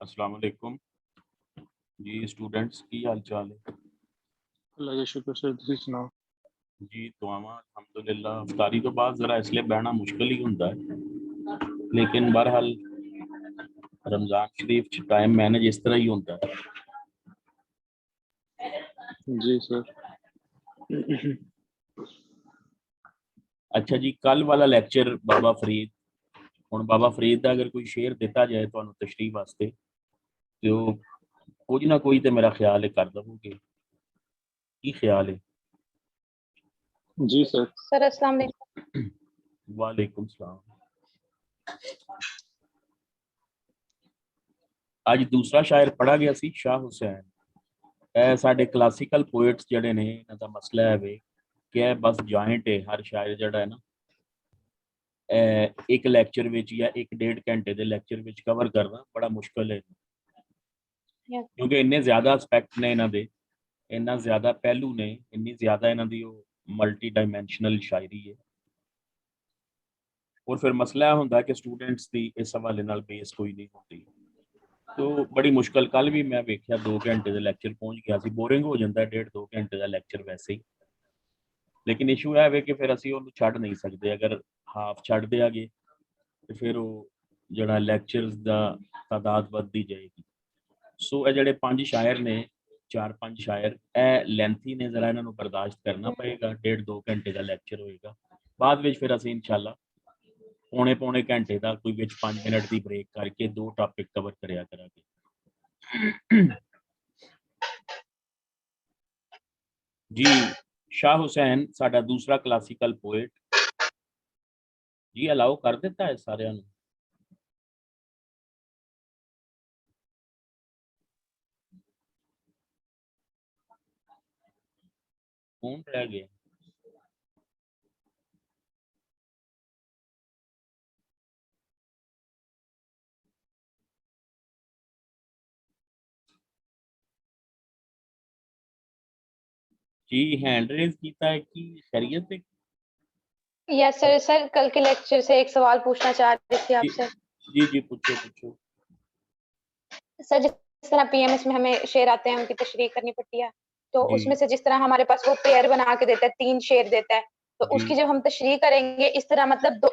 अस्सलाम वालेकुम जी स्टूडेंट्स की हाल चाल है अल्लाह का शुक्र सर, ਤੁਸੀਂ ਸੁਣਾਓ। जी दुआवां अल्हम्दुलिल्लाह अफ्तारी तो बाद जरा इसलिए बहना मुश्किल ही होता है लेकिन बहरहाल रमज़ान शरीफ च टाइम मैनेज इस तरह ही होता है। जी सर। अच्छा जी कल वाला लेक्चर बाबा फरीद हुण बाबा फरीद का अगर कोई शेर दिता जाए तो तशरीह वास्ते तो कुछ ना कोई तो मेरा ख्याल है कर दवोगे की ख्याल है। जी सर। सर अस्सलाम वालेकुम। वालेकुम सलाम। आज दूसरा शायर पढ़ा गया सी शाह हुसैन साडे क्लासिकल पोएट्स जड़े ने इन्हां दा मसला है वे कि बस जॉइंट है हर शायर जड़ा है ना एक लैक्चर विच या एक डेढ़ घंटे दे लैक्चर विच कवर करना बड़ा मुश्किल है क्योंकि इन्ने ज्यादा एस्पैक्ट ने इन्हां दे इन्ना ज्यादा पहलू ने इन्नी ज्यादा इन्हां दी मल्टी डायमेंशनल शायरी है और फिर मसला होंदा कि स्टूडेंट्स की इस हवाले नाल बेस कोई नहीं होती तो बड़ी मुश्किल कल भी मैं वेख्या 2 घंटे के लैक्चर पहुंच गया सी बोरिंग हो जाता है 1.5-2 घंटे का लैक्चर वैसे ही लेकिन इशू है वे कि फिर असी उन्हें छड़ नहीं सकते अगर हाफ छड़ देंगे तो फिर वो जड़ा लैक्चरस का तादाद बढ़ती जाएगी। सो ये जड़े 5 शायर ने 4-5 शायर ए लेंथी ने जरा इन्हों बर्दाश्त करना पएगा 1.5-2 घंटे का लैक्चर होएगा बाद में फिर असी इंशाल्लाह पौने घंटे का कोई 5 मिनट की ब्रेक करके 2 टॉपिक कवर करिया करांगे। जी शाह हुसैन साडा दूसरा क्लासिकल पोएट जी अलाउ कर दिता है सारे कौन रह गए जी हैंड रेज कीता है कि खैरियत है यस सर। सर कल के लेक्चर से एक सवाल पूछना चाह रही थी जी आपसे। जी पूछो पूछो। सर जिस तरह पीएमएस में हमें शेर आते हैं उनकी तशरीह करनी पड़ती है तो जी उसमें से जिस तरह हमारे पास वो पेयर बना के देता है 3 शेर देता है तो जी उसकी जब हम तशरीह करेंगे इस तरह मतलब दो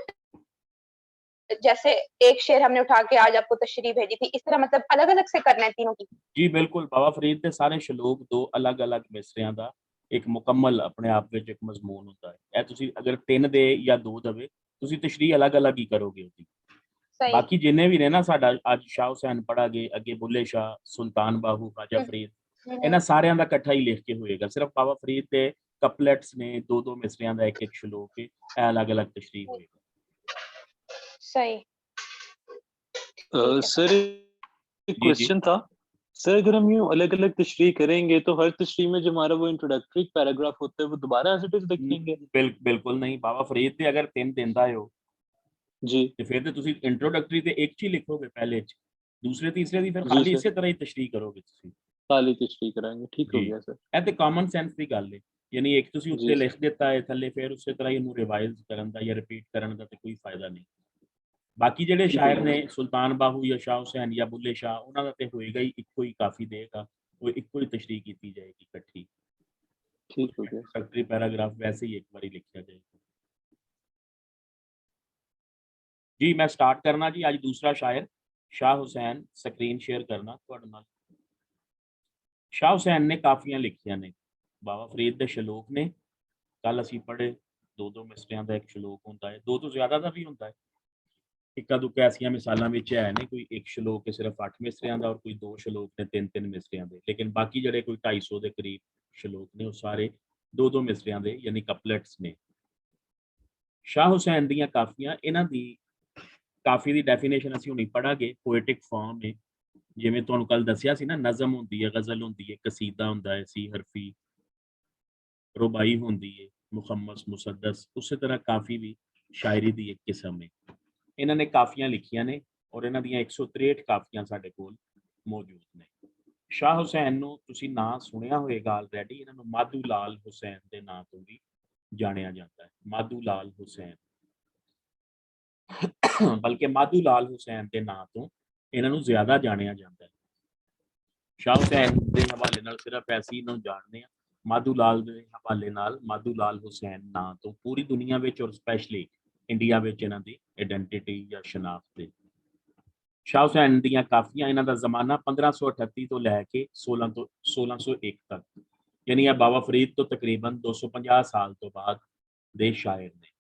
जैसे एक शेर हमने उठा के आज आपको तशरीह भेजी थी इस तरह मतलब अलग-अलग से करना है तीनों की। जी बिल्कुल बाबा फरीद के सारे शलोक दो अलग अलग मिसरियां दा एक मुकम्मल अपने आप विच एक मजमून होता है ए तुसी अगर 3 दे या 2 दवे तुसी तशरीह अलग अलग ही करोगे उसकी सही। बाकी जिन्ने भी ने ना साडा आज शाह हुसैन पढ़ागे अगे बुल्ले शाह सुल्तान बाहू ख्वाजा फरीद इन्हां सारियां दा इकट्ठा ही लिख के होएगा सिर्फ बाबा फरीद के कपलेट्स ने 2-2 मिसरियां दा एक शलोक है ए अलग अलग तशरीह होएगा। सही। सर एक जी जी क्वेश्चन था। सर अगर हम यूँ अलग अलग तशरीह करेंगे तो हर तशरीह में जो हमारा वो इंट्रोडक्टरी पैराग्राफ होता है वो दोबारा एज इट इज लिखेंगे? बिल्कुल नहीं बाबा फरीद ते अगर 3 देंदा हो जी ਤੇ ਫਿਰ ਤੇ ਤੁਸੀਂ ਇੰਟਰੋਡਕਟਰੀ ਤੇ ਇੱਕ ਚ ਹੀ ਲਿਖੋਗੇ ਪਹਿਲੇ ਚ ਦੂਸਰੇ ਤੀਸਰੇ ਦੀ ਫਿਰ जी ਖਾਲੀ सर, ਇਸੇ ਤਰ੍ਹਾਂ ਹੀ ਤਸ਼ਰੀਹ ਕਰੋਗੇ ਤੁਸੀਂ खाली तशरीह कराएंगे, ठीक ਜੀ हो गया सर। ਇਹ ਤੇ ਕਾਮਨ ਸੈਂਸ ਦੀ ਗੱਲ ਹੈ ਯਾਨੀ ਇੱਕ ਤੁਸੀਂ जी ਉੱਤੇ सर। ਲਿਖ ਦਿੱਤਾ ਹੈ ਥੱਲੇ ਫਿਰ ਉਸੇ ਤਰ੍ਹਾਂ ਹੀ ਉਹਨੂੰ ਰਿਵਾਈਜ਼ ਕਰਨ ਦਾ ਜਾਂ ਰਿਪੀਟ ਕਰਨ ਦਾ ਤੇ ਕੋਈ ਫਾਇਦਾ ਨਹੀਂ ਬਾਕੀ ਜਿਹੜੇ ठीक हो ਸ਼ਾਇਰ गया ਨੇ सर। ਸੁਲਤਾਨ ਬਾਹੂ ਜਾਂ ਸ਼ਾਹ ਹੁਸੈਨ ਜਾਂ ਬੁੱਲੇ ਸ਼ਾਹ ਉਹਨਾਂ ਦਾ ਤੇ ਹੋਏਗਾ ਹੀ ਇੱਕੋ ਹੀ ਕਾਫੀ ਦੇਗਾ ਉਹ ਇੱਕੋ ਹੀ ਤਸ਼ਰੀਹ ਕੀਤੀ ਜਾਏਗੀ ਇਕੱਠੀ ठीक हो गया सर। इंट्रोडक्टरी पैराग्राफ वैसे ही एक बार लिखा जाएगा। जी मैं स्टार्ट करना जी आज दूसरा शायर शाह हुसैन स्क्रीन शेयर करना ਤੁਹਾਡੇ ਨਾਲ शाह हुसैन ने काफियां लिखियां ने बाबा फरीद ਦੇ ਸ਼ਲੋਕ ਨੇ ਕੱਲ ਅਸੀਂ ਪੜ੍ਹੇ ਦੋ ਦੋ ਮਿਸਰਿਆਂ ਦਾ ਇੱਕ ਸ਼ਲੋਕ ਹੁੰਦਾ ਹੈ ਦੋ ਤੋਂ ਜ਼ਿਆਦਾ ਦਾ ਵੀ ਹੁੰਦਾ ਹੈ ਇੱਕਾ ਦੁੱਕਾ ਐਸੀਆਂ ਮਿਸਾਲਾਂ ਵਿੱਚ ਹੈ ਨੇ ਕੋਈ ਇੱਕ ਸ਼ਲੋਕ ਹੈ ਸਿਰਫ 8 ਮਿਸਰਿਆਂ ਦਾ ਔਰ ਕੋਈ ਦੋ ਸ਼ਲੋਕ ਨੇ 3-3 ਮਿਸਰਿਆਂ ਦੇ ਲੇਕਿਨ ਬਾਕੀ ਜਿਹੜੇ ਕੋਈ 250 ਦੇ ਕਰੀਬ ਸ਼ਲੋਕ ਨੇ ਉਹ ਸਾਰੇ ਦੋ ਦੋ ਮਿਸਰਿਆਂ ਦੇ ਯਾਨੀ ਕਪਲੇਟਸ ਨੇ शाह हुसैन ਦੀਆਂ ਕਾਫੀਆਂ ਇਹਨਾਂ ਦੀ ਕਾਫੀ ਦੀ ਡੈਫੀਨੇਸ਼ਨ ਅਸੀਂ ਹੁਣੀ ਪੜਾਂਗੇ ਪੋਇਟਿਕ ਫਾਰਮ ਹੈ ਜਿਵੇਂ ਤੁਹਾਨੂੰ ਕੱਲ ਦੱਸਿਆ ਸੀ ਨਾ ਨਜ਼ਮ ਹੁੰਦੀ ਹੈ ਗਜ਼ਲ ਹੁੰਦੀ ਹੈ ਕਸੀਦਾ ਹੁੰਦਾ ਹੈ ਸੀ ਹਰਫੀ ਰੁਬਾਈ ਹੁੰਦੀ ਹੈ ਮੁਖਮਸ ਮੁਸੱਦਸ ਉਸੇ ਤਰ੍ਹਾਂ ਕਾਫੀ ਵੀ ਸ਼ਾਇਰੀ ਦੀ ਇੱਕ ਕਿਸਮ ਹੈ ਇਹਨਾਂ ਨੇ ਕਾਫੀਆਂ ਲਿਖੀਆਂ ਨੇ ਔਰ ਇਹਨਾਂ ਦੀਆਂ 163 ਕਾਫੀਆਂ ਸਾਡੇ ਕੋਲ ਮੌਜੂਦ ਨੇ ਸ਼ਾਹ ਹੁਸੈਨ ਨੂੰ ਤੁਸੀਂ ਨਾਂ ਸੁਣਿਆ ਹੋਵੇਗਾ ਆਲਰੇਡੀ ਇਹਨਾਂ ਨੂੰ ਮਾਧੂ ਲਾਲ ਹੁਸੈਨ ਦੇ ਨਾਂ ਤੋਂ ਵੀ ਜਾਣਿਆ ਜਾਂਦਾ ਹੈ ਮਾਧੂ ਲਾਲ ਹੁਸੈਨ बल्कि माधू लाल हुसैन के नाम तो ਇਹਨਾਂ ਨੂੰ ਜ਼ਿਆਦਾ ਜਾਣਿਆ ਜਾਂਦਾ ਹੈ। ਸ਼ਾਹ ਹੁਸੈਨ ਦੇ ਹਵਾਲੇ ਨਾਲ ਸਿਰਫ ਐਸੀ ਇਹਨਾਂ ਨੂੰ ਜਾਣਦੇ ਆ, ਮਾਧੂ ਲਾਲ ਦੇ ਹਵਾਲੇ ਨਾਲ ਮਾਧੂ ਲਾਲ ਹੁਸੈਨ ਨਾਂ ਤੋਂ ਪੂਰੀ ਦੁਨੀਆ ਵਿੱਚ ਔਰ ਸਪੈਸ਼ਲੀ ਇੰਡੀਆ ਵਿੱਚ ਇਹਨਾਂ ਦੀ ਆਇਡੈਂਟੀਟੀ ਜਾਂ ਸ਼ਨਾਖਤ ਹੈ। ਸ਼ਾਹ ਹੁਸੈਨ ਦੀਆਂ ਕਾਫੀਆਂ, ਇਹਨਾਂ ਦਾ ਜ਼ਮਾਨਾ 1538 ਤੋਂ ਲੈ ਕੇ 1601 ਤੱਕ, ਯਾਨੀ ਇਹ ਬਾਬਾ ਫਰੀਦ ਤੋਂ ਤਕਰੀਬਨ 250 ਸਾਲ ਤੋਂ ਬਾਅਦ ਦੇ ਸ਼ਾਇਰ ਨੇ।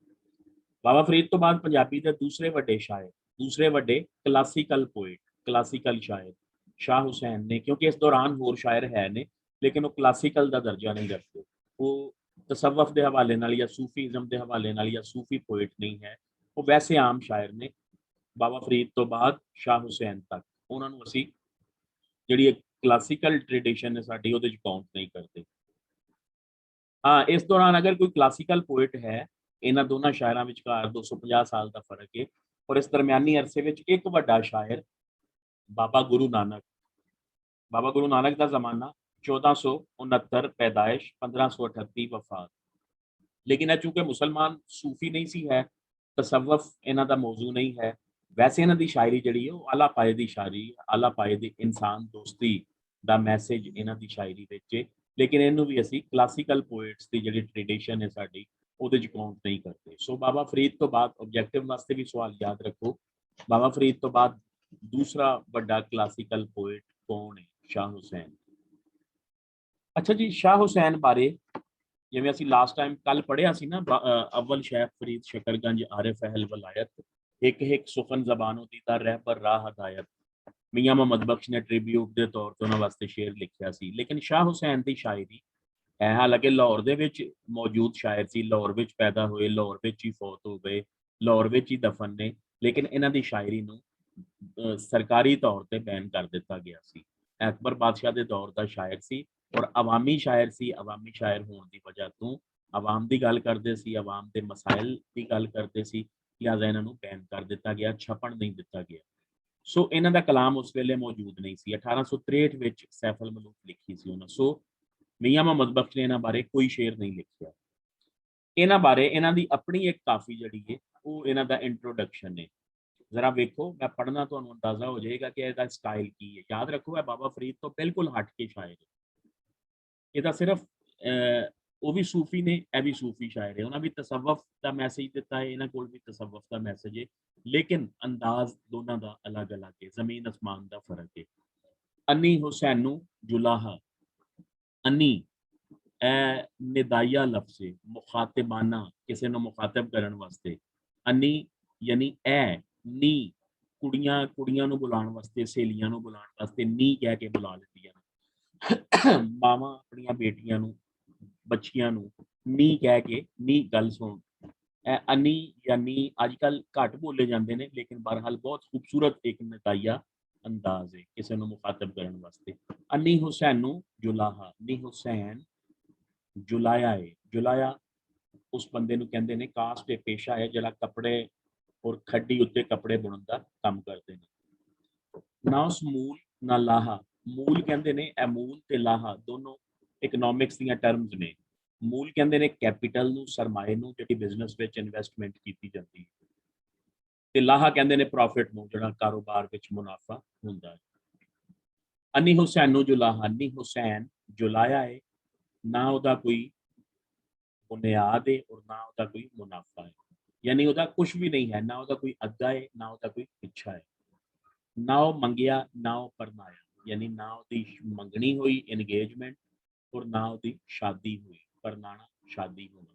ਬਾਬਾ ਫਰੀਦ ਤੋਂ ਬਾਅਦ ਪੰਜਾਬੀ ਦੇ ਦੂਸਰੇ ਵੱਡੇ ਸ਼ਾਇਰ, ਦੂਸਰੇ ਵੱਡੇ ਕਲਾਸੀਕਲ ਪੋਇਟ, ਕਲਾਸੀਕਲ ਸ਼ਾਇਰ ਸ਼ਾਹ ਹੁਸੈਨ ਨੇ, ਕਿਉਂਕਿ ਇਸ ਦੌਰਾਨ ਹੋਰ ਸ਼ਾਇਰ ਹੈ ਨੇ ਲੇਕਿਨ ਉਹ ਕਲਾਸੀਕਲ ਦਾ ਦਰਜਾ ਨਹੀਂ ਰੱਖਦੇ, ਉਹ ਤਸਵਫ ਦੇ ਹਵਾਲੇ ਨਾਲ ਜਾਂ ਸੂਫੀਜ਼ਮ ਦੇ ਹਵਾਲੇ ਨਾਲ ਜਾਂ ਸੂਫੀ ਪੋਇਟ ਨਹੀਂ ਹੈ, ਉਹ ਵੈਸੇ ਆਮ ਸ਼ਾਇਰ ਨੇ। ਬਾਬਾ ਫਰੀਦ ਤੋਂ ਬਾਅਦ ਸ਼ਾਹ ਹੁਸੈਨ ਤੱਕ ਉਹਨਾਂ ਨੂੰ ਅਸੀਂ ਜਿਹੜੀ ਕਲਾਸੀਕਲ ਟ੍ਰੈਡੀਸ਼ਨ ਹੈ ਸਾਡੀ ਉਹਦੇ ਚ ਕਾਊਂਟ ਨਹੀਂ ਕਰਦੇ। ਹਾਂ, ਇਸ ਦੌਰਾਨ ਅਗਰ ਕੋਈ ਕਲਾਸੀਕਲ ਪੋਇਟ ਹੈ, ਇਹਨਾਂ ਦੋਨਾਂ ਸ਼ਾਇਰਾਂ ਵਿਚਕਾਰ 250 ਸਾਲ ਦਾ ਫਰਕ ਹੈ, ਔਰ ਇਸ ਦਰਮਿਆਨੀ ਅਰਸੇ ਵਿੱਚ ਇੱਕ ਵੱਡਾ ਸ਼ਾਇਰ ਬਾਬਾ ਗੁਰੂ ਨਾਨਕ। ਬਾਬਾ ਗੁਰੂ ਨਾਨਕ ਦਾ ਜ਼ਮਾਨਾ 1469 ਪੈਦਾਇਸ਼, 1538 ਵਫਾਤ। ਲੇਕਿਨ ਇਹ ਚूंकि ਮੁਸਲਮਾਨ ਸੂਫੀ ਨਹੀਂ ਸੀ ਹੈ, ਤਸਵਫ ਇਹਨਾਂ ਦਾ ਮੌਜੂ ਨਹੀਂ ਹੈ, ਵੈਸੇ ਇਹਨਾਂ ਦੀ ਸ਼ਾਇਰੀ ਜਿਹੜੀ ਹੈ ਉਹ ਆਲਾ ਪਾਏ ਦੀ ਸ਼ਾਇਰੀ, ਆਲਾ ਪਾਏ ਦੀ ਇਨਸਾਨ ਦੋਸਤੀ ਦਾ ਮੈਸੇਜ ਇਹਨਾਂ ਦੀ ਸ਼ਾਇਰੀ ਵਿੱਚ ਹੈ। ਲੇਕਿਨ ਇਹਨੂੰ ਵੀ ਅਸੀਂ ਕਲਾਸੀਕਲ ਪੋਇਟਸ ਦੀ ਜਿਹੜੀ ਟ੍ਰੈਡੀਸ਼ਨ ਹੈ ਸਾਡੀ ਉਹਦੇ ਚ ਕਾਊਂਟ ਨਹੀਂ ਕਰਦੇ। ਸੋ ਬਾਬਾ ਫਰੀਦ ਤੋਂ ਬਾਅਦ ਆਬਜੈਕਟਿਵ ਵਾਸਤੇ ਵੀ ਸਵਾਲ ਯਾਦ ਰੱਖੋ, ਬਾਬਾ ਫਰੀਦ ਤੋਂ ਬਾਅਦ ਦੂਸਰਾ ਵੱਡਾ ਕਲਾਸੀਕਲ ਪੋਇਟ ਕੌਣ ਹੈ? ਸ਼ਾਹ ਹੁਸੈਨ। ਅੱਛਾ ਜੀ, ਸ਼ਾਹ ਹੁਸੈਨ ਬਾਰੇ ਜਿਵੇਂ ਅਸੀਂ ਲਾਸਟ ਟਾਈਮ ਕੱਲ ਪੜ੍ਹਿਆ ਸੀ ਨਾ, ਅਵਲ ਸ਼ੇਖ ਫਰੀਦ शकरगंज आरिफ अहल वलायत, एक एक सुखन ਜ਼ਬਾਨੋਂ ਦੀਦਾ ਰਹਿਬਰ ਰਾਹ ਹਦਾਇਤ। ਮੀਆਂ ਮੁਹੰਮਦ ਬਖਸ਼ ਨੇ ਟ੍ਰਿਬਿਊਟ ਦੇ ਤੌਰ ਤੇ ਉਹਨਾਂ ਵਾਸਤੇ ਸ਼ੇਰ ਲਿਖਿਆ ਸੀ। ਲੇਕਿਨ ਸ਼ਾਹ ਹੁਸੈਨ ਦੀ ਸ਼ਾਇਰੀ ਹੈ, ਹਾਲਾਂਕਿ ਲਾਹੌਰ ਦੇ ਵਿੱਚ ਮੌਜੂਦ ਸ਼ਾਇਰ ਸੀ, ਲਾਹੌਰ ਵਿੱਚ ਪੈਦਾ ਹੋਏ, ਲਾਹੌਰ ਵਿੱਚ ਹੀ ਫੌਤ ਹੋ ਗਏ, ਲਾਹੌਰ ਵਿੱਚ ਹੀ ਦਫਨ ਨੇ, ਲੇਕਿਨ ਇਹਨਾਂ ਦੀ ਸ਼ਾਇਰੀ ਨੂੰ ਸਰਕਾਰੀ ਤੌਰ ਤੇ ਬੈਨ ਕਰ ਦਿੱਤਾ ਗਿਆ ਸੀ। ਅਕਬਰ ਬਾਦਸ਼ਾਹ ਦੇ ਦੌਰ ਦਾ ਸ਼ਾਇਰ ਸੀ ਔਰ ਅਵਾਮੀ ਸ਼ਾਇਰ ਸੀ। ਅਵਾਮੀ ਸ਼ਾਇਰ ਹੋਣ ਦੀ ਵਜ੍ਹਾ ਤੋਂ ਆਵਾਮ ਦੀ ਗੱਲ ਕਰਦੇ ਸੀ, ਆਵਾਮ ਦੇ ਮਸਾਇਲ ਦੀ ਗੱਲ ਕਰਦੇ ਸੀ, ਲਿਹਾਜ਼ਾ ਇਹਨਾਂ ਨੂੰ ਬੈਨ ਕਰ ਦਿੱਤਾ ਗਿਆ, ਛਪਣ ਨਹੀਂ ਦਿੱਤਾ ਗਿਆ। ਸੋ ਇਹਨਾਂ ਦਾ ਕਲਾਮ ਉਸ ਵੇਲੇ ਮੌਜੂਦ ਨਹੀਂ ਸੀ। 1863 ਵਿੱਚ ਸੈਫ ਅਲ ਮਲੂਕ ਲਿਖੀ ਸੀ ਉਹਨਾਂ। ਸੋ ਮੀਆਂ ਮੁਹੰਮਦ ਬਖਸ਼ ਨੇ ਇਹਨਾਂ ਬਾਰੇ ਕੋਈ ਸ਼ੇਰ ਨਹੀਂ ਲਿਖਿਆ। ਇਹਨਾਂ ਬਾਰੇ ਇਹਨਾਂ ਦੀ ਆਪਣੀ ਇੱਕ ਕਾਫੀ ਜਿਹੜੀ ਹੈ ਉਹ ਇਹਨਾਂ ਦਾ ਇੰਟਰੋਡਕਸ਼ਨ ਹੈ। ਜ਼ਰਾ ਵੇਖੋ, ਮੈਂ ਪੜ੍ਹਨਾ, ਤੁਹਾਨੂੰ ਅੰਦਾਜ਼ਾ ਹੋ ਜਾਏਗਾ ਕਿ ਇਹਦਾ ਸਟਾਈਲ ਕੀ ਹੈ। ਯਾਦ ਰੱਖੋ, ਇਹ ਬਾਬਾ ਫਰੀਦ ਤੋਂ ਬਿਲਕੁਲ ਹਟ ਕੇ ਸ਼ਾਇਰ ਹੈ। ਇਹਦਾ ਸਿਰਫ ਉਹ ਵੀ ਸੂਫੀ ਨੇ, ਇਹ ਵੀ ਸੂਫੀ ਸ਼ਾਇਰ ਹੈ। ਉਹਨਾਂ ਵੀ ਤਸਵਫ ਦਾ ਮੈਸੇਜ ਦਿੱਤਾ ਹੈ, ਇਹਨਾਂ ਕੋਲ ਵੀ ਤਸਵਫ ਦਾ ਮੈਸੇਜ ਹੈ, ਲੇਕਿਨ ਅੰਦਾਜ਼ ਦੋਨਾਂ ਦਾ ਅਲੱਗ-ਅਲੱਗ ਹੈ, ਜ਼ਮੀਨ ਅਸਮਾਨ ਦਾ ਫਰਕ ਹੈ। ਅੰਨੀ ਹੁਸੈਨੂ ਜੁਲਾਹਾ, ਅੰਨੀ ਇਹ ਨਿਦਾਇਆ ਲਫ਼ਜ਼ ਹੈ, ਮੁਖਾਤਬਾਨਾ, ਕਿਸੇ ਨੂੰ ਮੁਖਾਤਬ ਕਰਨ ਵਾਸਤੇ। ਅੰਨੀ ਯਾਨੀ ਇਹ, ਨੀ ਕੁੜੀਆਂ ਕੁੜੀਆਂ ਨੂੰ ਬੁਲਾਉਣ ਵਾਸਤੇ, ਸਹੇਲੀਆਂ ਨੂੰ ਬੁਲਾਉਣ ਵਾਸਤੇ ਨੀ ਕਹਿ ਕੇ ਬੁਲਾ ਲੈਂਦੀਆਂ ਨੇ। ਮਾਵਾਂ ਆਪਣੀਆਂ ਬੇਟੀਆਂ ਨੂੰ, ਬੱਚੀਆਂ ਨੂੰ ਨੀ ਕਹਿ ਕੇ, ਨੀ ਗੱਲ ਸੁਣ। ਇਹ ਅਨੀ ਯਾਨੀ ਅੱਜ ਕੱਲ ਘੱਟ ਬੋਲੇ ਜਾਂਦੇ ਨੇ, ਲੇਕਿਨ ਬਹਰਹਾਲ ਬਹੁਤ ਖੂਬਸੂਰਤ ਇੱਕ ਨਤਾਇਆ ਅੰਦਾਜ਼ ਹੈ ਕਿਸੇ ਨੂੰ ਮੁਖਾਤਬ ਕਰਨ ਵਾਸਤੇ। ਅੰਨੀ ਹੁਸੈਨੂ ਜੁਲਾਹਾ, ਨੀ ਹੁਸੈਨ ਜੁਲਾਇਆ ਹੈ। ਜੁਲਾਇਆ ਉਸ ਬੰਦੇ ਨੂੰ ਕਹਿੰਦੇ ਨੇ, ਕਾਸਟ ਇਹ ਪੇਸ਼ਾ ਹੈ ਜਿਹੜਾ ਕੱਪੜੇ ਔਰ ਖੱਡੀ ਉੱਤੇ ਕੱਪੜੇ ਬੁਣਨ ਦਾ ਕੰਮ ਕਰਦੇ ਨੇ। ਨਾ ਉਸ ਮੂਲ ਨਾ ਲਾਹਾ, ਮੂਲ ਕਹਿੰਦੇ ਨੇ, ਇਹ ਮੂਲ ਤੇ ਲਾਹਾ ਦੋਨੋਂ ਇਕਨੋਮਿਕਸ ਦੀਆਂ ਟਰਮਸ ਨੇ। ਮੂਲ ਕਹਿੰਦੇ ਨੇ ਕੈਪੀਟਲ ਨੂੰ, ਸਰਮਾਏ ਨੂੰ, ਜਿਹੜੀ ਬਿਜ਼ਨਸ ਵਿੱਚ ਇਨਵੈਸਟਮੈਂਟ ਕੀਤੀ ਜਾਂਦੀ ਹੈ, ਤੇ ਲਾਹਾ ਕਹਿੰਦੇ ਨੇ ਪ੍ਰੋਫਿਟ ਨੂੰ, ਜਿਹੜਾ ਕਾਰੋਬਾਰ ਵਿੱਚ ਮੁਨਾਫਾ ਹੁੰਦਾ ਹੈ। ਅੰਨੀ ਹੁਸੈਨ ਨੂੰ ਜੁਲਾਹਾ, ਅੰਨੀ ਹੁਸੈਨ ਜੁਲਾਇਆ ਹੈ, ਨਾ ਉਹਦਾ ਕੋਈ ਬੁਨਿਆਦ ਹੈ ਔਰ ਨਾ ਉਹਦਾ ਕੋਈ ਮੁਨਾਫਾ ਹੈ, ਯਾਨੀ ਉਹਦਾ ਕੁਝ ਵੀ ਨਹੀਂ ਹੈ, ਨਾ ਉਹਦਾ ਕੋਈ ਅੱਗਾ ਹੈ ਨਾ ਉਹਦਾ ਕੋਈ ਪਿੱਛਾ ਹੈ। ਨਾ ਉਹ ਮੰਗਿਆ ਨਾ ਉਹ ਪਰਨਾਇਆ, ਯਾਨੀ ਨਾ ਉਹਦੀ ਮੰਗਣੀ ਹੋਈ ਇੰਗੇਜਮੈਂਟ ਔਰ ਨਾ ਉਹਦੀ ਸ਼ਾਦੀ ਹੋਈ, ਪਰਨਾਣਾ ਸ਼ਾਦੀ ਹੋਣਾ।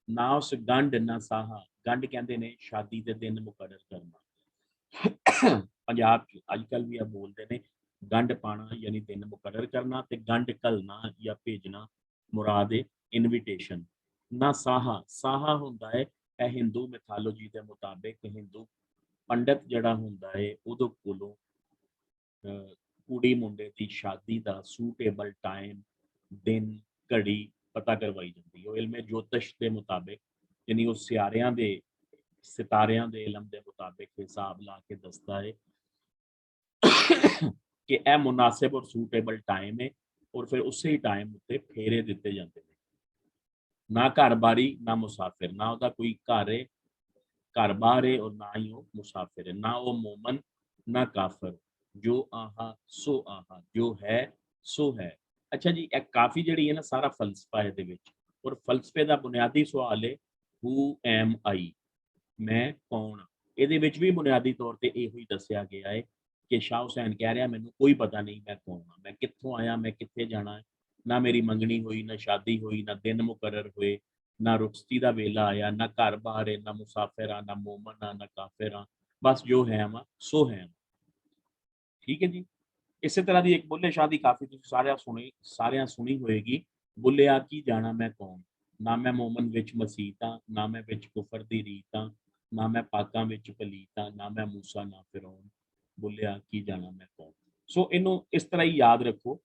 ਨਾ ਉਸ ਗੰਢ ਨਾ ਸਾਹਾ, ਗੰਢ ਕਹਿੰਦੇ ਨੇ ਸ਼ਾਦੀ ਦੇ ਦਿਨ ਮੁਕਰਰ ਕਰਨਾ। ਪੰਜਾਬ 'ਚ ਅੱਜ ਕੱਲ੍ਹ ਵੀ ਇਹ ਬੋਲਦੇ ਨੇ, ਗੰਢ ਪਾਣਾ ਯਾਨੀ ਦਿਨ ਮੁਕਰਰ ਕਰਨਾ, ਤੇ ਗੰਢ ਘੱਲਣਾ ਜਾਂ ਭੇਜਣਾ ਮੁਰਾਦ ਹੈ ਇਨਵੀਟੇਸ਼ਨ। ਨਾ ਸਾਹਾ, ਸਾਹਾ ਹੁੰਦਾ ਹੈ ਇਹ ਹਿੰਦੂ ਮੈਥੋਲੋਜੀ ਦੇ ਮੁਤਾਬਿਕ ਹਿੰਦੂ ਪੰਡਤ ਜਿਹੜਾ ਹੁੰਦਾ ਹੈ ਉਹਦੇ ਕੋਲੋਂ ਕੁੜੀ ਮੁੰਡੇ ਦੀ ਸ਼ਾਦੀ ਦਾ ਸੂਟੇਬਲ ਟਾਈਮ, ਦਿਨ, ਘੜੀ ਪਤਾ ਕਰਵਾਈ ਜਾਂਦੀ ਹੈ। ਉਹ ਇਲਮੇ ਜੋਤਿਸ਼ ਦੇ ਮੁਤਾਬਿਕ, ਯਾਨੀ ਉਹ ਸਿਆਰਿਆਂ ਦੇ, ਸਿਤਾਰਿਆਂ ਦੇ ਇਲਮ ਦੇ ਮੁਤਾਬਿਕ ਹਿਸਾਬ ਲਾ ਕੇ ਦੱਸਦਾ ਹੈ ਕਿ ਇਹ ਮੁਨਾਸਿਬ ਔਰ ਸੂਟੇਬਲ ਟਾਈਮ ਹੈ, ਔਰ ਫਿਰ ਉਸੇ ਹੀ ਟਾਈਮ ਉੱਤੇ ਫੇਰੇ ਦਿੱਤੇ ਜਾਂਦੇ ਨੇ। ਨਾ ਘਰ ਬਾਰੀ ਨਾ ਮੁਸਾਫਿਰ, ਨਾ ਉਹਦਾ ਕੋਈ ਘਰ ਹੈ, ਘਰ ਬਾਰ ਹੈ, ਔਰ ਨਾ ਹੀ ਉਹ ਮੁਸਾਫਿਰ ਹੈ, ਨਾ ਉਹ ਮੋਮਨ ਨਾ ਕਾਫਰ। जो आहा सो आहा, जो है सो है। अच्छा जी, ਇਹ ਕਾਫੀ ਜਿਹੜੀ ਹੈ ਨਾ ਸਾਰਾ ਫਲਸਫਾ ਇਹਦੇ ਵਿੱਚ, ਔਰ ਫਲਸਫੇ ਦਾ ਬੁਨਿਆਦੀ ਸਵਾਲ ਹੈ ਹੂ ਐਮ ਆਈ, ਮੈਂ ਕੌਣ। ਇਹਦੇ ਵਿੱਚ ਵੀ ਬੁਨਿਆਦੀ ਤੌਰ ਤੇ ਇਹੋ ਹੀ ਦੱਸਿਆ ਗਿਆ ਹੈ ਕਿ ਸ਼ਾਹ ਹੁਸੈਨ ਕਹਿ ਰਿਹਾ ਮੈਨੂੰ ਕੋਈ ਪਤਾ ਨਹੀਂ ਮੈਂ ਕੌਣ ਹਾਂ, ਮੈਂ ਕਿੱਥੋਂ ਆਇਆ, ਮੈਂ ਕਿੱਥੇ ਜਾਣਾ ਹੈ। ਨਾ ਮੇਰੀ ਮੰਗਣੀ ਹੋਈ, ਨਾ ਸ਼ਾਦੀ ਹੋਈ, ਨਾ ਦਿਨ ਮੁਕਰਰ ਹੋਏ, ਨਾ ਰੁਖਸਤੀ ਦਾ ਵੇਲਾ ਆਇਆ, ਨਾ ਘਰ ਬਾਹਰ ਹੈ, ਨਾ ਮੁਸਾਫਿਰ ਆ, ਨਾ ਮੋਮਨ ਆ, ਨਾ ਕਾਫਿਰ ਆ, ਬਸ ਜੋ ਹੈ ਵਾ ਸੋ ਹੈ। ਠੀਕ ਹੈ ਜੀ। ਇਸੇ ਤਰ੍ਹਾਂ ਦੀ ਇੱਕ ਬੁੱਲੇ ਸ਼ਾਹ ਦੀ ਕਾਫੀ ਤੁਸੀਂ ਸਾਰਿਆਂ ਸੁਣੀ ਹੋਏਗੀ, ਬੁੱਲਿਆ ਕੀ ਜਾਣਾ ਮੈਂ ਕੌਣ, ਨਾ ਮੈਂ ਮੋਮਨ ਵਿੱਚ ਮਸੀਤਾਂ, ਨਾ ਮੈਂ ਵਿੱਚ ਕੁਫਰ ਦੀ ਰੀਤਾਂ, ਨਾ ਮੈਂ ਪਾਕਾਂ ਵਿੱਚ ਪਲੀਤਾਂ, ਨਾ ਮੈਂ ਮੂਸਾ ਨਾ ਫਿਰੌਨ, ਬੁੱਲਿਆ ਕੀ ਜਾਣਾ ਮੈਂ ਕੌਣ। ਸੋ ਇਹਨੂੰ ਇਸ ਤਰ੍ਹਾਂ ਹੀ ਯਾਦ ਰੱਖੋ।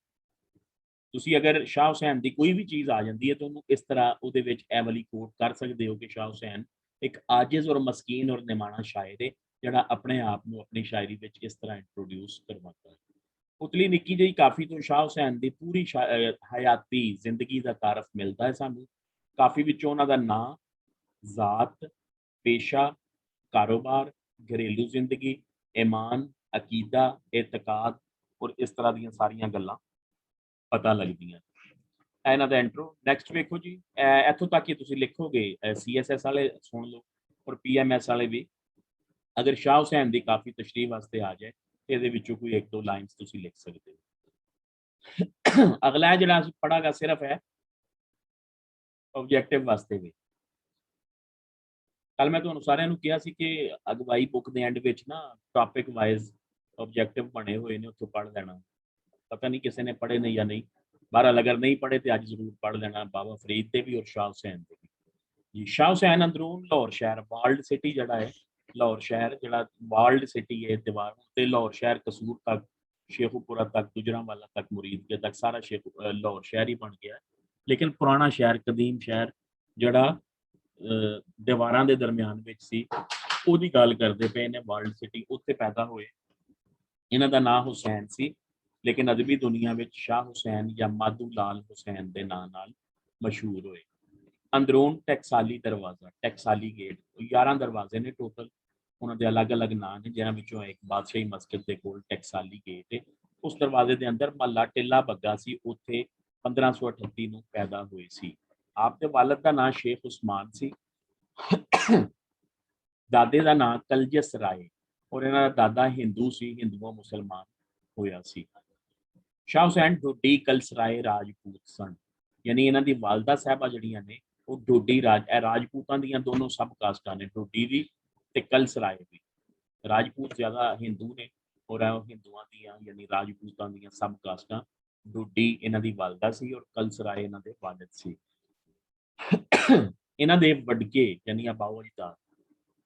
ਤੁਸੀਂ ਅਗਰ ਸ਼ਾਹ ਹੁਸੈਨ ਦੀ ਕੋਈ ਵੀ ਚੀਜ਼ ਆ ਜਾਂਦੀ ਹੈ ਤਾਂ ਉਹਨੂੰ ਇਸ ਤਰ੍ਹਾਂ ਉਹਦੇ ਵਿੱਚ ਇਹ ਵਾਲੀ ਕੋਟ ਕਰ ਸਕਦੇ ਹੋ ਕਿ ਸ਼ਾਹ ਹੁਸੈਨ ਇੱਕ ਆਜਿਜ਼ ਔਰ ਮਸਕੀਨ ਔਰ ਨਿਮਾਣਾ ਸ਼ਾਇਰ ਹੈ, ਜਿਹੜਾ ਆਪਣੇ ਆਪ ਨੂੰ ਆਪਣੀ ਸ਼ਾਇਰੀ ਵਿੱਚ ਇਸ ਤਰ੍ਹਾਂ ਇੰਟਰੋਡਿਊਸ ਕਰਵਾਉਂਦਾ ਹੈ। ਉਤਲੀ ਨਿੱਕੀ ਜਿਹੀ ਕਾਫੀ ਤੋਂ ਸ਼ਾਹ ਹੁਸੈਨ ਦੀ ਪੂਰੀ ਹਯਾਤੀ ਜ਼ਿੰਦਗੀ ਦਾ ਤਾਰਫ ਮਿਲਦਾ ਹੈ ਸਾਨੂੰ। ਕਾਫੀ ਵਿੱਚੋਂ ਉਹਨਾਂ ਦਾ ਨਾਂ, ਜ਼ਾਤ, ਪੇਸ਼ਾ, ਕਾਰੋਬਾਰ, ਘਰੇਲੂ ਜ਼ਿੰਦਗੀ, ਈਮਾਨ, ਅਕੀਦਾ, ਇਤਕਾਦ ਔਰ ਇਸ ਤਰ੍ਹਾਂ ਦੀਆਂ ਸਾਰੀਆਂ ਗੱਲਾਂ ਪਤਾ ਲੱਗਦੀਆਂ। ਇਹਨਾਂ ਦਾ ਇੰਟਰੋ ਨੈਕਸਟ ਵੇਖੋ ਜੀ। ਇੱਥੋਂ ਤੱਕ ਹੀ ਤੁਸੀਂ ਲਿਖੋਗੇ, CSS ਵਾਲੇ ਸੁਣ ਲਓ ਔਰ PMS ਵਾਲੇ ਵੀ। ਅਗਰ ਸ਼ਾਹ ਹੁਸੈਨ ਦੀ ਕਾਫੀ ਤਸ਼ਰੀਹ ਵਾਸਤੇ ਆ ਜਾਏ ਇਹਦੇ ਵਿੱਚੋਂ ਕੋਈ ਇੱਕ ਦੋ ਲਾਈਨਸ ਤੁਸੀਂ ਲਿਖ ਸਕਦੇ ਹੋ। ਅਗਲਾ ਜਿਹੜਾ ਅਸੀਂ ਪੜਾਂਗਾ ਸਿਰਫ ਹੈ ਆਬਜੈਕਟਿਵ ਵਾਸਤੇ ਵੀ। ਕੱਲ ਮੈਂ ਤੁਹਾਨੂੰ ਸਾਰਿਆਂ ਨੂੰ ਕਿਹਾ ਸੀ ਕਿ ਅਗਵਾਈ ਬੁੱਕ ਦੇ ਐਂਡ ਵਿੱਚ ਨਾ ਟੌਪਿਕ ਵਾਈਜ਼ ਆਬਜੈਕਟਿਵ ਬਣੇ ਹੋਏ ਨੇ, ਉੱਥੋਂ ਪੜ੍ਹ ਲੈਣਾ। ਪਤਾ ਨਹੀਂ ਕਿਸੇ ਨੇ ਪੜ੍ਹੇ ਨੇ ਜਾਂ ਨਹੀਂ, ਬਹਰਹਾਲ ਅਗਰ ਨਹੀਂ ਪੜ੍ਹੇ ਤੇ ਅੱਜ ਜ਼ਰੂਰ ਪੜ੍ਹ ਲੈਣਾ, ਬਾਬਾ ਫਰੀਦ ਤੇ ਵੀ ਔਰ ਸ਼ਾਹ ਹੁਸੈਨ ਤੇ ਵੀ ਜੀ। ਸ਼ਾਹ ਹੁਸੈਨ ਅੰਦਰੂਨ ਲਾਹੌਰ ਸ਼ਹਿਰ, ਵਾਲਡ ਸਿਟੀ ਜਿਹੜਾ ਹੈ, ਲਾਹੌਰ ਸ਼ਹਿਰ ਜਿਹੜਾ ਵਾਲਡ ਸਿਟੀ ਹੈ, ਦੀਵਾਰ ਤੇ ਲਾਹੌਰ ਸ਼ਹਿਰ ਕਸੂਰ ਤੱਕ, ਸ਼ੇਖੂਪੁਰਾ ਤੱਕ, ਗੁਜਰਾਂਵਾਲਾ ਤੱਕ, ਮੁਰੀਦਕੇ ਤੱਕ ਸਾਰਾ ਲਾਹੌਰ ਸ਼ਹਿਰ ਹੀ ਬਣ ਗਿਆ। ਲੇਕਿਨ ਪੁਰਾਣਾ ਸ਼ਹਿਰ, ਕਦੀਮ ਸ਼ਹਿਰ ਜਿਹੜਾ ਦੀਵਾਰਾਂ ਦੇ ਦਰਮਿਆਨ ਵਿੱਚ ਸੀ, ਉਹਦੀ ਗੱਲ ਕਰਦੇ ਪਏ ਨੇ, ਵਾਲਡ ਸਿਟੀ, ਉੱਥੇ ਪੈਦਾ ਹੋਏ। ਇਹਨਾਂ ਦਾ ਨਾਂ ਹੁਸੈਨ ਸੀ, ਲੇਕਿਨ ਅਦਬੀ ਦੁਨੀਆ ਵਿੱਚ ਸ਼ਾਹ ਹੁਸੈਨ ਜਾਂ ਮਾਧੂ ਲਾਲ ਹੁਸੈਨ ਦੇ ਨਾਂ ਨਾਲ ਮਸ਼ਹੂਰ ਹੋਏ। ਅੰਦਰੂਨ ਟਕਸਾਲੀ ਦਰਵਾਜ਼ਾ, ਟਕਸਾਲੀ ਗੇਟ, 11 ਦਰਵਾਜ਼ੇ ਨੇ ਟੋਟਲ, ਉਹਨਾਂ ਦੇ ਅਲੱਗ-ਅਲੱਗ ਨਾਂ ਨੇ, ਜਿਨ੍ਹਾਂ ਵਿੱਚੋਂ ਇੱਕ ਬਾਦਸ਼ਾਹੀ ਮਸਜਿਦ ਦੇ ਕੋਲ ਟਕਸਾਲੀ ਗੇਟ ਹੈ। ਉਸ ਦਰਵਾਜ਼ੇ ਦੇ ਅੰਦਰ ਮਹੱਲਾ ਟਿੱਲਾ ਬੱਗਾ ਸੀ, ਉੱਥੇ 1538 ਨੂੰ ਪੈਦਾ ਹੋਏ ਸੀ। ਆਪ ਦੇ ਵਾਲਦ ਦਾ ਨਾਂ ਸ਼ੇਖ ਉਸਮਾਨ ਸੀ, ਦਾਦੇ ਦਾ ਨਾਂ ਕਲਜਸ ਰਾਏ, ਔਰ ਇਹਨਾਂ ਦਾ ਦਾਦਾ ਹਿੰਦੂ ਸੀ, ਹਿੰਦੂਆਂ ਮੁਸਲਮਾਨ ਹੋਇਆ ਸੀ। ਸ਼ਾਹ ਹੁਸੈਨ ਢੋਡੀ ਕਲਸਰਾਏ ਰਾਜਪੂਤ ਸਨ, ਯਾਨੀ ਇਹਨਾਂ ਦੀ ਵਾਲਦਾ ਸਾਹਿਬਾ ਜਿਹੜੀਆਂ ਨੇ ਉਹ ਢੋਡੀ ਰਾਜਪੂਤਾਂ ਦੀਆਂ ਦੋਨੋਂ ਸਬ ਕਾਸਟਾਂ ਨੇ, ਢੋਡੀ ਵੀ ਤੇ ਕਲਸਰਾਏ ਵੀ। ਰਾਜਪੂਤ ਜ਼ਿਆਦਾ ਹਿੰਦੂ ਨੇ ਔਰ ਹਿੰਦੂਆਂ ਦੀਆਂ ਯਾਨੀ ਰਾਜਪੂਤਾਂ ਦੀਆਂ ਸਬ ਕਾਸਟਾਂ। ਢੋਡੀ ਇਹਨਾਂ ਦੀ ਵਾਲਦਾ ਸੀ ਔਰ ਕਲਸਰਾਏ ਇਹਨਾਂ ਦੇ ਵਾਲਿਦ ਸੀ। ਇਹਨਾਂ ਦੇ ਵਡਕੇ ਯਾਨੀ ਅਬਾਓ ਅਜਦਾਦ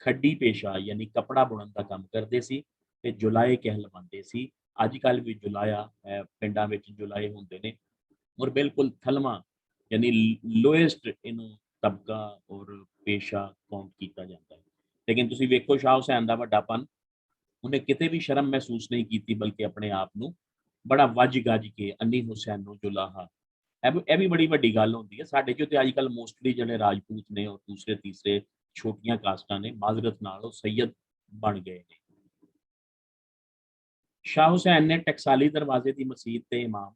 ਖੱਡੀ ਪੇਸ਼ਾ ਯਾਨੀ ਕੱਪੜਾ ਬੁਣਨ ਦਾ ਕੰਮ ਕਰਦੇ ਸੀ ਤੇ ਜੁਲਾਏ ਕਹਿਲਵਾਉਂਦੇ ਸੀ। ਅੱਜ ਕੱਲ੍ਹ ਵੀ ਜੁਲਾਇਆ ਪਿੰਡਾਂ ਵਿੱਚ ਜੁਲਾਏ ਹੁੰਦੇ ਨੇ, ਔਰ ਬਿਲਕੁਲ ਥਲਵਾਂ ਯਾਨੀ ਲੋਐਸਟ ਇਹਨੂੰ ਤਬਕਾ ਔਰ ਪੇਸ਼ਾ ਕਾਊਂਟ ਕੀਤਾ ਜਾਂਦਾ ਹੈ। ਲੇਕਿਨ ਤੁਸੀਂ ਵੇਖੋ ਸ਼ਾਹ ਹੁਸੈਨ ਦਾ ਵੱਡਾਪਨ, ਉਹਨੇ ਕਿਤੇ ਵੀ ਸ਼ਰਮ ਮਹਿਸੂਸ ਨਹੀਂ ਕੀਤੀ, ਬਲਕਿ ਆਪਣੇ ਆਪ ਨੂੰ ਬੜਾ ਵੱਜ ਗੱਜ ਕੇ ਅੰਨੀ ਹੁਸੈਨ ਨੂੰ ਜੁਲਾਹਾ, ਇਹ ਵੀ ਬੜੀ ਵੱਡੀ ਗੱਲ ਹੁੰਦੀ ਹੈ। ਸਾਡੇ ਚੋਂ ਤੇ ਅੱਜ ਕੱਲ੍ਹ ਮੋਸਟਲੀ ਜਿਹੜੇ ਰਾਜਪੂਤ ਨੇ ਔਰ ਦੂਸਰੇ ਤੀਸਰੇ ਛੋਟੀਆਂ ਕਾਸਟਾਂ ਨੇ, ਮਾਜ਼ਰਤ ਨਾਲ ਉਹ ਸੈਯਦ ਬਣ ਗਏ ਨੇ। ਸ਼ਾਹ ਹੁਸੈਨ ਨੇ ਟਕਸਾਲੀ ਦਰਵਾਜ਼ੇ ਦੀ ਮਸਜਿਦ ਤੇ ਇਮਾਮ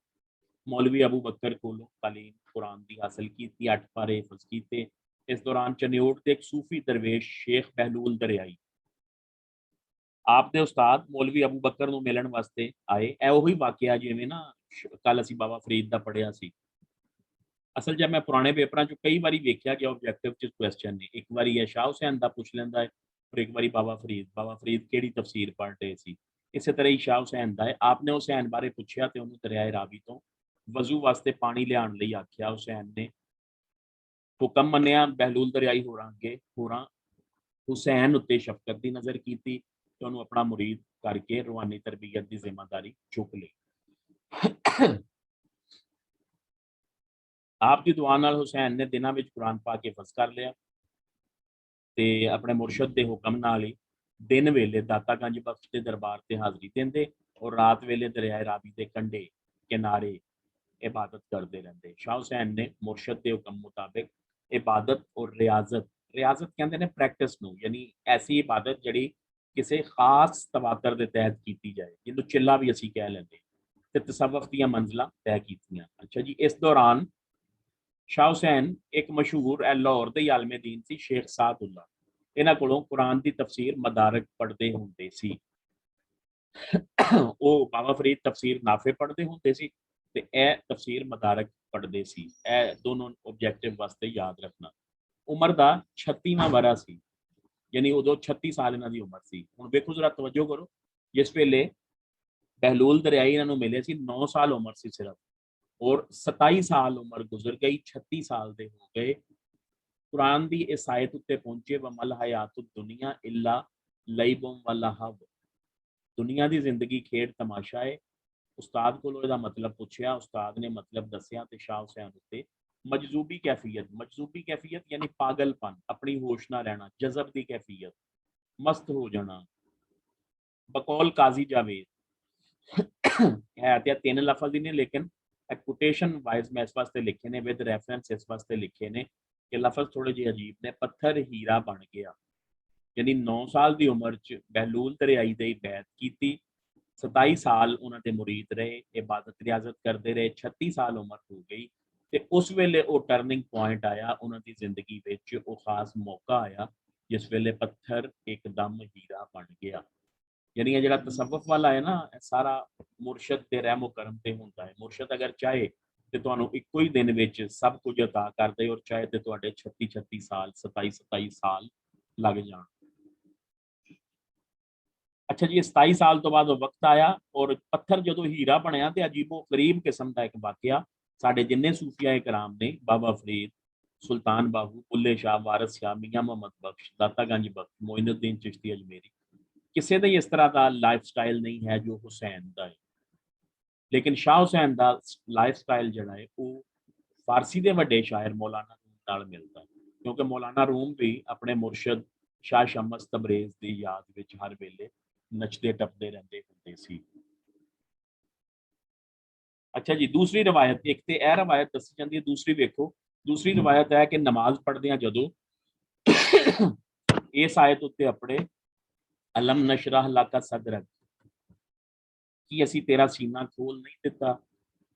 ਮੌਲਵੀ ਅਬੂ ਬਕਰ ਕੋਲੋਂ ਤਾਲੀਮ ਕੁਰਾਨ ਦੀ ਹਾਸਲ ਕੀਤੀ, 8 ਪਾਰੇ ਹਿਫਜ਼ ਕੀਤੇ। ਇਸ ਦੌਰਾਨ ਚਨਿਓਟ ਦੇ ਇੱਕ ਸੂਫੀ ਦਰਵੇਸ਼ ਸ਼ੇਖ ਬਹਿਲੂਲ ਦਰਿਆਈ ਆਪ ਦੇ ਉਸਤਾਦ ਮੌਲਵੀ ਅਬੂ ਬਕਰ ਨੂੰ ਮਿਲਣ ਵਾਸਤੇ ਆਏ। ਇਹ ਉਹੀ ਵਾਕਿਆ ਜਿਵੇਂ ਨਾ ਕੱਲ ਅਸੀਂ ਬਾਬਾ ਫਰੀਦ ਦਾ ਪੜ੍ਹਿਆ ਸੀ। ਅਸਲ 'ਚ ਮੈਂ ਪੁਰਾਣੇ ਪੇਪਰਾਂ 'ਚ ਕਈ ਵਾਰੀ ਵੇਖਿਆ ਕਿ ਆਬਜੈਕਟਿਵ 'ਚ ਕੁਐਸਚਨ ਨੇ, ਇੱਕ ਵਾਰੀ ਇਹ ਸ਼ਾਹ ਹੁਸੈਨ ਦਾ ਪੁੱਛ ਲੈਂਦਾ ਹੈ ਔਰ ਇੱਕ ਵਾਰੀ ਬਾਬਾ ਫਰੀਦ ਕਿਹੜੀ ਤਫਸੀਰ ਪੜ੍ਹ ਰਹੇ ਸੀ। ਇਸੇ ਤਰ੍ਹਾਂ ਹੀ ਸ਼ਾਹ ਹੁਸੈਨ ਦਾ ਹੈ। ਆਪਨੇ ਹੁਸੈਨ ਬਾਰੇ ਪੁੱਛਿਆ ਤੇ ਉਹਨੂੰ ਦਰਿਆਏ ਰਾਵੀ ਤੋਂ ਵਜ਼ੂ ਵਾਸਤੇ ਪਾਣੀ ਲਿਆਉਣ ਲਈ ਆਖਿਆ। ਹੁਸੈਨ ਨੇ ਹੁਕਮ ਮੰਨਿਆ। ਬਹਿਲੂਲ ਦਰਿਆਈ ਹੋਰਾਂ ਹੁਸੈਨ ਉੱਤੇ ਸ਼ਫਕਤ ਦੀ ਨਜ਼ਰ ਕੀਤੀ ਤੇ ਉਹਨੂੰ ਆਪਣਾ ਮੁਰੀਦ ਕਰਕੇ ਰੂਹਾਨੀ ਤਰਬੀਅਤ ਦੀ ਜ਼ਿੰਮੇਵਾਰੀ ਚੁੱਕ ਲਈ। ਆਪ ਦੀ ਦੁਆ ਨਾਲ ਹੁਸੈਨ ਨੇ ਦਿਨਾਂ ਵਿੱਚ ਕੁਰਾਨ ਪਾ ਕੇ ਹਿਫਜ਼ ਕਰ ਲਿਆ ਤੇ ਆਪਣੇ ਮੁਰਸ਼ਦ ਦੇ ਹੁਕਮ ਨਾਲ ਹੀ ਦਿਨ ਵੇਲੇ ਦਾਤਾ ਗੰਜ ਬਖਸ਼ ਦੇ ਦਰਬਾਰ ਤੇ ਹਾਜ਼ਰੀ ਦਿੰਦੇ ਔਰ ਰਾਤ ਵੇਲੇ ਦਰਿਆਏ ਰਾਵੀ ਦੇ ਕੰਢੇ ਕਿਨਾਰੇ ਇਬਾਦਤ ਕਰਦੇ ਰਹਿੰਦੇ। ਸ਼ਾਹ ਹੁਸੈਨ ਨੇ ਮੁਰਸ਼ਦ ਦੇ ਹੁਕਮ ਮੁਤਾबिक ਇਬਾਦਤ ਔਰ ਰਿਆਜ਼ਤ ਕਹਿੰਦੇ ਨੇ ਪ੍ਰੈਕਟਿਸ ਨੂੰ, ਯਾਨੀ ਐਸੀ ਇਬਾਦਤ ਜਿਹੜੀ ਕਿਸੇ ਖਾਸ ਤਵਾਤਰ ਦੇ ਤਹਿਤ ਕੀਤੀ ਜਾਏ, ਜਿਹਨੂੰ ਚਿੱਲਾ ਵੀ ਅਸੀਂ ਕਹਿ ਲੈਂਦੇ, ਤੇ ਤਸੱਵੁਫ ਦੀਆਂ ਮੰਜ਼ਲਾਂ ਤੈਅ ਕੀਤੀਆਂ। ਅੱਛਾ ਜੀ, ਇਸ ਦੌਰਾਨ ਸ਼ਾਹ ਹੁਸੈਨ ਇੱਕ ਮਸ਼ਹੂਰ ਲਾਹੌਰ ਦੇ ਆਲਮੇ ਦੀਨ ਸੀ ਸ਼ੇਖ ਸਾਦੁੱਲਾ, ਇਹਨਾਂ ਕੋਲੋਂ ਕੁਰਾਨ ਦੀ ਤਫਸੀਰ ਮਦਾਰਕ ਪੜ੍ਹਦੇ ਹੁੰਦੇ ਸੀ। ਉਹ ਬਾਬਾ ਫਰੀਦ ਤਫਸੀਰ ਨਾਫੇ ਪੜ੍ਹਦੇ ਹੁੰਦੇ ਸੀ ਤੇ ਇਹ ਤਫਸੀਰ ਮਦਾਰਕ ਪੜ੍ਹਦੇ ਸੀ। ਇਹ ਦੋਨੋਂ ਆਬਜੈਕਟਿਵ ਵਾਸਤੇ ਯਾਦ ਰੱਖਣਾ। ਉਮਰ ਦਾ 36ਵਾਂ ਵਰਾ ਸੀ, ਯਾਨੀ ਉਦੋਂ 36 ਸਾਲ ਇਹਨਾਂ ਦੀ ਉਮਰ ਸੀ। ਹੁਣ ਵੇਖੋ ਜ਼ਰਾ ਤਵੱਜੋ ਕਰੋ, ਜਿਸ ਵੇਲੇ ਬਹਿਲੂਲ ਦਰਿਆਈ ਇਹਨਾਂ ਨੂੰ ਮਿਲੇ ਸੀ 9 ਸਾਲ ਉਮਰ ਸੀ ਸਿਰਫ, ਔਰ 27 ਸਾਲ ਉਮਰ ਗੁਜ਼ਰ ਗਈ, 36 ਸਾਲ ਦੇ ਹੋ ਗਏ। ਕੁਰਾਨ ਦੀ ਇਸ ਆਇਤ ਉੱਤੇ ਪਹੁੰਚੇ, ਵਮਲ ਹਯਾਤੁ ਦੁਨੀਆ ਇਲਾ ਲਈਬੁਮ व लहव, ਦੁਨੀਆ ਦੀ ਜ਼ਿੰਦਗੀ ਖੇਡ ਤਮਾਸ਼ਾ ਹੈ। ਉਸਤਾਦ ਕੋਲੋਂ ਇਹਦਾ ਮਤਲਬ ਪੁੱਛਿਆ, ਉਸਤਾਦ ਨੇ ਮਤਲਬ ਦੱਸਿਆ ਤੇ ਸ਼ਾਹ ਹੁਸੈਨ ਉੱਤੇ ਮਜਜ਼ੂਬੀ ਕੈਫੀਅਤ ਯਾਨੀ ਪਾਗਲਪਨ, ਆਪਣੀ ਹੋਸ਼ ਨਾ ਰਹਿਣਾ, ਜਜ਼ਬ ਦੀ ਕੈਫੀਅਤ, ਮਸਤ ਹੋ ਜਾਣਾ। ਬਕੌਲ ਕਾਜ਼ੀ ਜਾਵੇਦ ਹੈ ਤੇ 3 ਲਫ਼ਜ਼ ਹੀ ਨੇ, ਲੇਕਿਨ ਕੋਟੇਸ਼ਨ ਵਾइज मैं इस वास्ते लिखे ने, विद रेफरेंस इस वास्ते लिखे ने कि लफज थोड़े ਜਿਹੇ अजीब ने। पत्थर हीरा बन गया, यानी 9 साल की उम्र च बहलूल दरियाई ਦੀ बैत की, 27 साल उन्होंने मुरीद रहे, इबादत रियाजत करते रहे, 36 साल उम्र हो गई ਤੇ ਉਸ ਵੇਲੇ ਉਹ ਟਰਨਿੰਗ ਪੁਆਇੰਟ ਆਇਆ ਉਹਨਾਂ ਦੀ ਜ਼ਿੰਦਗੀ ਵਿੱਚ। ਉਹ ਖਾਸ ਮੌਕਾ ਆਇਆ ਜਿਸ ਵੇਲੇ ਪੱਥਰ ਇੱਕਦਮ ਹੀਰਾ ਬਣ ਗਿਆ। यानी ਜਿਹੜਾ ਤਸੱਵੁਫ ਵਾਲਾ ਹੈ ਨਾ, ਇਹ ਸਾਰਾ ਮੁਰਸ਼ਦ ਦੇ ਰਹਿਮੋ ਕਰਮ ਤੇ ਹੁੰਦਾ ਹੈ। ਮੁਰਸ਼ਦ ਅਗਰ ਚਾਹੇ ਤੇ ਤੁਹਾਨੂੰ ਇੱਕੋ ਹੀ ਦਿਨ ਵਿੱਚ ਸਭ ਕੁਝ ਅਤਾ ਕਰ ਦੇ, ਔਰ ਚਾਹੇ ਤੇ ਤੁਹਾਡੇ 36 ਸਾਲ 27 ਸਾਲ ਲੱਗ ਜਾਣ। ਅੱਛਾ ਜੀ, 27 ਸਾਲ ਤੋਂ ਬਾਅਦ ਉਹ ਵਕਤ ਆਇਆ ਔਰ ਪੱਥਰ ਜਦੋਂ ਹੀਰਾ ਬਣਿਆ ਤੇ ਅਜੀਬੋ ਗਰੀਬ ਕਿਸਮ ਦਾ ਇੱਕ ਵਾਕਿਆ ਸਾਡੇ ਜਿੰਨੇ ਸੂਫੀਆ ਇਕਰਾਮ ਨੇ, ਬਾਬਾ ਫਰੀਦ, ਸੁਲਤਾਨ ਬਾਹੂ, ਬੁੱਲੇ ਸ਼ਾਹ, ਵਾਰਿਸ ਸ਼ਾਹ, ਮੀਆਂ ਮੁਹੰਮਦ ਬਖਸ਼, ਦਾਤਾ ਗੰਜ ਬਖਸ਼, ਮੋਇਨੁੱਦੀਨ ਚਿਸ਼ਤੀ ਅਜਮੇਰੀ, ਕਿਸੇ ਦਾ ਇਸ ਤਰ੍ਹਾਂ ਦਾ ਲਾਈਫ ਸਟਾਈਲ ਨਹੀਂ ਹੈ ਜੋ ਹੁਸੈਨ ਦਾ ਹੈ। ਲੇਕਿਨ ਸ਼ਾਹ ਹੁਸੈਨ ਦਾ ਲਾਈਫ ਸਟਾਈਲ ਜਿਹੜਾ ਹੈ ਉਹ ਫਾਰਸੀ ਦੇ ਵੱਡੇ ਸ਼ਾਇਰ ਮੌਲਾਨਾ ਰੂਮ ਨਾਲ ਮਿਲਦਾ ਹੈ, ਕਿਉਂਕਿ ਮੌਲਾਨਾ ਰੂਮ ਵੀ ਆਪਣੇ ਮੁਰਸ਼ਦ ਸ਼ਾਹ ਸ਼ਮਸ ਤਬਰੇਜ਼ ਦੀ ਯਾਦ ਵਿੱਚ ਹਰ ਵੇਲੇ ਨੱਚਦੇ ਟੱਪਦੇ ਰਹਿੰਦੇ ਹੁੰਦੇ ਸੀ। ਅੱਛਾ ਜੀ, ਦੂਸਰੀ ਰਵਾਇਤ, ਇੱਕ ਤੇ ਇਹ ਰਵਾਇਤ ਦੱਸੀ ਜਾਂਦੀ ਹੈ, ਦੂਸਰੀ ਵੇਖੋ। ਦੂਸਰੀ ਰਵਾਇਤ ਹੈ ਕਿ ਨਮਾਜ਼ ਪੜ੍ਹਦਿਆਂ ਜਦੋਂ ਇਸ ਆਇਤ ਉੱਤੇ ਆਪਣੇ ਅਲਮ ਨਸ਼ਰਹ ਲਕਾ ਸਦਰਕ, ਕਿ ਅਸੀਂ ਤੇਰਾ ਸੀਨਾ ਖੋਲ ਨਹੀਂ ਦਿੱਤਾ,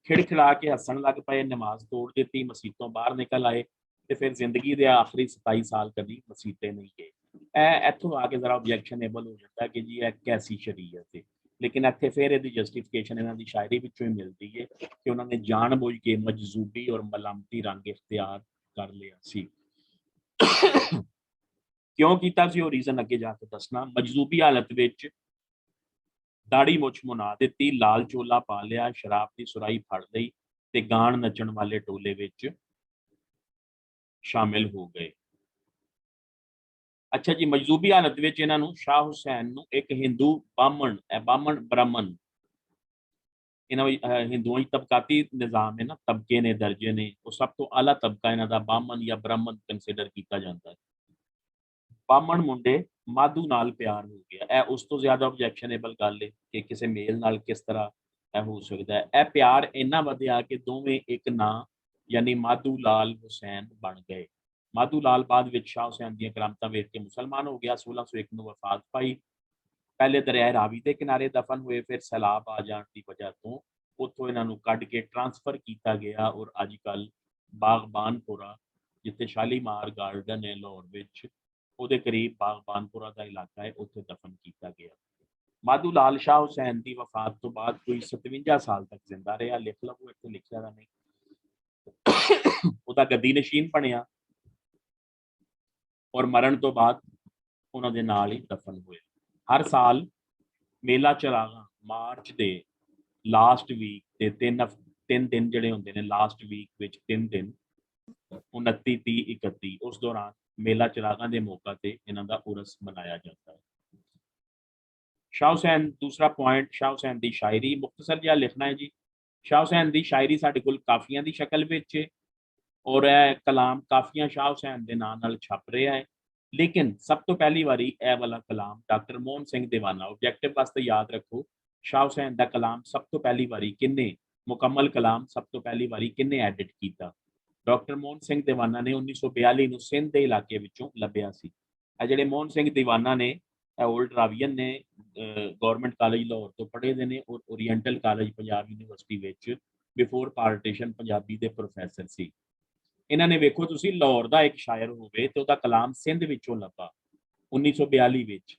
ਖਿੜਖਿੜਾ ਕੇ ਹੱਸਣ ਲੱਗ ਪਏ, ਨਮਾਜ਼ ਤੋੜ ਦਿੱਤੀ, ਮਸੀਤੋਂ ਬਾਹਰ ਨਿਕਲ ਆਏ ਤੇ ਫਿਰ ਜ਼ਿੰਦਗੀ ਦੇ ਆਖਰੀ 27 ਸਾਲ ਕਦੀ ਮਸੀਤੇ ਨਹੀਂ ਗਏ। ਇਹ ਇੱਥੋਂ ਆ ਕੇ ਜ਼ਰਾ ਆਬਜੈਕਸ਼ਨੇਬਲ ਹੋ ਜਾਂਦਾ ਕਿ ਜੀ ਇਹ ਕੈਸੀ ਸ਼ਰੀਅਤ ਹੈ। ਲੇਕਿਨ ਇੱਥੇ ਫਿਰ ਇਹਦੀ ਜਸਟੀਫਿਕੇਸ਼ਨ ਇਹਨਾਂ ਦੀ ਸ਼ਾਇਰੀ ਵਿੱਚੋਂ ਹੀ ਮਿਲਦੀ ਹੈ ਕਿ ਉਹਨਾਂ ਨੇ ਜਾਣਬੁੱਝ ਕੇ ਮਜਜ਼ੂਬੀ ਔਰ ਮਲਾਮਤੀ ਰੰਗ ਇਖਤਿਆਰ ਕਰ ਲਿਆ ਸੀ। ਕਿਉਂ ਕੀਤਾ ਸੀ ਉਹ ਰੀਜ਼ਨ ਅੱਗੇ ਜਾ ਕੇ ਦੱਸਣਾ। ਮਜਜ਼ੂਬੀ ਹਾਲਤ ਵਿੱਚ ਦਾੜੀ ਮੁੱਛ ਮੁਨਾ ਦਿੱਤੀ, ਲਾਲ ਚੋਲਾ ਪਾ ਲਿਆ, ਸ਼ਰਾਬ ਦੀ ਸੁਰਾਈ ਫੜ ਲਈ ਤੇ ਗਾਣ ਨੱਚਣ ਵਾਲੇ ਟੋਲੇ ਵਿੱਚ ਸ਼ਾਮਿਲ ਹੋ ਗਏ। ਅੱਛਾ ਜੀ, ਮਜਜ਼ੂਬੀ ਹਾਲਤ ਵਿੱਚ ਇਹਨਾਂ ਨੂੰ ਸ਼ਾਹ ਹੁਸੈਨ ਨੂੰ ਇੱਕ ਹਿੰਦੂ ਬਾਹਮਣ ਬ੍ਰਾਹਮਣ, ਇਹਨਾਂ ਹਿੰਦੂਆਂ ਦੀ ਤਬਕਾਤੀ ਨਿਜ਼ਾਮ ਹੈ ਨਾ, ਤਬਕੇ ਨੇ, ਦਰਜੇ ਨੇ, ਉਹ ਸਭ ਤੋਂ ਆਲਾ ਤਬਕਾ ਇਹਨਾਂ ਦਾ ਬਾਹਮਣ ਜਾਂ ਬ੍ਰਾਹਮਣ ਕੰਸੀਡਰ ਕੀਤਾ ਜਾਂਦਾ ਹੈ। ਬਾਹਮਣ ਮੁੰਡੇ ਮਾਧੂ ਨਾਲ ਪਿਆਰ ਹੋ ਗਿਆ। ਇਹ ਉਸ ਤੋਂ ਜ਼ਿਆਦਾ ਆਬਜੈਕਸ਼ਨੇਬਲ ਗੱਲ ਹੈ ਕਿ ਕਿਸੇ ਮੇਲ ਨਾਲ ਕਿਸ ਤਰ੍ਹਾਂ ਇਹ ਹੋ ਸਕਦਾ ਹੈ। ਇਹ ਪਿਆਰ ਇੰਨਾ ਵਧਿਆ ਕਿ ਦੋਵੇਂ ਇੱਕ ਨਾਂ ਯਾਨੀ ਮਾਧੂ ਲਾਲ ਹੁਸੈਨ ਬਣ ਗਏ। ਮਾਧੂ ਲਾਲ ਬਾਅਦ ਵਿੱਚ ਸ਼ਾਹ ਹੁਸੈਨ ਦੀਆਂ ਕਰਾਮਤਾਂ ਵੇਖ ਕੇ ਮੁਸਲਮਾਨ ਹੋ ਗਿਆ। 1601 ਨੂੰ ਵਫਾਤ ਪਾਈ। ਪਹਿਲੇ ਦਰਿਆ ਰਾਵੀ ਦੇ ਕਿਨਾਰੇ ਦਫਨ ਹੋਏ, ਫਿਰ ਸੈਲਾਬ ਆ ਜਾਣ ਦੀ ਵਜ੍ਹਾ ਤੋਂ ਉੱਥੋਂ ਇਹਨਾਂ ਨੂੰ ਕੱਢ ਕੇ ਟ੍ਰਾਂਸਫਰ ਕੀਤਾ ਗਿਆ ਔਰ ਅੱਜ ਕੱਲ੍ਹ ਬਾਗਬਾਨਪੁਰਾ, ਜਿੱਥੇ ਸ਼ਾਲੀਮਾਰ ਗਾਰਡਨ ਹੈ ਲਾਹੌਰ ਵਿੱਚ, ਉਹਦੇ ਕਰੀਬ ਬਾਗਬਾਨਪੁਰਾ ਦਾ ਇਲਾਕਾ ਹੈ, ਉੱਥੇ ਦਫਨ ਕੀਤਾ ਗਿਆ। ਮਾਧੂ ਲਾਲ ਸ਼ਾਹ ਹੁਸੈਨ ਦੀ ਵਫਾਤ ਤੋਂ ਬਾਅਦ ਕੋਈ 57 ਸਾਲ ਤੱਕ ਜ਼ਿੰਦਾ ਰਿਹਾ। ਲਿਖ ਲਵੋ, ਇੱਥੇ ਲਿਖਿਆ ਦਾ ਨਹੀਂ। ਉਹਦਾ ਗੱਦੀ ਨਸ਼ੀਨ ਬਣਿਆ ਔਰ ਮਰਨ ਤੋਂ ਬਾਅਦ ਉਹਨਾਂ ਦੇ ਨਾਲ ਹੀ ਦਫਨ ਹੋਏ। ਹਰ ਸਾਲ ਮੇਲਾ ਚਰਾਗਾ ਮਾਰਚ ਦੇ ਲਾਸਟ ਵੀਕ ਦੇ 3 ਦਿਨ ਜਿਹੜੇ ਹੁੰਦੇ ਨੇ, ਲਾਸਟ ਵੀਕ ਵਿੱਚ 3 ਦਿਨ 29, 30, 31, ਉਸ ਦੌਰਾਨ ਮੇਲਾ ਚਰਾਗਾਂ ਦੇ ਮੌਕਾ ਤੇ ਇਹਨਾਂ ਦਾ ਉਰਸ ਮਨਾਇਆ ਜਾਂਦਾ ਹੈ। ਸ਼ਾਹ ਹੁਸੈਨ, ਦੂਸਰਾ ਪੁਆਇੰਟ, ਸ਼ਾਹ ਹੁਸੈਨ ਦੀ ਸ਼ਾਇਰੀ ਮੁਖਤਸਰ ਜਿਹਾ ਲਿਖਣਾ ਹੈ ਜੀ। ਸ਼ਾਹ ਹੁਸੈਨ ਦੀ ਸ਼ਾਇਰੀ ਸਾਡੇ ਕੋਲ ਕਾਫੀਆਂ ਦੀ ਸ਼ਕਲ ਵਿੱਚ ਹੈ ਔਰ ਇਹ ਕਲਾਮ ਕਾਫੀਆਂ ਸ਼ਾਹ ਹੁਸੈਨ ਦੇ ਨਾਂ ਨਾਲ ਛਪ ਰਿਹਾ ਹੈ। ਲੇਕਿਨ ਸਭ ਤੋਂ ਪਹਿਲੀ ਵਾਰੀ ਇਹ ਵਾਲਾ ਕਲਾਮ ਡਾਕਟਰ ਮੋਹਨ ਸਿੰਘ ਦੀਵਾਨਾ, ਆਬਜੈਕਟਿਵ ਵਾਸਤੇ ਯਾਦ ਰੱਖੋ, ਸ਼ਾਹ ਹੁਸੈਨ ਦਾ ਕਲਾਮ ਸਭ ਤੋਂ ਪਹਿਲੀ ਵਾਰੀ ਕਿੰਨੇ, ਮੁਕੰਮਲ ਕਲਾਮ ਸਭ ਤੋਂ ਪਹਿਲੀ ਵਾਰੀ ਕਿੰਨੇ ਐਡਿਟ ਕੀਤਾ? ਡਾਕਟਰ ਮੋਹਨ ਸਿੰਘ ਦੀਵਾਨਾ ਨੇ 1942 ਨੂੰ ਸਿੰਧ ਦੇ ਇਲਾਕੇ ਵਿੱਚੋਂ ਲੱਭਿਆ ਸੀ। ਇਹ ਜਿਹੜੇ ਮੋਹਨ ਸਿੰਘ ਦੀਵਾਨਾ ਨੇ ओल्ड रावियन ने गवर्नमेंट कॉलेज लाहौर तो पढ़े दे ने और oriental college Punjab university which before partition Punjabi they professor सी। इन्हां ने वेखो तुसीं लाहौर दा एक शायर होवे ते उहदा कलाम सिंध विचों लभा 1942 विच।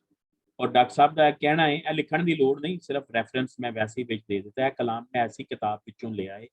और डॉक्टर साहब का कहना है, यह लिखण की लोड़ नहीं, सिर्फ रैफरेंस मैं वैसे ही विच दे दिता है। कलाम मैं ऐसी किताब विचों लिया है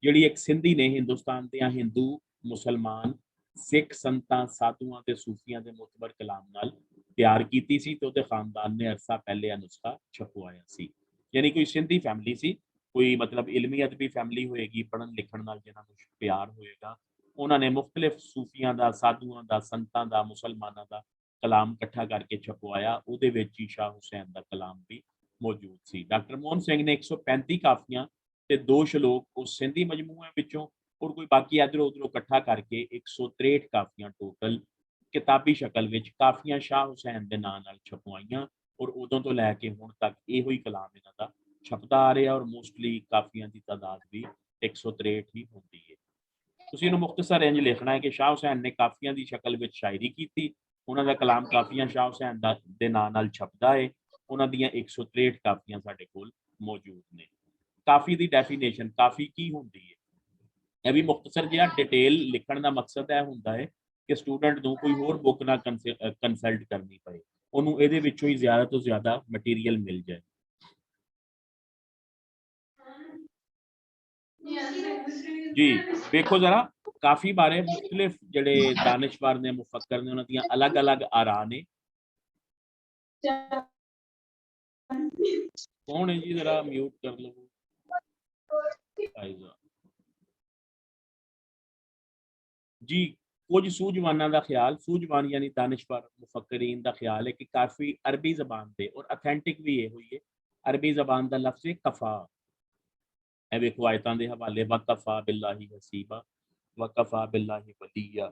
जिहड़ी एक सिंधी ने हिंदुस्तान दे हिंदू मुसलमान सिख संतां साधुआं ते सूफियां दे मुतबर कलाम नाल तैयार कीती सी ते उहदे खानदान ने अरसा पहले यह नुस्खा छपवाया सी। यानी कोई सिंधी फैमिली सी, कोई मतलब इलमी अदबी फैमिली होएगी, पढ़न लिखण नाल जिन्हां नूं प्यार होएगा। उन्होंने मुख्तलिफ सूफियां दा, साधुआं दा, संतां दा, मुसलमानां दा कलाम इकट्ठा करके छपवाया। उहदे विच ही शाह हुसैन दा कलाम भी मौजूद सी। डॉक्टर मोहन सिंह ने 135 काफियां ते 2 शलोक उस सिंधी मजमूए विचों और कोई बाकी इधरों उधरों इकट्ठा करके 163 काफियां टोटल किताबी शक्ल विच काफियां शाह हुसैन दे नाम नाल छपवाइयां और उदों तो लैके हुण तक इहो ही कलाम इन्हां दा छपदा आ रहा और मोस्टली काफियां की तादाद भी 163 ही होंदी है। तुसीं इहनूं मुख्तसर इंज लिखना है कि शाह हुसैन ने काफियां की शक्ल विच शायरी की। उन्हां दा कलाम काफियां शाह हुसैन दे नाम नाल छपदा है। उन्हां दियां 163 काफियां साडे कोल मौजूद ने। काफी दी डेफिनेशन काफी की हुंदी है, यह भी मुख्तसर जिहा डिटेल लिखण दा मकसद यह हुंदा है कि स्टूडेंट नूं कोई होर बुक ना कंसल्ट करनी पए, उहनूं इहदे विचों ही ज़्यादा तो ज़्यादा मटीरियल मिल जाए। जी देखो जरा, काफी बारे मुख्तलिफ जड़े दानिशवर ने मुफक्कर ने उन्हां दियां अलग अलग आरा ने। कौन है जी, जरा म्यूट कर लो। जी कुछ सूझवाना का ख्याल, सूझवान यानी दानिशवर मुफक्करीन का ख्याल है कि काफ़ी अरबी जबान से और अथेंटिक भी ये हुई है। अरबी जबान का लफ्ज़ है कफ़ा। ए वेखो आयतां दे हवाले, वकफ़ा बिल्लाहि हसीबा वकफ़ा बिल्लाहि वलिया।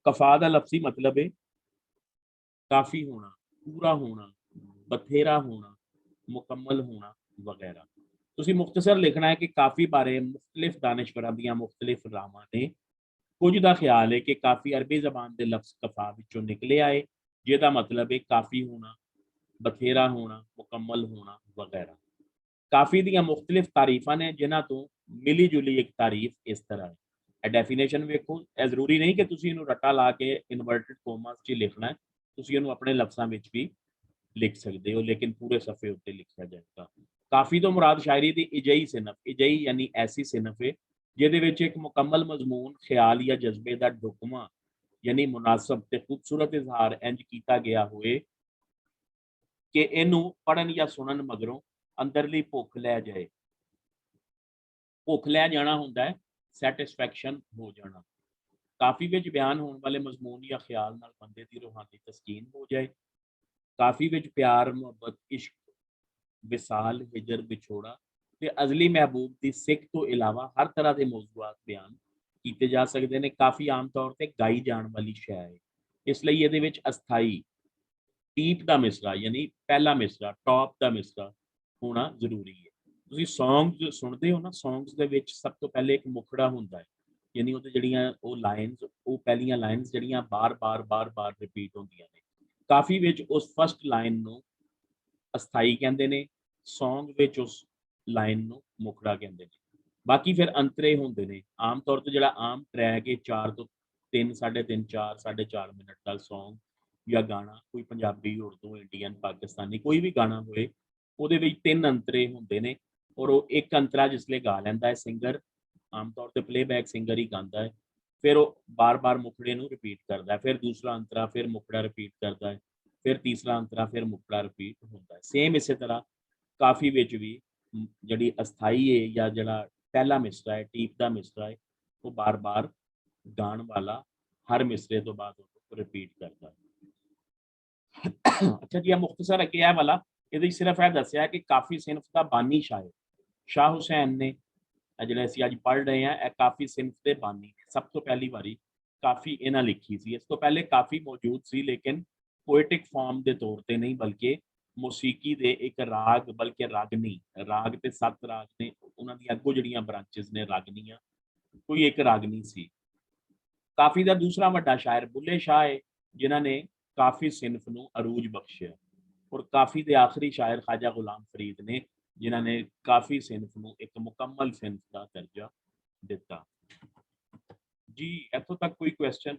कफ़ा का लफ्ज़ी मतलब है काफ़ी होना, पूरा होना, बथेरा होना, मुकम्मल होना वगैरह। तुसीं मुख्तसर लिखना है कि काफ़ी बारे मुख्तलिफ दानिशवरां दियां मुख्तलिफ रावां ने। कुछ का ख्याल है कि काफ़ी अरबी जबान के लफ्ज़ कफ़ा विचों निकले आए, जिहदा मतलब है काफ़ी होना, बथेरा होना, मुकम्मल होना वगैरह। काफ़ी दियां मुख्तलिफ तारीफां ने जिन्हां तो मिली जुली एक तारीफ इस तरह है। डेफिनेशन वेखो, यह जरूरी नहीं कि तुसीं इहनूं रट्टा ला के इनवर्टेड कोमास च लिखना है, तुसीं इहनूं अपने लफ्ज़ां विच भी लिख सकते हो, लेकिन पूरे सफ़े उत्ते लिखा जाएगा। काफ़ी तो मुराद शायरी की इजई सिनफ, इजई यानी ऐसी सिनफ है जिहदे विच एक मुकम्मल मजमून, ख्याल या जज्बे का ढुकवां यानी मुनासब ते खूबसूरत इजहार इंज किया गया होए कि इहनूं पढ़न या सुनन मगरों अंदरली भुख लै जाए। भुख लै जाना हुंदा है सैटिस्फैक्शन हो जाना। काफ़ी विच बयान होने वाले मजमून या ख्याल नाल बंदे की रूहानी तस्कीन हो जाए। काफ़ी विच प्यार, मुहब्बत, इश्क, विसाल, हिजर, विछोड़ा ते अजली महबूब की सिक तो इलावा हर तरह के मौजूआत बयान किए जा सकते हैं। काफ़ी आम तौर पर गाई जाने वाली शै है, इसलिए ये विच अस्थाई टीप का मिसरा यानी पहला मिसरा, टॉप का मिसरा होना जरूरी है। तुसीं सॉन्ग्स सुनते हो ना, सॉन्ग्स दे विच सब तो पहले एक मुखड़ा हुंदा है, यानी उहदे जड़ियां वो लाइन्स, वो पहलियां लाइन्स जड़ियां बार बार बार बार रिपीट होंदियां ने। काफ़ी विच उस फर्स्ट लाइन नूं अस्थाई कहंदे ने, सॉन्ग विच उस लाइन नूं मुखड़ा कहंदे ने। बाकी फिर अंतरे होंदे ने। आम तौर ते जिहड़ा आम ट्रैक है 4 तो 3 साढ़े 3 4 साढ़े 4 मिनट का सॉन्ग या गाना, कोई पंजाबी, उर्दू, इंडियन, पाकिस्तानी कोई भी गाना होए, ਉਹਦੇ ਵਿੱਚ 3 अंतरे ਹੁੰਦੇ ਨੇ और वो एक अंतरा जिसले गा ਲੈਂਦਾ है सिंगर, आम तौर ਤੇ प्लेबैक सिंगर ही गाता है, फिर वो बार बार मुखड़े ਨੂੰ रिपीट करता है, फिर दूसरा अंतरा, फिर मुखड़ा रिपीट करता है, फिर तीसरा अंतरा, फिर मुखड़ा रिपीट होता है। सेम इस तरह काफ़ी विच भी ਜਿਹੜੀ अस्थाई है या ਜਿਹੜਾ पहला मिसरा है, टीप का मिसरा है, वो बार बार गाण वाला हर मिसरे तो बाद रिपीट करता है। अच्छा जी, मुख्तसर अगे यह वाला ये सिर्फ यह दसिया कि काफ़ी सिनफ का बानी शायर शाह हुसैन ने जिहड़े असीं अज पढ़ रहे हैं, काफ़ी सिनफ के बानी ने। सब तो पहली बारी काफ़ी इन्हां लिखी सी, इस तो पहले काफ़ी मौजूद सी, लेकिन पोएटिक फॉर्म के तौर पर नहीं, बल्कि मौसीकी दे एक राग, बल्कि रागनी, राग ते 7 राग ने, उन्हां दी अगों जिहड़ियां ब्रांचेस ने रागनियां, कोई एक रागनी सी। काफ़ी का दूसरा वड्डा शायर बुल्ले शाह है, जिन्हां ने ਕਾਫੀ ਸਿਨਫ ਨੂੰ ਅਰੂਜ ਬਖਸ਼ਿਆ। ਔਰ ਕਾਫੀ ਦੇ ਆਖਰੀ ਸ਼ਾਇਰ ख्वाजा गुलाम फरीद ने जिन्हां ने काफी सिनफ ਨੂੰ ਇੱਕ ਮੁਕੰਮਲ ਸਿਨਫ ਦਾ ਦਰਜਾ ਦਿੱਤਾ। ਜੀ ਇੱਥੋਂ ਤੱਕ ਕੋਈ ਕੁਐਸਚਨ?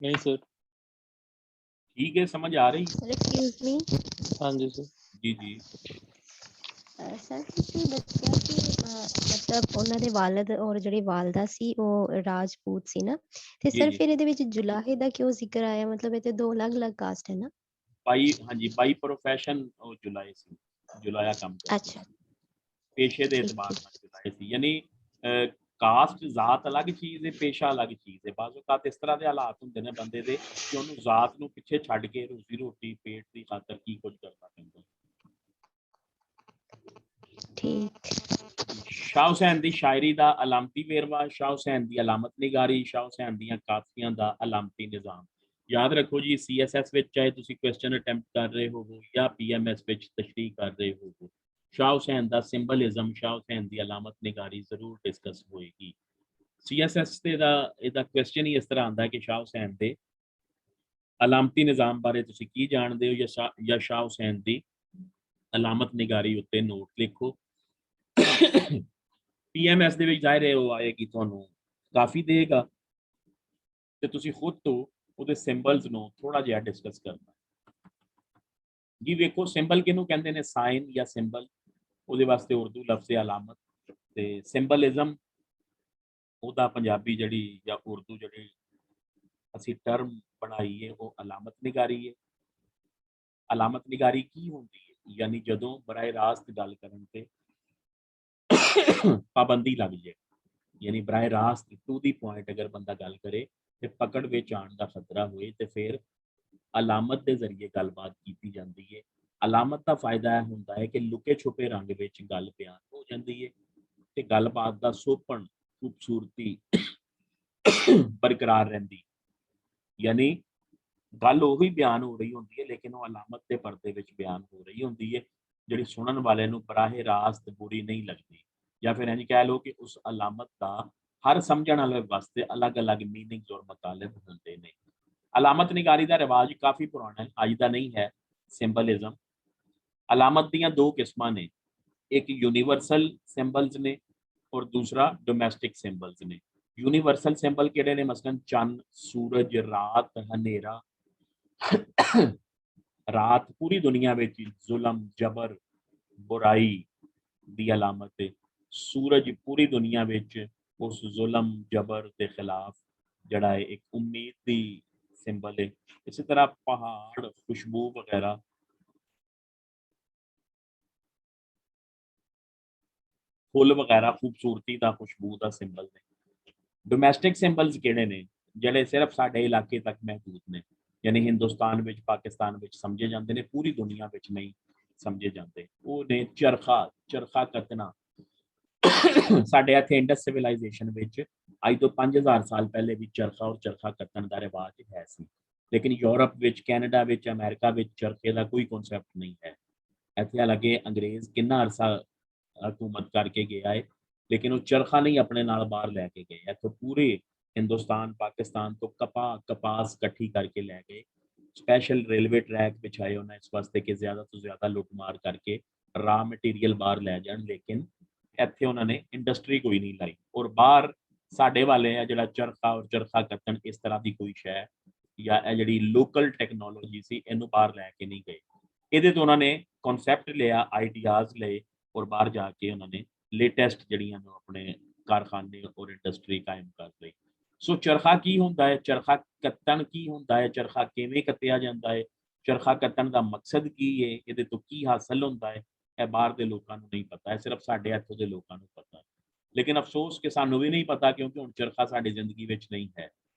नहीं सर। ठीक है, समझ आ रही? सर एक्सक्यूज मी। हाँ जी सर। जी जी। ਸਰ ਤੁਸੀਂ ਦੱਸਿਆ ਕਿ ਮਤਲਬ ਉਹਨਾਂ ਦੇ ਵਾਲਿਦ ਔਰ ਜਿਹੜੀ ਵਾਲਦਾ ਸੀ ਉਹ ਰਾਜਪੂਤ ਸੀ ਨਾ, ਤੇ ਜੀ ਸਰ ਜੀ। ਫਿਰ ਇਹਦੇ ਵਿੱਚ ਜੁਲਾਹੇ ਦਾ ਕਿਉਂ ਜ਼ਿਕਰ ਆਇਆ? ਮਤਲਬ ਇਹ ਤੇ ਦੋ ਅਲੱਗ-ਅਲੱਗ ਕਾਸਟ ਹੈ ਨਾ। ਬਾਈ, ਹਾਂਜੀ, ਬਾਈ ਪ੍ਰੋਫੈਸ਼ਨ ਉਹ ਜੁਲਾਏ ਸੀ, ਜੁਲਾਇਆ ਕੰਮ ਕਰਦੇ ਅੱਛਾ पेशे ਦੇ ठीक ਇਤਬਾਰ ठीक ਨਾਲ ਜੁਲਾਏ ਸੀ। ਯਾਨੀ ਕਾਸਟ ਜ਼ਾਤ ਅਲੱਗ ਚੀਜ਼ ਹੈ, ਪੇਸ਼ਾ ਅਲੱਗ ਚੀਜ਼ ਹੈ। ਬਾਜ਼ੋ ਕਾਤ ਇਸ ਤਰ੍ਹਾਂ ਦੇ ਹਾਲਾਤ ਹੁੰਦੇ ਨੇ ਬੰਦੇ ਦੇ ਕਿ ਉਹਨੂੰ ਜ਼ਾਤ ਨੂੰ ਪਿੱਛੇ ਛੱਡ ਕੇ ਰੋਜ਼ੀ ਰੋਟੀ ਪੇਟ ਦੀ ਖਾਤਰ ਕੀ ਕੁਝ ਕਰਨਾ ਪੈਂਦਾ। ठीक। ਸ਼ਾਹ ਹੁਸੈਨ ਦੀ ਸ਼ਾਇਰੀ ਦਾ ਅਲਾਮਤੀ ਵੇਰਵਾ, ਸ਼ਾਹ ਹੁਸੈਨ ਦੀ ਅਲਾਮਤ ਨਿਗਾਰੀ, ਸ਼ਾਹ ਹੁਸੈਨ ਦੀਆਂ ਕਾਫੀਆਂ ਦਾ ਅਲਾਮਤੀ ਨਿਜ਼ਾਮ। ਯਾਦ ਰੱਖੋ ਜੀ, CSS ਵਿੱਚ ਚਾਹੇ ਤੁਸੀਂ ਕੁਐਸਚਨ ਅਟੈਂਪਟ ਕਰ ਰਹੇ ਹੋਵੋ ਜਾਂ PMS ਵਿੱਚ ਤਸ਼ਰੀਹ ਕਰ ਰਹੇ ਹੋਵੋ, ਸ਼ਾਹ ਹੁਸੈਨ ਦਾ ਸਿੰਬਲਿਜ਼ਮ, ਸ਼ਾਹ ਹੁਸੈਨ ਦੀ ਅਲਾਮਤ ਨਿਗਾਰੀ ਜ਼ਰੂਰ ਡਿਸਕਸ ਹੋਏਗੀ। CSS ਤੇ ਇਹਦਾ ਕੁਐਸਚਨ ਹੀ ਇਸ ਤਰ੍ਹਾਂ ਆਉਂਦਾ ਹੈ ਕਿ ਸ਼ਾਹ ਹੁਸੈਨ ਦੇ ਅਲਾਮਤੀ ਨਿਜ਼ਾਮ ਬਾਰੇ ਤੁਸੀਂ ਕੀ ਜਾਣਦੇ ਹੋ, ਜਾਂ ਸ਼ਾਹ ਹੁਸੈਨ ਦੀ ਅਲਾਮਤ ਨਿਗਾਰੀ ਉੱਤੇ ਨੋਟ ਲਿਖੋ। PMS ਦੇ ਵਿੱਚ ਜ਼ਾਹਿਰ ਹੈ ਉਹ ਆਏਗੀ, ਤੁਹਾਨੂੰ ਕਾਫੀ ਦੇਗਾ ਤੇ ਤੁਸੀਂ ਖੁਦ ਤੋਂ ਉਹਦੇ ਸਿੰਬਲਸ ਨੂੰ ਥੋੜਾ ਜਿਹਾ ਡਿਸਕਸ ਕਰਨਾ ਜੀ। ਵੇਖੋ, ਸਿੰਬਲ ਕਿਹਨੂੰ ਕਹਿੰਦੇ ਨੇ? ਸਾਈਨ ਜਾਂ ਸਿੰਬਲ, ਉਹਦੇ ਵਾਸਤੇ ਉਰਦੂ ਲਫ਼ਜ਼ ਹੈ ਅਲਾਮਤ, ਤੇ ਸਿੰਬਲਿਜ਼ਮ ਉਹਦਾ ਪੰਜਾਬੀ ਜਿਹੜੀ ਜਾਂ ਉਰਦੂ ਜਿਹੜੀ ਅਸੀਂ ਟਰਮ ਬਣਾਈ ਹੈ ਉਹ ਅਲਾਮਤ ਨਿਗਾਰੀ ਹੈ। ਅਲਾਮਤ ਨਿਗਾਰੀ ਕੀ ਹੁੰਦੀ ਹੈ? ਯਾਨੀ ਜਦੋਂ ਬਰਾਏ ਰਾਸਤ ਗੱਲ ਕਰਨ ਤੇ ਪਾਬੰਦੀ ਲੱਗ ਜਾਏ, ਯਾਨੀ ਬਰਾਏ ਰਾਸਤ ਟੂ ਦੀ ਪੁਆਇੰਟ ਅਗਰ ਬੰਦਾ ਗੱਲ ਕਰੇ ਤੇ ਪਕੜ ਵਿੱਚ ਆਉਣ ਦਾ ਖਤਰਾ ਹੋਏ ਤੇ ਫਿਰ ਅਲਾਮਤ ਦੇ ਜ਼ਰੀਏ ਗੱਲਬਾਤ ਕੀਤੀ ਜਾਂਦੀ ਹੈ। ਅਲਾਮਤ ਦਾ ਫਾਇਦਾ ਇਹ ਹੁੰਦਾ ਹੈ ਕਿ ਲੁਕੇ ਛੁਪੇ ਰੰਗ ਵਿੱਚ ਗੱਲ ਬਿਆਨ ਹੋ ਜਾਂਦੀ ਹੈ ਤੇ ਗੱਲਬਾਤ ਦਾ ਸੋਪਣ, ਖੂਬਸੂਰਤੀ ਬਰਕਰਾਰ ਰਹਿੰਦੀ। ਯਾਨੀ ਗੱਲ ਉਹੀ ਬਿਆਨ ਹੋ ਰਹੀ ਹੁੰਦੀ ਹੈ ਲੇਕਿਨ ਉਹ ਅਲਾਮਤ ਦੇ ਪਰਦੇ ਵਿੱਚ ਬਿਆਨ ਹੋ ਰਹੀ ਹੁੰਦੀ ਹੈ, ਜਿਹੜੀ ਸੁਣਨ ਵਾਲੇ ਨੂੰ ਬਰਾਹੇ ਰਾਸਤ ਬੁਰੀ ਨਹੀਂ ਲੱਗਦੀ। ਜਾਂ ਫਿਰ ਇੰਝ ਕਹਿ ਲਓ ਕਿ ਉਸ ਅਲਾਮਤ ਦਾ ਹਰ ਸਮਝਣ ਵਾਲੇ ਵਾਸਤੇ ਅਲੱਗ-ਅਲੱਗ ਮੀਨਿੰਗਸ ਔਰ ਮਤਾਲਿਬ ਹੁੰਦੇ ਨੇ। ਅਲਾਮਤ ਨਿਗਾਰੀ ਦਾ ਰਿਵਾਜ ਕਾਫੀ ਪੁਰਾਣਾ ਹੈ, ਅੱਜ ਦਾ ਨਹੀਂ ਹੈ। ਸਿੰਬਲਿਜ਼ਮ, ਅਲਾਮਤ ਦੀਆਂ ਦੋ ਕਿਸਮਾਂ ਨੇ, ਇੱਕ ਯੂਨੀਵਰਸਲ ਸਿੰਬਲਸ ਨੇ ਔਰ ਦੂਸਰਾ ਡੋਮੈਸਟਿਕ ਸਿੰਬਲਸ ਨੇ। ਯੂਨੀਵਰਸਲ ਸਿੰਬਲ ਕਿਹੜੇ ਨੇ? ਮਸਲਨ ਚੰਨ, ਸੂਰਜ, ਰਾਤ, ਹਨੇਰਾ। ਰਾਤ ਪੂਰੀ ਦੁਨੀਆ ਵਿੱਚ ਜ਼ੁਲਮ, ਜਬਰ, ਬੁਰਾਈ ਦੀ ਅਲਾਮਤ ਹੈ। ਸੂਰਜ ਪੂਰੀ ਦੁਨੀਆ ਵਿੱਚ ਉਸ ਜ਼ੁਲਮ, ਜਬਰ ਦੇ ਖਿਲਾਫ ਜਿਹੜਾ ਹੈ ਇੱਕ ਉਮੀਦ ਦੀ ਸਿੰਬਲ ਹੈ। ਇਸੇ ਤਰ੍ਹਾਂ ਪਹਾੜ, ਖੁਸ਼ਬੂ ਵਗੈਰਾ ਫੁੱਲ ਵਗੈਰਾ ਖੂਬਸੂਰਤੀ ਦਾ, ਖੁਸ਼ਬੂ ਦਾ ਸਿੰਬਲ ਨੇ। ਡੋਮੈਸਟਿਕ ਸਿੰਬਲਸ ਕਿਹੜੇ ਨੇ? ਜਿਹੜੇ ਸਿਰਫ ਸਾਡੇ ਇਲਾਕੇ ਤੱਕ ਮਹਿਦੂਦ ਨੇ, ਯਾਨੀ ਹਿੰਦੁਸਤਾਨ ਵਿੱਚ, ਪਾਕਿਸਤਾਨ ਵਿੱਚ ਸਮਝੇ ਜਾਂਦੇ ਨੇ, ਪੂਰੀ ਦੁਨੀਆ ਵਿੱਚ ਨਹੀਂ ਸਮਝੇ ਜਾਂਦੇ। ਉਹ ਨੇ ਚਰਖਾ, ਚਰਖਾ ਕੱਤਣਾ। ਸਾਡੇ ਇੱਥੇ ਇੰਡਸ ਸਿਵਲਾਈਜੇਸ਼ਨ ਵਿੱਚ ਅੱਜ ਤੋਂ 5000 ਸਾਲ ਪਹਿਲੇ ਵੀ ਚਰਖਾ ਔਰ ਚਰਖਾ ਕੱਤਣ ਦਾ ਰਿਵਾਜ ਹੈ ਸੀ, ਲੇਕਿਨ ਯੂਰਪ ਵਿੱਚ, ਕੈਨੇਡਾ ਵਿੱਚ, ਅਮਰੀਕਾ ਵਿੱਚ ਚਰਖੇ ਦਾ ਕੋਈ ਕਨਸੈਪਟ ਨਹੀਂ ਹੈ। ਇੱਥੇ ਹਾਲਾਂਕਿ ਅੰਗਰੇਜ਼ ਕਿੰਨਾ ਅਰਸਾ ਹਕੂਮਤ ਕਰਕੇ ਗਿਆ ਹੈ ਲੇਕਿਨ ਉਹ ਚਰਖਾ ਨਹੀਂ ਆਪਣੇ ਨਾਲ ਬਾਹਰ ਲੈ ਕੇ ਗਏ। ਇੱਥੋਂ ਪੂਰੇ ਹਿੰਦੁਸਤਾਨ, ਪਾਕਿਸਤਾਨ ਤੋਂ ਕਪਾਸ ਇਕੱਠੀ ਕਰਕੇ ਲੈ ਗਏ। ਸਪੈਸ਼ਲ ਰੇਲਵੇ ਟਰੈਕ ਵਿਛਾਏ ਉਹਨਾਂ ਇਸ ਵਾਸਤੇ ਕਿ ਜ਼ਿਆਦਾ ਤੋਂ ਜ਼ਿਆਦਾ ਲੁੱਟਮਾਰ ਕਰਕੇ ਰਾ ਮਟੀਰੀਅਲ ਬਾਹਰ ਲੈ ਜਾਣ, ਲੇਕਿਨ ਇੱਥੇ ਉਹਨਾਂ ਨੇ ਇੰਡਸਟਰੀ ਕੋਈ ਨਹੀਂ ਲਾਈ। ਔਰ ਬਾਹਰ ਸਾਡੇ ਵਾਲੇ ਆ ਜਿਹੜਾ ਚਰਖਾ ਔਰ ਚਰਖਾ ਕੱਤਣ ਇਸ ਤਰ੍ਹਾਂ ਦੀ ਕੋਈ ਸ਼ੈ ਜਾਂ ਇਹ ਜਿਹੜੀ ਲੋਕਲ ਟੈਕਨੋਲੋਜੀ ਸੀ ਇਹਨੂੰ ਬਾਹਰ ਲੈ ਕੇ ਨਹੀਂ ਗਏ। ਇਹਦੇ ਤੋਂ ਉਹਨਾਂ ਨੇ ਕਨਸੈਪਟ ਲਿਆ, ਆਈਡੀਆਜ਼ ਲਏ ਔਰ ਬਾਹਰ ਜਾ ਕੇ ਉਹਨਾਂ ਨੇ ਲੇਟੈਸਟ ਜਿਹੜੀਆਂ ਨੂੰ ਆਪਣੇ ਕਾਰਖਾਨੇ ਔਰ ਇੰਡਸਟਰੀ ਕਾਇਮ ਕਰ ਲਈ। ਸੋ ਚਰਖਾ ਕੀ ਹੁੰਦਾ ਹੈ? ਚਰਖਾ ਕੱਤਣ ਕੀ ਹੁੰਦਾ ਹੈ? ਚਰਖਾ ਕਿਵੇਂ ਕੱਤਿਆ ਜਾਂਦਾ ਹੈ? ਚਰਖਾ ਕੱਤਣ ਦਾ ਮਕਸਦ ਕੀ ਹੈ? ਇਹਦੇ ਤੋਂ ਕੀ ਹਾਸਲ ਹੁੰਦਾ ਹੈ? ਇਹ ਬਾਹਰ ਦੇ ਲੋਕਾਂ ਨੂੰ ਨਹੀਂ ਪਤਾ, ਇਹ ਸਿਰਫ ਸਾਡੇ ਇੱਥੋਂ ਦੇ ਲੋਕਾਂ ਨੂੰ ਪਤਾ। ਲੇਕਿਨ ਅਫਸੋਸ ਕਿ ਸਾਨੂੰ ਵੀ ਨਹੀਂ ਪਤਾ, ਕਿਉਂਕਿ ਹੁਣ ਚਰਖਾ ਸਾਡੀ ਜ਼ਿੰਦਗੀ ਵਿੱਚ ਨਹੀਂ ਹੈ।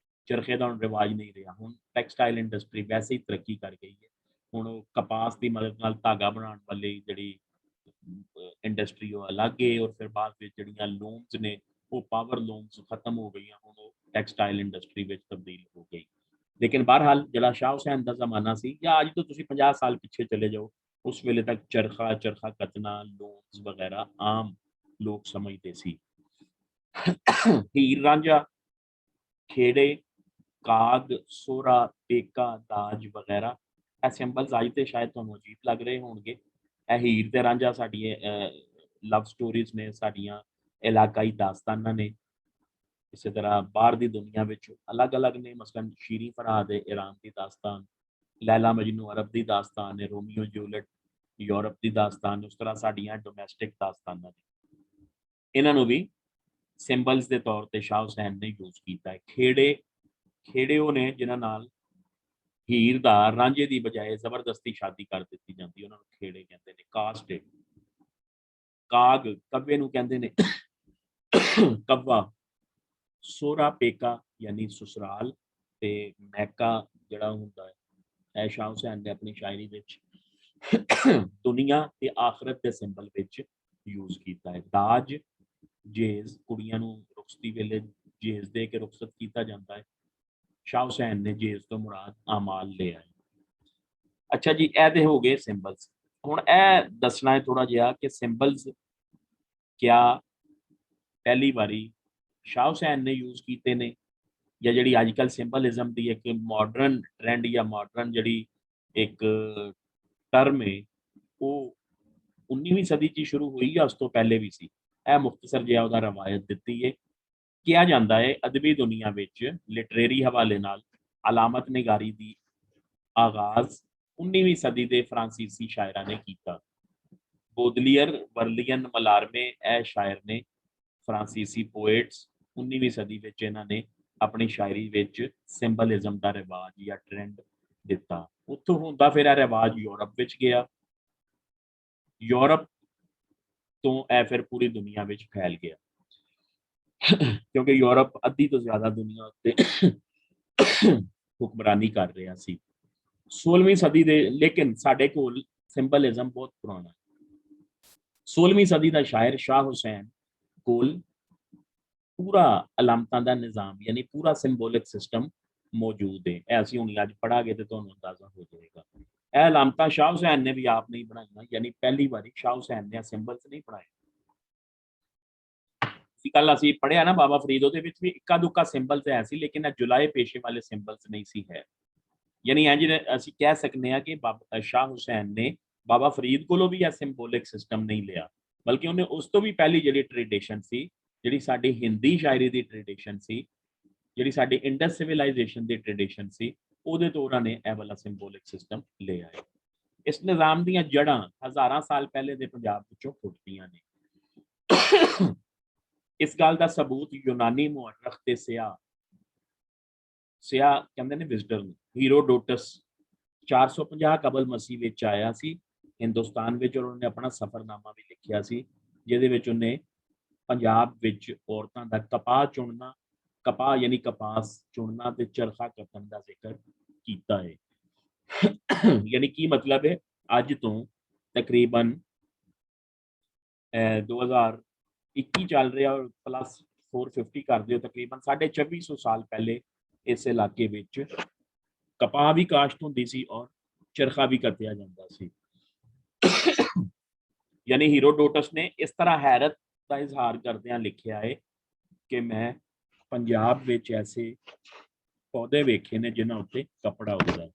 ਚਰਖੇ ਦਾ ਹੁਣ ਰਿਵਾਜ ਨਹੀਂ ਰਿਹਾ। ਹੁਣ ਟੈਕਸਟਾਈਲ ਇੰਡਸਟਰੀ ਵੈਸੇ ਹੀ ਤਰੱਕੀ ਕਰ ਗਈ ਹੈ। ਹੁਣ ਉਹ ਕਪਾਸ ਦੀ ਮਦਦ ਨਾਲ ਧਾਗਾ ਬਣਾਉਣ ਵਾਲੀ ਜਿਹੜੀ ਇੰਡਸਟਰੀ ਉਹ ਅਲੱਗ ਹੈ, ਔਰ ਫਿਰ ਬਾਅਦ ਵਿੱਚ ਜਿਹੜੀਆਂ ਲੂਮਸ ਨੇ ਉਹ ਪਾਵਰ ਲੂਮਸ ਖਤਮ ਹੋ ਗਈਆਂ, ਹੁਣ ਉਹ ਟੈਕਸਟਾਈਲ ਇੰਡਸਟਰੀ ਵਿੱਚ ਤਬਦੀਲ ਹੋ ਗਈ। ਲੇਕਿਨ ਬਹਰਹਾਲ ਜਿਹੜਾ ਸ਼ਾਹ ਹੁਸੈਨ ਦਾ ਜ਼ਮਾਨਾ ਸੀ, ਜਾਂ ਅੱਜ ਤੋਂ ਤੁਸੀਂ 50 ਸਾਲ ਪਿੱਛੇ ਚਲੇ ਜਾਓ, ਉਸ ਵੇਲੇ ਤੱਕ ਚਰਖਾ, ਚਰਖਾ ਕੱਤਣਾ, ਲੂਮਸ ਵਗੈਰਾ ਆਮ ਲੋਕ ਸਮਝਦੇ ਸੀ। ਹੀਰ ਰਾਂਝਾ, ਖੇੜੇ, ਕਾਗ, ਸੋਹਰਾ, ਪੇਕਾ, ਦਾਜ ਵਗੈਰਾ ਇਹ ਸਿੰਬਲਸ ਅੱਜ ਤੇ ਸ਼ਾਇਦ ਤੁਹਾਨੂੰ ਅਜੀਬ ਲੱਗ ਰਹੇ ਹੋਣਗੇ। ਇਹ ਹੀਰ ਤੇ ਰਾਂਝਾ ਸਾਡੀਆਂ ਲਵ ਸਟੋਰੀਜ਼ ਨੇ, ਸਾਡੀਆਂ ਇਲਾਕਾਈ ਦਾਸਤਾਨਾਂ ਨੇ। ਇਸੇ ਤਰ੍ਹਾਂ ਬਾਹਰ ਦੀ ਦੁਨੀਆ ਵਿੱਚ ਅਲੱਗ-ਅਲੱਗ ਨੇ, ਮਸਲਨ ਸ਼ੀਰੀਂ ਫਰਾਦ ਹੈ ਈਰਾਨ ਦੀ ਦਾਸਤਾਨ, ਲੈਲਾ ਮਜਨੂ ਅਰਬ ਦੀ ਦਾਸਤਾਨ ਹੈ, ਰੋਮੀਓ ਜੂਲੀਅਟ ਯੂਰਪ ਦੀ ਦਾਸਤਾਨ। ਉਸ ਤਰ੍ਹਾਂ ਸਾਡੀਆਂ ਡੋਮੈਸਟਿਕ ਦਾਸਤਾਨਾਂ ਨੇ, ਇਹਨਾਂ ਨੂੰ ਵੀ ਸਿੰਬਲਸ ਦੇ ਤੌਰ ਤੇ ਸ਼ਾਹ ਹੁਸੈਨ ਨੇ ਯੂਜ਼ ਕੀਤਾ ਹੈ। ਖੇੜੇ ਉਹ ਨੇ ਜਿਨ੍ਹਾਂ ਨਾਲ ਹੀਰ ਦਾ ਰਾਂਝੇ ਦੀ ਬਜਾਏ ਜ਼ਬਰਦਸਤੀ ਸ਼ਾਦੀ ਕਰ ਦਿੱਤੀ ਜਾਂਦੀ, ਉਹਨਾਂ ਨੂੰ ਖੇੜੇ ਕਹਿੰਦੇ ਨੇ। ਕਾਸਟ, ਕਾਗ ਕव्ਵੇ ਨੂੰ ਕਹਿੰਦੇ ਨੇ ਕव्वा। ਸੋਹਰਾ ਪੇਕਾ ਯਾਨੀ ਸਸੁਰਾਲ, ਤੇ ਮੈਕਾ ਜਿਹੜਾ ਹੁੰਦਾ ਹੈ, ਇਹ ਸ਼ਾਹ ਹੁਸੈਨ ਨੇ ਆਪਣੀ ਸ਼ਾਇਰੀ ਵਿੱਚ ਦੁਨੀਆ ਤੇ ਆਖਰਤ ਦੇ ਸਿੰਬਲ ਵਿੱਚ ਯੂਜ਼ ਕੀਤਾ ਹੈ। ਦਾਜ, ਜੇਜ਼, ਕੁੜੀਆਂ ਨੂੰ ਰੁਖਸਤੀ ਵੇਲੇ ਜੇਜ਼ ਦੇ ਕੇ ਰੁਖਸਤ ਕੀਤਾ ਜਾਂਦਾ ਹੈ। ਸ਼ਾਹ ਹੁਸੈਨ ਨੇ ਜੇਜ਼ ਤੋਂ ਮੁਰਾਦ ਆਮਾਲ ਲਿਆ ਹੈ। ਅੱਛਾ ਜੀ, ਇਹ ਤੇ ਹੋ ਗਏ ਸਿੰਬਲਸ। ਹੁਣ ਇਹ ਦੱਸਣਾ ਹੈ ਥੋੜਾ ਜਿਹਾ ਕਿ ਸਿੰਬਲਸ ਕਿਆ ਪਹਿਲੀ ਵਾਰੀ ਸ਼ਾਹ ਹੁਸੈਨ ਨੇ ਯੂਜ਼ ਕੀਤੇ ਨੇ, ਜਾਂ ਜਿਹੜੀ ਅੱਜ ਕੱਲ੍ਹ ਸਿੰਬਲਿਜ਼ਮ ਦੀ ਇੱਕ ਮਾਡਰਨ ਟ੍ਰੈਂਡ ਜਾਂ ਮਾਡਰਨ ਜਿਹੜੀ ਇੱਕ ਟਰਮ ਹੈ, ਉਹ 19ਵੀਂ ਸਦੀ 'ਚ ਸ਼ੁਰੂ ਹੋਈ ਜਾਂ ਉਸ ਤੋਂ ਪਹਿਲੇ ਵੀ ਸੀ। ਇਹ ਮੁਖਤਸਰ ਜਿਹਾ ਉਹਦਾ ਰਵਾਇਤ ਦਿੱਤੀ ਹੈ। ਕਿਹਾ ਜਾਂਦਾ ਹੈ ਅਦਬੀ ਦੁਨੀਆ ਵਿੱਚ ਲਿਟਰੇਰੀ ਹਵਾਲੇ ਨਾਲ ਅਲਾਮਤ ਨਿਗਾਰੀ ਦੀ ਆਗਾਜ਼ 19ਵੀਂ ਸਦੀ ਦੇ ਫਰਾਂਸੀਸੀ ਸ਼ਾਇਰਾਂ ਨੇ ਕੀਤਾ। ਬੋਦਲੀਅਰ, ਵਰਲੀਅਨ, ਮਲਾਰਮੇ ਇਹ ਸ਼ਾਇਰ ਨੇ, ਫਰਾਂਸੀਸੀ ਪੋਇਟਸ। 19ਵੀਂ ਸਦੀ ਵਿੱਚ ਇਹਨਾਂ ਨੇ ਆਪਣੀ ਸ਼ਾਇਰੀ ਵਿੱਚ ਸਿੰਬਲਿਜ਼ਮ ਦਾ ਰਿਵਾਜ ਜਾਂ ਟ੍ਰੈਂਡ ਦਿੱਤਾ। ਉੱਥੋਂ ਹੁੰਦਾ ਫਿਰ ਇਹ ਰਿਵਾਜ ਯੂਰਪ ਵਿੱਚ ਗਿਆ, ਯੂਰਪ ਤੋਂ ਇਹ ਫਿਰ ਪੂਰੀ ਦੁਨੀਆ ਵਿੱਚ ਫੈਲ ਗਿਆ, ਕਿਉਂਕਿ ਯੂਰਪ ਅੱਧੀ ਤੋਂ ਜ਼ਿਆਦਾ ਦੁਨੀਆ ਉੱਤੇ ਹੁਕਮਰਾਨੀ ਕਰ ਰਿਹਾ ਸੀ 16ਵੀਂ ਸਦੀ ਦੇ। ਲੇਕਿਨ ਸਾਡੇ ਕੋਲ ਸਿੰਬਲਿਜ਼ਮ ਬਹੁਤ ਪੁਰਾਣਾ ਹੈ। 16ਵੀਂ ਸਦੀ ਦਾ ਸ਼ਾਇਰ ਸ਼ਾਹ ਹੁਸੈਨ ਕੋਲ ਪੂਰਾ ਅਲਾਮਤਾਂ ਦਾ ਨਿਜ਼ਾਮ ਯਾਨੀ ਪੂਰਾ ਸਿੰਬੋਲਿਕ ਸਿਸਟਮ ਮੌਜੂਦ ਹੈ। ਇਹ ਅਸੀਂ ਹੁਣ ਅੱਜ ਪੜਾਂਗੇ ਤੇ ਤੁਹਾਨੂੰ ਅੰਦਾਜ਼ਾ ਹੋ ਜਾਏਗਾ। ਇਹ ਅਲਾਮਤਾਂ ਸ਼ਾਹ ਹੁਸੈਨ ਨੇ ਵੀ ਆਪ ਨਹੀਂ ਬਣਾਈਆਂ, ਯਾਨੀ ਪਹਿਲੀ ਵਾਰੀ ਸ਼ਾਹ ਹੁਸੈਨ ਨੇ ਸਿੰਬਲਸ ਨਹੀਂ ਬਣਾਏ। ਕੱਲ ਅਸੀਂ ਪੜ੍ਹਿਆ ਨਾ ਬਾਬਾ ਫਰੀਦ, ਉਹਦੇ ਵਿੱਚ ਵੀ ਇੱਕਾ ਦੁੱਕਾ ਸਿੰਬਲਸ ਹੈ ਸੀ, ਲੇਕਿਨ ਇਹ ਜੁਲਾਏ ਪੇਸ਼ੇ ਵਾਲੇ ਸਿੰਬਲਸ ਨਹੀਂ ਸੀ ਹੈ। ਯਾਨੀ ਇੰਝ ਅਸੀਂ ਕਹਿ ਸਕਦੇ ਹਾਂ ਕਿ ਸ਼ਾਹ ਹੁਸੈਨ ਨੇ ਬਾਬਾ ਫਰੀਦ ਕੋਲੋਂ ਵੀ ਇਹ ਸਿੰਬੋਲਿਕ ਸਿਸਟਮ ਨਹੀਂ ਲਿਆ, ਬਲਕਿ ਉਹਨੇ ਉਸ ਤੋਂ ਵੀ ਪਹਿਲੀ ਜਿਹੜੀ ਟ੍ਰੈਡੀਸ਼ਨ ਸੀ, ਜਿਹੜੀ ਸਾਡੀ ਹਿੰਦੀ ਸ਼ਾਇਰੀ ਦੀ ਟ੍ਰੈਡੀਸ਼ਨ ਸੀ, ਜਿਹੜੀ ਸਾਡੀ ਇੰਡਸ ਸਿਵਲਾਈਜੇਸ਼ਨ ਦੀ ਟ੍ਰੈਡੀਸ਼ਨ ਸੀ, ਉਹਦੇ ਤੋਂ ਉਹਨਾਂ ਨੇ ਇਹ ਵਾਲਾ ਸਿੰਬੋਲਿਕ ਸਿਸਟਮ ਲਿਆ ਹੈ। ਇਸ ਨਿਜ਼ਾਮ ਦੀਆਂ ਜੜ੍ਹਾਂ ਹਜ਼ਾਰਾਂ ਸਾਲ ਪਹਿਲੇ ਦੇ ਪੰਜਾਬ ਵਿੱਚੋਂ ਫੁੱਟਦੀਆਂ ਨੇ। ਇਸ ਗੱਲ ਦਾ ਸਬੂਤ ਯੂਨਾਨੀ ਮੁਅਰਖ ਤੇ ਸਿਆਹ ਕਹਿੰਦੇ ਨੇ ਵਿਜ਼ਡਰ ਨੂੰ, ਹੀਰੋਡੋਟਸ 450 ਕਬਲ ਮਸੀਹ ਵਿੱਚ ਆਇਆ ਸੀ ਹਿੰਦੁਸਤਾਨ ਵਿੱਚ, ਔਰ ਉਹਨੇ ਆਪਣਾ ਸਫ਼ਰਨਾਮਾ ਵੀ ਲਿਖਿਆ ਸੀ, ਜਿਹਦੇ ਵਿੱਚ ਉਹਨੇ ਪੰਜਾਬ ਵਿੱਚ ਔਰਤਾਂ ਦਾ ਕਪਾਹ ਚੁਣਨਾ, ਕਪਾਹ ਯਾਨੀ ਕਪਾਸ ਚੁਣਨਾ ਤੇ ਚਰਖਾ ਕੱਤਣ ਦਾ ਜ਼ਿਕਰ ਕੀਤਾ ਹੈ। ਯਾਨੀ ਕੀ ਮਤਲਬ ਹੈ, ਅੱਜ ਤੋਂ ਤਕਰੀਬਨ 2021 ਚੱਲ ਰਿਹਾ ਔਰ ਪਲੱਸ 450 ਕਰ ਦਿਓ, ਤਕਰੀਬਨ 2650 ਸਾਲ ਪਹਿਲੇ ਇਸ ਇਲਾਕੇ ਵਿੱਚ ਕਪਾਹ ਵੀ ਕਾਸ਼ਤ ਹੁੰਦੀ ਸੀ ਔਰ ਚਰਖਾ ਵੀ ਕੱਤਿਆ ਜਾਂਦਾ ਸੀ। ਯਾਨੀ ਹੀਰੋਡੋਟਸ ਨੇ ਇਸ ਤਰ੍ਹਾਂ ਹੈਰਤ ਦਾ ਇਜ਼ਹਾਰ ਕਰਦਿਆਂ ਲਿਖਿਆ ਹੈ ਕਿ ਮੈਂ ਪੰਜਾਬ ਵਿੱਚ ਐਸੇ ਪੌਦੇ ਵੇਖੇ ਨੇ ਜਿਨ੍ਹਾਂ ਉੱਤੇ ਕੱਪੜਾ ਉੱਗਦਾ।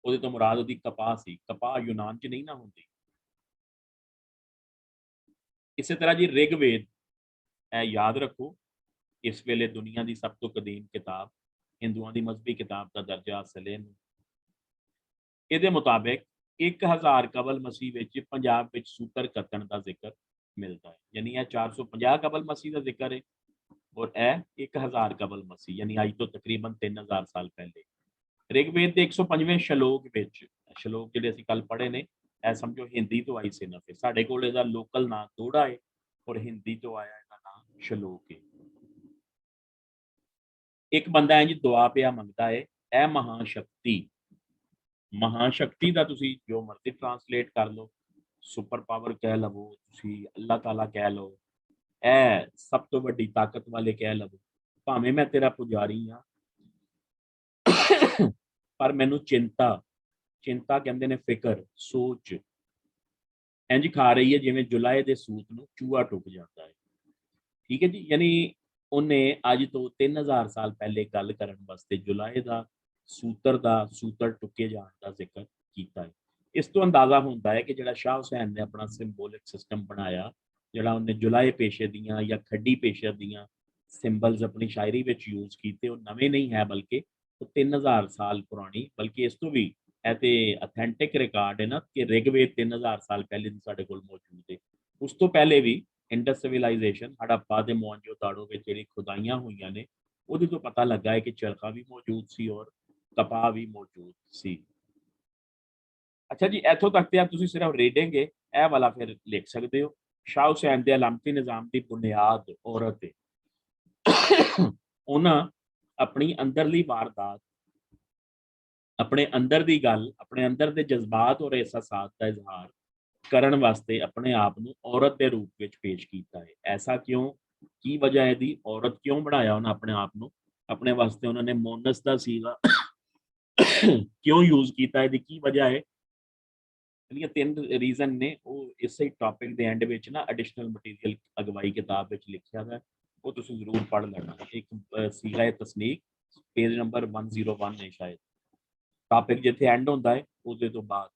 ਉਹਦੇ ਤੋਂ ਮੁਰਾਦ ਉਹਦੀ ਕਪਾਹ ਸੀ। ਕਪਾਹ ਯੂਨਾਨ 'ਚ ਨਹੀਂ ਨਾ ਹੁੰਦੀ। ਇਸੇ ਤਰ੍ਹਾਂ ਜੀ ਰਿਗਵੇਦ, ਇਹ ਯਾਦ ਰੱਖੋ, ਇਸ ਵੇਲੇ ਦੁਨੀਆ ਦੀ ਸਭ ਤੋਂ ਕਦੀਮ ਕਿਤਾਬ, ਹਿੰਦੂਆਂ ਦੀ ਮਜ਼ਹਬੀ ਕਿਤਾਬ ਦਾ ਦਰਜਾ ਹਾਸਲ ਹੈ। ਇਹਦੇ ਮੁਤਾਬਿਕ 1000 ਕਬਲ ਮਸੀਹ ਵਿੱਚ ਪੰਜਾਬ ਵਿੱਚ ਸੂਤਰ ਕੱਤਣ ਦਾ ਜ਼ਿਕਰ ਮਿਲਦਾ ਹੈ। ਯਾਨੀ ਇਹ 450 ਕਬਲ ਮਸੀਹ ਦਾ ਜ਼ਿਕਰ ਹੈ ਔਰ ਇਹ 1000 ਕਬਲ ਮਸੀਹ ਯਾਨੀ ਅੱਜ ਤੋਂ ਤਕਰੀਬਨ 3000 ਸਾਲ ਪਹਿਲੇ। ਰਿਗਵੇਦ ਦੇ 105ਵੇਂ ਸ਼ਲੋਕ ਵਿੱਚ, ਸ਼ਲੋਕ ਜਿਹੜੇ ਅਸੀਂ ਕੱਲ ਪੜ੍ਹੇ ਨੇ, ਇਹ ਸਮਝੋ ਹਿੰਦੀ ਤੋਂ ਆਈ ਸਿਨਫ ਹੈ। ਸਾਡੇ ਕੋਲ ਇਹਦਾ ਲੋਕਲ ਨਾਂ ਦੋੜਾ ਹੈ ਔਰ ਹਿੰਦੀ ਤੋਂ ਆਇਆ ਇਹਦਾ ਨਾਂ ਸ਼ਲੋਕ ਹੈ। ਇੱਕ ਬੰਦਾ ਇੰਝ ਦੁਆ ਪਿਆ ਮੰਗਦਾ ਹੈ, ਇਹ ਮਹਾਸ਼ਕਤੀ ਦਾ ਤੁਸੀਂ ਜੋ ਮਰਜ਼ੀ ਟ੍ਰਾਂਸਲੇਟ ਕਰ ਲਓ, ਸੁਪਰ ਪਾਵਰ ਕਹਿ ਲਵੋ, ਤੁਸੀਂ ਅੱਲਾਹ ਤਾਲਾ ਕਹਿ ਲਓ, ਇਹ ਸਭ ਤੋਂ ਵੱਡੀ ਤਾਕਤ ਵਾਲੇ ਕਹਿ ਲਵੋ, ਭਾਵੇਂ ਮੈਂ ਤੇਰਾ ਪੁਜਾਰੀ ਹਾਂ ਪਰ ਮੈਨੂੰ ਚਿੰਤਾ ਕਹਿੰਦੇ ਨੇ ਫਿਕਰ, ਸੋਚ ਇੰਝ ਖਾ ਰਹੀ ਹੈ ਜਿਵੇਂ ਜੁਲਾਏ ਦੇ ਸੂਤ ਨੂੰ ਚੂਹਾ ਟੁੱਕ ਜਾਂਦਾ ਹੈ। ठीक है जी। यानी उन्हें अज तो 3000 साल पहले गल करन वास्ते जुलाए दा सूतर टुके जाण दा जिक्र कीता है। इस तो अंदाजा होंदा है कि जिहड़ा शाह हुसैन ने अपना सिंबोलिक सिस्टम बनाया, जिहड़ा उन्हें जुलाए पेशे दियां या खड्डी पेशे दियां सिंबल्स अपनी शायरी विच यूज कीते, वो नवे नहीं है बल्कि वो 3000 साल पुरानी, बल्कि इस तो भी ते अथेंटिक रिकॉर्ड है ना कि ऋग्वेद 3000 साल पहले ਦੀ ਸਾਡੇ ਕੋਲ ਮੌਜੂਦ ਹੈ। ਉਸ ਤੋਂ ਪਹਿਲੇ ਵੀ ਇੰਡਸ ਸਿਵਲਾਈਜੇਸ਼ਨ ਹੜੱਪਾ ਤੇ ਮੋਹਨਜੋਦਾੜੋ ਵਿੱਚ ਜਿਹੜੀ ਖੁਦਾਈਆਂ ਹੋਈਆਂ ਨੇ ਉਹਦੇ ਤੋਂ ਪਤਾ ਲੱਗਾ ਹੈ ਕਿ ਚਰਖਾ ਵੀ ਮੌਜੂਦ ਸੀ ਔਰ ਕਪਾਹ ਵੀ ਮੌਜੂਦ ਸੀ। ਅੱਛਾ ਜੀ, ਇੱਥੋਂ ਤੱਕ ਤੇ ਤੁਸੀਂ ਸਿਰਫ ਰੀਡਿੰਗ ਹੈ ਇਹ ਵਾਲਾ ਫਿਰ ਲਿਖ ਸਕਦੇ ਹੋ। ਸ਼ਾਹ ਹੁਸੈਨ ਦੇ ਅਲਾਮਤੀ ਨਿਜ਼ਾਮ ਦੀ ਬੁਨਿਆਦ ਔਰਤ ਹੈ। ਉਹਨਾਂ ਆਪਣੀ ਅੰਦਰਲੀ ਵਾਰਦਾਤ, अपने अंदर की गल, अपने अंदर के जज्बात और एहसासात का इजहार करने वास्ते अपने आप को औरत के रूप में पेश किया है। ऐसा क्यों, की वजह है दी, औरत क्यों बनाया उन्हें अपने आप को, अपने वास्ते उन्होंने मोनस का सीगा क्यों यूज किया है, की वजह है। ये 3 रीजन ने वो इस टॉपिक के एंड में ना एडिशनल मटीरियल अगवाई किताब में लिखा है, वो तुम जरूर पढ़ लेना। एक सीगा है तसनीक, पेज नंबर 101 है शायद टॉपिक जिथे एंड होंदा है उसदे तो बाद,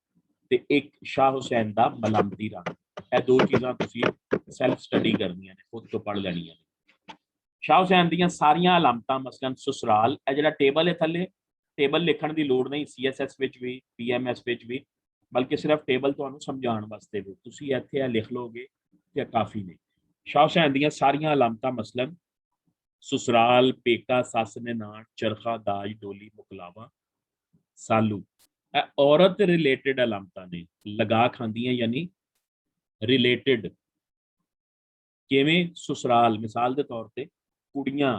ते एक शाह हुसैन दा मलामती रंग, ये 2 चीज़ां तुसीं सैल्फ स्टडी करनियां ने, खुद तो पढ़ लैनियां ने। शाह हुसैन दीयां सारियां अलामतां मसलन ससुराल, ये जिहड़ा टेबल है थल्ले, टेबल लिखण दी लोड़ नहीं CSS विच भी PMS विच भी, बल्कि सिर्फ टेबल तुहानूं समझाउण वास्ते भी तुसीं इत्थे लिख लोगे ते काफ़ी ने। शाह हुसैन दीयां सारियां अलामतां मसलन ससुराल, पेका, सस निनाण, चरखा, दाज, डोली, मुकलावा, सालू, औरत रिलेटेड अलामतां ने। लगा खांदियां यानी रिलेटेड, किवें ससुराल मिसाल के तौर पर कुड़ियां,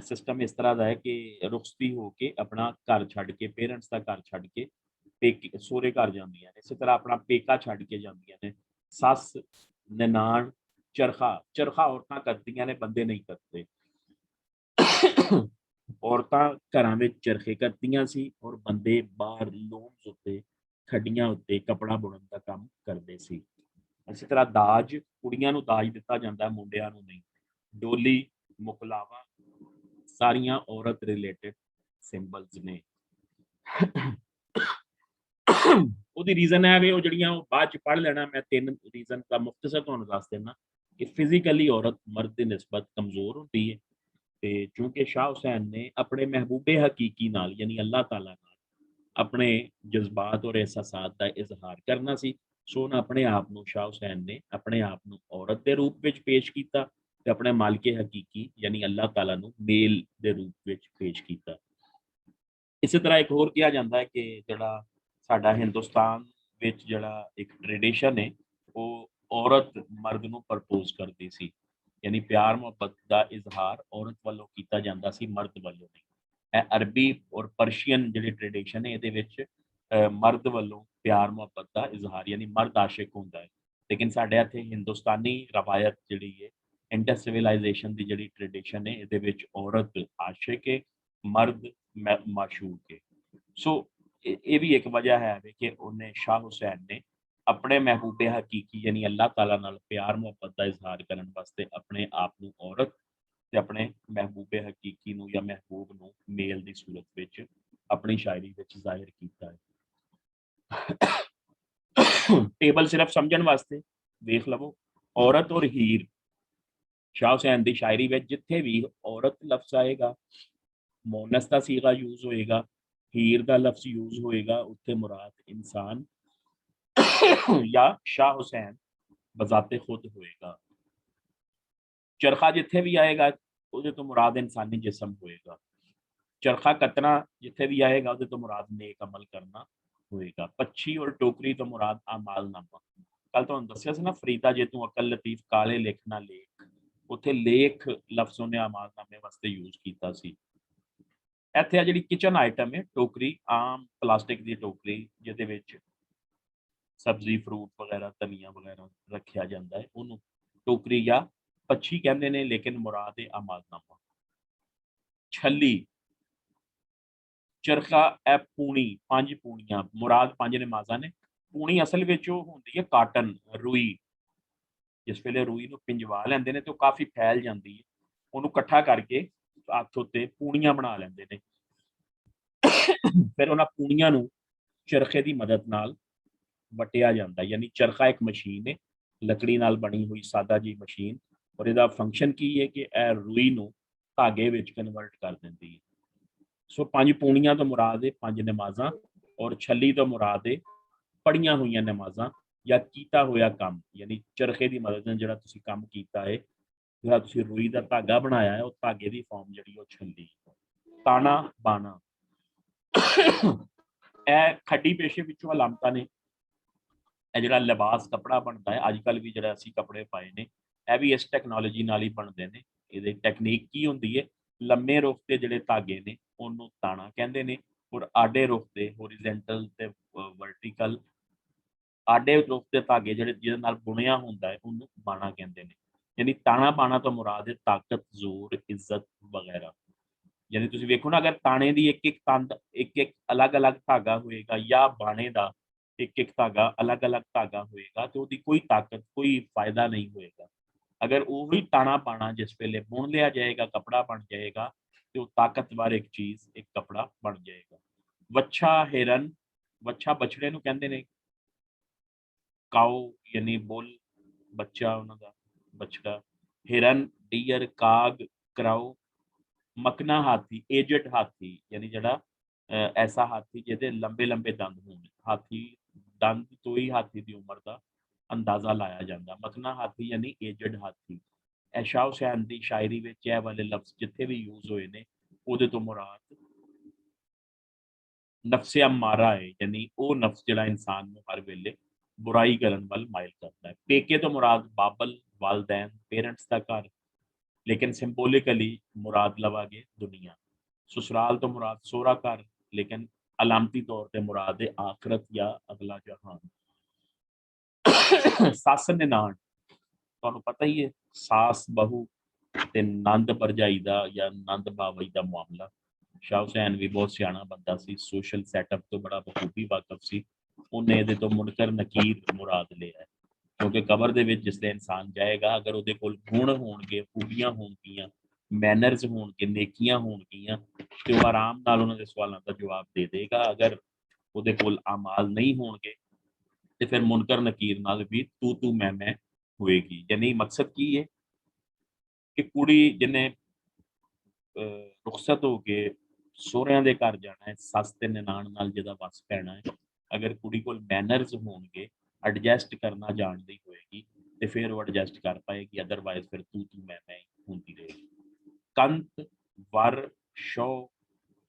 सिस्टम इस तरह का है कि रुखसती होके अपना घर छड्ड के, पेरेंट्स का घर छड्ड के पेके सोहरे घर जांदियां ने, इस तरह अपना पेका छड्ड के जांदियां ने। सस, ननाण, चरखा, चरखा औरतां करदियां ने, बंदे नहीं करते। औरतां घरां विच चरखे करदियां सी और बंदे बाहर लूम्स उत्ते, खड्डियां उत्ते कपड़ा बुणन का काम करदे सी। इसी तरह दाज, कुड़ियां नूं दाज दिता जांदा है, मुंडियां नूं नहीं। डोली, मुकलावा, सारियां औरत रिलेटेड सिंबल्स ने। ਉਹਦੀ ਰੀਜ਼ਨ ਹੈ ਵੀ ਉਹ ਜਿਹੜੀਆਂ ਉਹ ਬਾਅਦ ਚ ਪੜ੍ਹ ਲੈਣਾ, ਮੈਂ 3 ਰੀਜ਼ਨ ਦਾ ਮੁਖਤਸਰ ਤੁਹਾਨੂੰ ਦੱਸ ਦੇਣਾ ਕਿ ਫਿਜ਼ੀਕਲੀ ਔਰਤ ਮਰਦ ਦੀ ਨਿਸਬਤ ਕਮਜ਼ੋਰ ਹੁੰਦੀ ਹੈ ਤੇ ਚूंकि शाह हुसैन ने अपने महबूबे हकीकी नाल यानी अल्लाह ताला नाल अपने जज्बात और एहसासात का इजहार करना सी, सो उन्हें अपने आप को, शाह हुसैन ने अपने आप को औरत के रूप में पेश किया ते अपने मालिके हकीकी यानी अल्लाह ताला नूं मेल के रूप में पेश किया। इसी तरह एक होर कहा जाता है कि जिहड़ा साडा हिंदुस्तान विच जिहड़ा एक ट्रेडिशन है वो औरत मर्द नूं प्रपोज करती सी, यानी प्यार मुहब्बत का इजहार औरत वालों किया जाता सी, मर्द वालों नहीं। ਇਹ अरबी और परशियन जिहड़ी ट्रेडिशन है ਇਹਦੇ ਵਿੱਚ मर्द वालों प्यार मुहब्बत का इजहार यानी मर्द आशिक होंदा है, लेकिन साडे इत्थे हिंदुस्तानी रवायत जिहड़ी है इंडस सिविलाइजेशन की जिहड़ी ट्रेडिशन है ਇਹਦੇ ਵਿੱਚ औरत आशिक है, मर्द माशूक है। सो ये भी एक वजह है कि उन्हें शाह हुसैन ने अपने महबूबे हकीकी यानी अल्लाह ताला नाल प्यार मुहब्बत का इजहार करने वास्ते अपने आप को औरत ते अपने महबूबे हकीकी नूं या महबूब नूं मेल की सूरत विच अपनी शायरी विच जाहिर किया है। टेबल सिर्फ समझण वास्ते देख लवो, औरत और हीर, शाह हुसैन की शायरी विच जिथे भी औरत लफ्ज आएगा मोनस का सीगा यूज होएगा, हीर का लफ्ज यूज होएगा, उत्थे मुराद इंसान या शाह हुसैन बजाते खुद होएगा। चरखा जिथे भी आएगा उहदे तो मुराद इंसानी जिस्म होएगा। चरखा कतना जिथे भी आएगा उहदे तो मुराद नेक अमल करना होएगा। पच्छी और टोकरी तो मुराद आमाल नामा। कल तुहानूं दस्सिया सी ना फरीदा जे तू अकल लतीफ काले लिखना लेख, उत्थे लेख लफ्ज़ उहने आमाल नामे वास्ते यूज कीता सी। इत्थे आ जिहड़ी किचन आइटम है टोकरी, आम प्लास्टिक की टोकरी जिहदे विच सब्जी फ्रूट वगैरह धनिया वगैरह रखा जाता है, उन्होंने टोकरी या पच्छी कहते हैं, लेकिन मुराद है अमालनामा। छली, चरखा ए पूणी, 5 पूणियां, मुराद 5 नमाजा ने। पूणी असल में होंगी है काटन रुई, जिस वेले रूई नूं पिंजवा लैंदे ने तो काफ़ी फैल जाती है, उन्होंने इकट्ठा करके हत्थ उत्ते पूणियां बना लैंदे ने। फिर उन्हां पूणियां नूं चरखे की मदद नाल वटिया जाता, यानी चरखा एक मशीन है, लकड़ी नाल बनी हुई सादा जी मशीन, और इसका फंक्शन की है कि यह रूई नूं धागे विच कन्वर्ट कर देती है। सो 5 पूणियां तो मुराद है 5 नमाज़ां, और छली तो मुराद है पढ़िया हुई नमाज़ां या कीता होया काम, यानी चरखे की मदद नाल जिहड़ा तुसीं काम कीता है, जिहड़ा तुसीं रूई का धागा बनाया है, वो धागे की फॉर्म जिहड़ी वो छली। ताना बाना ਇਹ ਖੱਡੀ ਪੇਸ਼ੇ ਵਿੱਚੋਂ ਅਲਾਮਤਾਂ ਨੇ। ਇਹ ਜਿਹੜਾ ਲਿਬਾਸ ਕੱਪੜਾ ਬਣਦਾ ਹੈ, ਅੱਜ ਕੱਲ੍ਹ ਵੀ ਜਿਹੜਾ ਅਸੀਂ ਕੱਪੜੇ ਪਾਏ ਨੇ, ਇਹ ਵੀ ਇਸ ਟੈਕਨੋਲੋਜੀ ਨਾਲ ਹੀ ਬਣਦੇ ਨੇ। ਇਹਦੀ ਟੈਕਨੀਕ ਕੀ ਹੁੰਦੀ ਹੈ, ਲੰਮੇ ਰੁੱਖ ਦੇ ਜਿਹੜੇ ਧਾਗੇ ਨੇ ਉਹਨੂੰ ਤਾਣਾ ਕਹਿੰਦੇ ਨੇ, ਔਰ ਆਡੇ ਰੁੱਖ ਦੇ ਹੋਰੀਜ਼ੈਂਟਲ ਤੇ ਵਰਟੀਕਲ ਆਡੇ ਰੁੱਖ ਦੇ ਧਾਗੇ ਜਿਹੜੇ ਜਿਹਦੇ ਨਾਲ ਬੁਣਿਆ ਹੁੰਦਾ ਹੈ ਉਹਨੂੰ ਬਾਣਾ ਕਹਿੰਦੇ ਨੇ। ਯਾਨੀ ਤਾਣਾ ਬਾਣਾ ਤੋਂ ਮੁਰਾਦ ਹੈ ਤਾਕਤ, ਜ਼ੋਰ, ਇੱਜ਼ਤ ਵਗੈਰਾ। यानी तुसीं वेखो ना, अगर ताने दी एक एक तंद एक एक अलग अलग धागा होएगा या बाणे दा एक एक धागा अलग अलग धागा होएगा तो उसकी कोई ताकत कोई फायदा नहीं होएगा। अगर वही ताना बाणा जिस वेले बुन लिया जाएगा कपड़ा बन जाएगा तो ताकतवर एक चीज़ एक कपड़ा बन जाएगा। वच्छा हिरन, वच्छा बछड़े नूं कहंदे ने, काओ यानी बुल, बच्चा उन्हां दा बछड़ा, हिरन, डीयर, काग, कराओ, मकना हाथी, एजड हाथी यानी जड़ा ऐसा हाथी जिहदे लंबे लंबे दंद होण। हाथी दंद तो ही हाथी की उम्र का अंदाजा लाया जाता। मकना हाथी यानी एजड हाथी। शाह हुसैन की शायरी में यह वाले लफ्ज जिथे भी यूज होए ने उहदे तो मुराद नफ्से अम्मारा है, यानी वो नफ्स जिहड़ा इंसान नूं हर वेले बुराई करन वल माइल करता है। पेके तो मुराद बाबल, वालदैन, पेरेंट्स का घर, लेकिन सिंबोलिकली मुराद लवागे दुनिया। ससुराल तो मुराद सोहरा घर, लेकिन अलामती तौर पर मुराद है आखरत या अगला जहान। सस निनाण तुहानूं पता ही है, सास बहू ते नंद भरजाई दा या नंद बावई दा मामला। शाह हुसैन भी बहुत सियाणा बंदा सी, सोशल सैटअप तो बड़ा बखूबी वाकफ सी। उन्हें इहदे तो मुनकर नकीर मुराद लिया है, क्योंकि कबर दे विच जिसले इंसान जाएगा अगर उहदे कोल गुण होणगे, खूबियां होणगियां, मैनर्स होणगे, नेकियां होणगियां ते वो आराम नाल उन्हां दे सवालां दा जवाब दे देगा। अगर उहदे कोल अमाल नहीं होणगे ते फिर मुनकर नकीर नाल भी तू मैं होएगी। यानी मकसद की है कि कुड़ी जिन्हें रुखसत हो के सोहरिਆਂ ਦੇ घर जाना है, सस ते ननाण नाल जिहदा वस पैना है, अगर कुड़ी कोल मैनर्स होणगे, एडजस्ट करना जानती होएगी तो फिर वो एडजस्ट कर पाएगी, अदरवाइज फिर तू मैं ही होती रहेगी। कंत, वर, शो,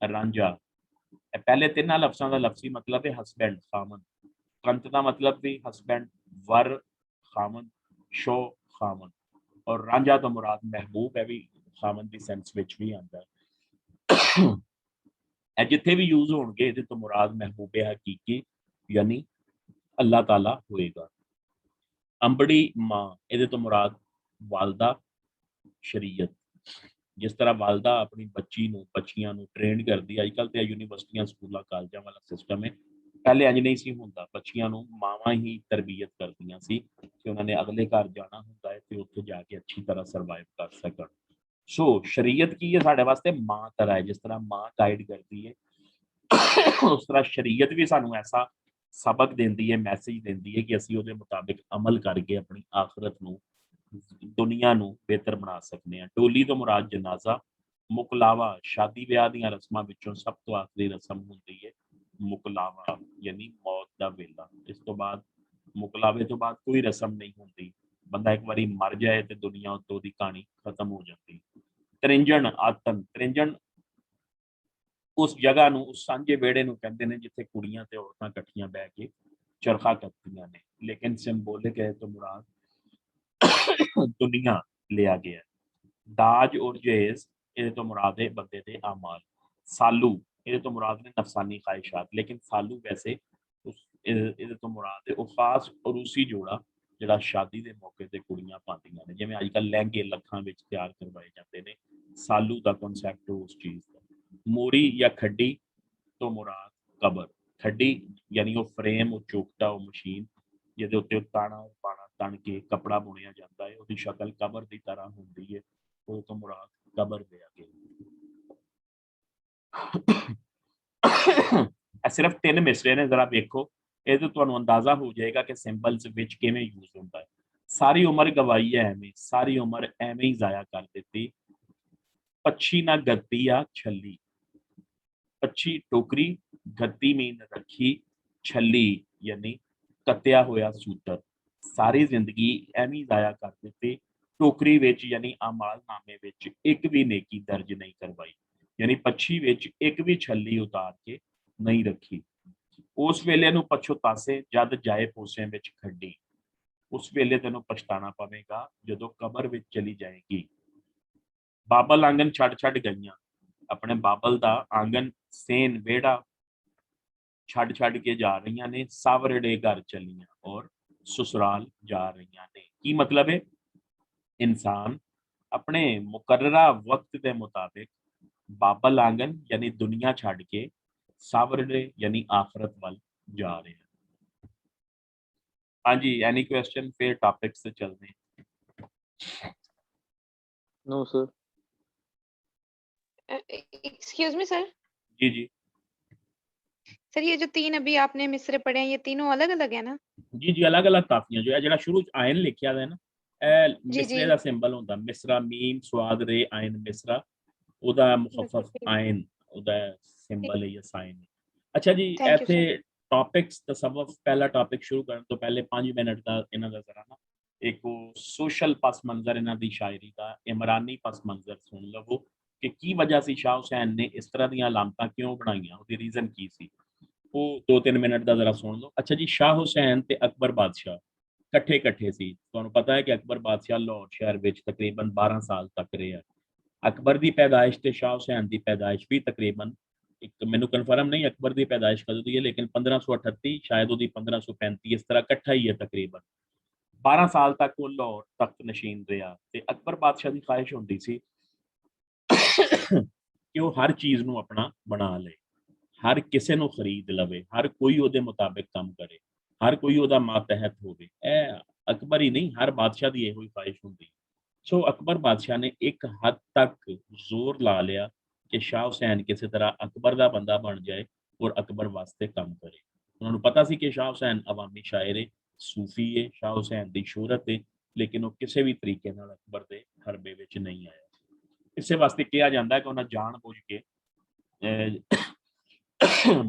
रांझा, पहले तिना लफ्ज़ों का लफ्जी मतलब है हसबैंड, खामन। कंत का मतलब भी हसबैंड, वर खामन, शो खामन, और रांझा तो मुराद महबूब है भी खामन की सेंस विच भी आता है। जिथे भी यूज होणगे इहदे तो मुराद महबूब हकीकी यानी अल्लाह ताला होएगा। अंबड़ी माँ, इहदे तो मुराद वालदा शरीयत। जिस तरह वालदा अपनी बच्ची नूं बच्चियां नूं ट्रेन करती है, अजकल तो यूनीवर्सिटियां स्कूलों कॉलेजों वाला सिस्टम है, पहले इंज नहीं सी हुंदा। बच्चियां नूं मावां ही तरबियत करदियां सी कि उन्होंने अगले घर जाना हुंदा है तो उत्थे जाके अच्छी तरह सर्वाइव कर सकण। सो शरीयत की है साढ़े वास्ते माँ तरह है, जिस तरह माँ गाइड करती है उस तरह शरीयत भी सानू ऐसा सबक देती है, मैसेज देती है कि असीं उहदे मुताबिक अमल करके अपनी आखरत नूं दुनिया नूं बेहतर बना सकते हैं। डोली तो मुराद जनाजा, मुकलावा शादी ब्याह दीयां रस्मां विचों सब तो आखिरी रस्म हुंदी है मुकलावा यानी मौत दा वेला। इस तो बाद मुकलावे तो बाद कोई रस्म नहीं होंदी, बंदा एक बारी मर जाए तो दुनिया उत्तों दी कहानी खत्म हो जाती। त्रिंजण आतन, त्रिंजण उस जगह नूं उस सांझे बेड़े नूं कहंदे ने जिथे कुड़ियां ते औरतां इकट्ठियां बैठ के चरखा कतदियां ने, लेकिन सिंबोलिक है तो मुराद दुनिया लिया गया है। दाज और जहेज, ये तो मुराद है बंदे दे आमाल। सालू, ये तो मुराद ने नफसानी ख्वाहिशात, लेकिन सालू वैसे उस ये तो मुराद है वो खास उरूसी जोड़ा जिहड़ा शादी के मौके ते कुड़ियां पांदियां ने, जिवें अजकल लहंगे लखां विच तैयार करवाए जाते ने, सालू का कॉन्सैप्ट उस चीज़ का। मोरी या खड्डी तो मुराद कबर। खड्डी यानी वो फ्रेम, वो चोकटा, वो मशीन जिहदे उत्ते ताना और पाना ਤਣ ਕੇ ਕਪੜਾ ਬੁਣਿਆ ਜਾਂਦਾ ਹੈ, ਉਹਦੀ ਸ਼ਕਲ ਕਬਰ ਦੀ ਤਰ੍ਹਾਂ ਹੁੰਦੀ ਹੈ, ਉਹ ਤੋਂ ਮੁਰਾਦ ਕਬਰ ਦੇ ਅੱਗੇ। ਇਹ ਸਿਰਫ 3 ਮਿਸਰੇ ਨੇ, ਜ਼ਰਾ ਵੇਖੋ, ਇਹ ਤੋਂ ਤੁਹਾਨੂੰ ਅੰਦਾਜ਼ਾ ਹੋ ਜਾਏਗਾ ਕਿ ਸਿੰਬਲਸ ਵਿੱਚ ਕਿਵੇਂ ਯੂਜ਼ ਹੁੰਦਾ ਹੈ। ਸਾਰੀ ਉਮਰ ਗਵਾਈ ਹੈ ਐਵੇਂ, ਸਾਰੀ ਉਮਰ ਐਵੇਂ ਹੀ ਜ਼ਾਇਆ ਕਰ ਦਿੱਤੀ। ਪੱਛੀ ਨਾ ਗੱਤੀਆ ਛੱਲੀ, ਪੱਛੀ ਟੋਕਰੀ, ਗੱਤੀ ਮੀਨ ਰੱਖੀ, ਛੱਲੀ ਯਾਨੀ ਕੱਤਿਆ ਹੋਇਆ ਸੂਤਰ। ਸਾਰੀ ਜ਼ਿੰਦਗੀ ਐਵੇਂ ਹੀ ਜ਼ਾਇਆ ਕਰ ਦਿੱਤੀ, ਟੋਕਰੀ ਵਿੱਚ ਯਾਨੀ ਅਮਾਲਨਾਮੇ ਵਿੱਚ ਇੱਕ ਵੀ ਨੇਕੀ ਦਰਜ ਨਹੀਂ ਕਰਵਾਈ, ਯਾਨੀ ਪੱਛੀ ਵਿੱਚ ਇੱਕ ਵੀ ਛੱਲੀ ਉਤਾਰ ਕੇ ਨਹੀਂ ਰੱਖੀ। ਉਸ ਵੇਲੇ ਨੂੰ ਪਛਤਾਸੇ ਜਦ ਜਾਏ ਪੋਸੇ ਵਿੱਚ ਖੱਡੀ, ਉਸ ਵੇਲੇ ਤੈਨੂੰ ਪਛਤਾਣਾ ਪਵੇਗਾ ਜਦੋਂ ਕਬਰ ਵਿੱਚ ਚਲੀ ਜਾਏਗੀ। ਬਾਬਲ ਆਂਗਨ ਛੱਡ ਗਈਆਂ, ਆਪਣੇ ਬਾਬਲ ਦਾ ਆਂਗਨ ਸੇਨ ਵਿਹੜਾ ਛੱਡ ਕੇ ਜਾ ਰਹੀਆਂ ਨੇ। ਸਾਵਰੜੇ ਘਰ ਚਲੀਆਂ ਔਰ ਸਸੁਰਾਲ ਜਾ ਰਹੀਆਂ ਨੇ। ਕੀ ਮਤਲਬ ਹੈ? ਇਨਸਾਨ ਆਪਣੇ ਮੁਕਰਰਾ ਵਕਤ ਦੇ ਮੁਤਾबिक ਬਾਬਲ ਆਂਗਨ ਯਾਨੀ ਦੁਨੀਆ ਛੱਡ ਕੇ ਸਾਵਰੜੇ ਯਾਨੀ ਆਖਰਤ ਵੱਲ ਜਾ ਰਹੇ ਹਨ। ਹਾਂਜੀ, एनी क्वेश्चन? फिर टॉपिक्स से चलते हैं। No sir. Excuse me sir. जी जी सर ये जो 3 अभी आपने मिसरे पढ़े हैं, ये तीनों अलग अलग है ना? जी जी, अलग अलग काफियां। जो है जरा शुरू आयन लिखिया है ना, ਇਹ जी ਮਿਸਰੇ जी ਦਾ ਸਿੰਬਲ ਹੁੰਦਾ, ਮਿਸਰਾ ਮੀਮ ਸਵਾਦ ਰੇ ਆਇਨ ਮਿਸਰਾ, ਉਹਦਾ ਮੁਖਫਫ ਆਇਨ ਉਹਦਾ ਸਿੰਬਲ ਹੈ ਜਾਂ ਸਾਈਨ। ਅੱਛਾ ਜੀ, थैंक यू ਇੱਥੇ सर। ਟੌਪਿਕਸ ਤਸਵੁਫ ਪਹਿਲਾ ਟੌਪਿਕ ਸ਼ੁਰੂ ਕਰਨ ਤੋਂ ਪਹਿਲੇ 5 ਮਿੰਟ ਦਾ ਇਹਨਾਂ ਦਾ ਜ਼ਰਾ ਨਾ ਇੱਕ ਉਹ ਸੋਸ਼ਲ ਪਸ ਮੰਜ਼ਰ ਇਹਨਾਂ ਦੀ ਸ਼ਾਇਰੀ ਦਾ, ਇਮਰਾਨੀ ਪਸ ਮੰਜ਼ਰ ਸੁਣ ਲਵੋ ਕਿ ਕੀ ਵਜ੍ਹਾ ਸੀ ਸ਼ਾਹ ਹੁਸੈਨ ਨੇ ਇਸ ਤਰ੍ਹਾਂ ਦੀਆਂ ਅਲਾਮਤਾਂ ਕਿਉਂ ਬਣਾਈਆਂ, ਉਹਦੀ ਰੀਜ਼ਨ ਕੀ ਸੀ, ਉਹ 2-3 ਮਿੰਟ ਦਾ ਜ਼ਰਾ ਸੁਣ ਲਓ। ਅੱਛਾ ਜੀ, ਸ਼ਾਹ ਹੁਸੈਨ ਤੇ ਅਕਬਰ ਬਾਦਸ਼ਾਹ ਇਕੱਠੇ ਸੀ। ਤੁਹਾਨੂੰ ਪਤਾ ਹੈ ਕਿ ਅਕਬਰ ਬਾਦਸ਼ਾਹ ਲਾਹੌਰ ਸ਼ਹਿਰ ਵਿੱਚ ਤਕਰੀਬਨ 12 ਸਾਲ ਤੱਕ ਰਿਹਾ। ਅਕਬਰ ਦੀ ਪੈਦਾਇਸ਼ ਤੇ ਸ਼ਾਹ ਹੁਸੈਨ ਦੀ ਪੈਦਾਇਸ਼ ਵੀ ਤਕਰੀਬਨ, ਇੱਕ ਮੈਨੂੰ ਕਨਫਰਮ ਨਹੀਂ ਅਕਬਰ ਦੀ ਪੈਦਾਇਸ਼ ਕਦੋਂ ਦੀ ਹੈ, ਲੇਕਿਨ 1538 ਸ਼ਾਇਦ ਉਹਦੀ 1535, ਇਸ ਤਰ੍ਹਾਂ ਇਕੱਠਾ ਹੀ ਹੈ ਤਕਰੀਬਨ। 12 ਸਾਲ ਤੱਕ ਉਹ ਲਾਹੌਰ ਤਖਤ ਨਸ਼ੀਨ ਰਿਹਾ ਤੇ ਅਕਬਰ ਬਾਦਸ਼ਾਹ ਦੀ ਖਾਹਿਸ਼ ਹੁੰਦੀ ਸੀ ਕਿ ਉਹ ਹਰ ਚੀਜ਼ ਨੂੰ ਆਪਣਾ ਬਣਾ ਲਏ, ਹਰ ਕਿਸੇ ਨੂੰ ਖਰੀਦ ਲਵੇ, ਹਰ ਕੋਈ ਉਹਦੇ ਮੁਤਾਬਿਕ ਕੰਮ ਕਰੇ, ਹਰ ਕੋਈ ਉਹਦਾ ਮਾਤਹਿਤ ਹੋਵੇ। ਇਹ ਅਕਬਰ ਹੀ ਨਹੀਂ, ਹਰ ਬਾਦਸ਼ਾਹ ਦੀ ਇਹੋ ਹੀ ਖਾਹਿਸ਼ ਹੁੰਦੀ। ਸੋ ਅਕਬਰ ਬਾਦਸ਼ਾਹ ਨੇ ਇੱਕ ਹੱਦ ਤੱਕ ਜ਼ੋਰ ਲਾ ਲਿਆ ਕਿ ਸ਼ਾਹ ਹੁਸੈਨ ਕਿਸੇ ਤਰ੍ਹਾਂ ਅਕਬਰ ਦਾ ਬੰਦਾ ਬਣ ਜਾਏ ਔਰ ਅਕਬਰ ਵਾਸਤੇ ਕੰਮ ਕਰੇ। ਉਹਨਾਂ ਨੂੰ ਪਤਾ ਸੀ ਕਿ ਸ਼ਾਹ ਹੁਸੈਨ ਅਵਾਮੀ ਸ਼ਾਇਰ ਹੈ, ਸੂਫੀ ਹੈ, ਸ਼ਾਹ ਹੁਸੈਨ ਦੀ ਸ਼ੋਹਰਤ ਹੈ, ਲੇਕਿਨ ਉਹ ਕਿਸੇ ਵੀ ਤਰੀਕੇ ਨਾਲ ਅਕਬਰ ਦੇ ਹਰਬੇ ਵਿੱਚ ਨਹੀਂ ਆਇਆ। ਇਸੇ ਵਾਸਤੇ ਕਿਹਾ ਜਾਂਦਾ ਹੈ ਕਿ ਉਹਨਾਂ ਜਾਣ ਬੁੱਝ ਕੇ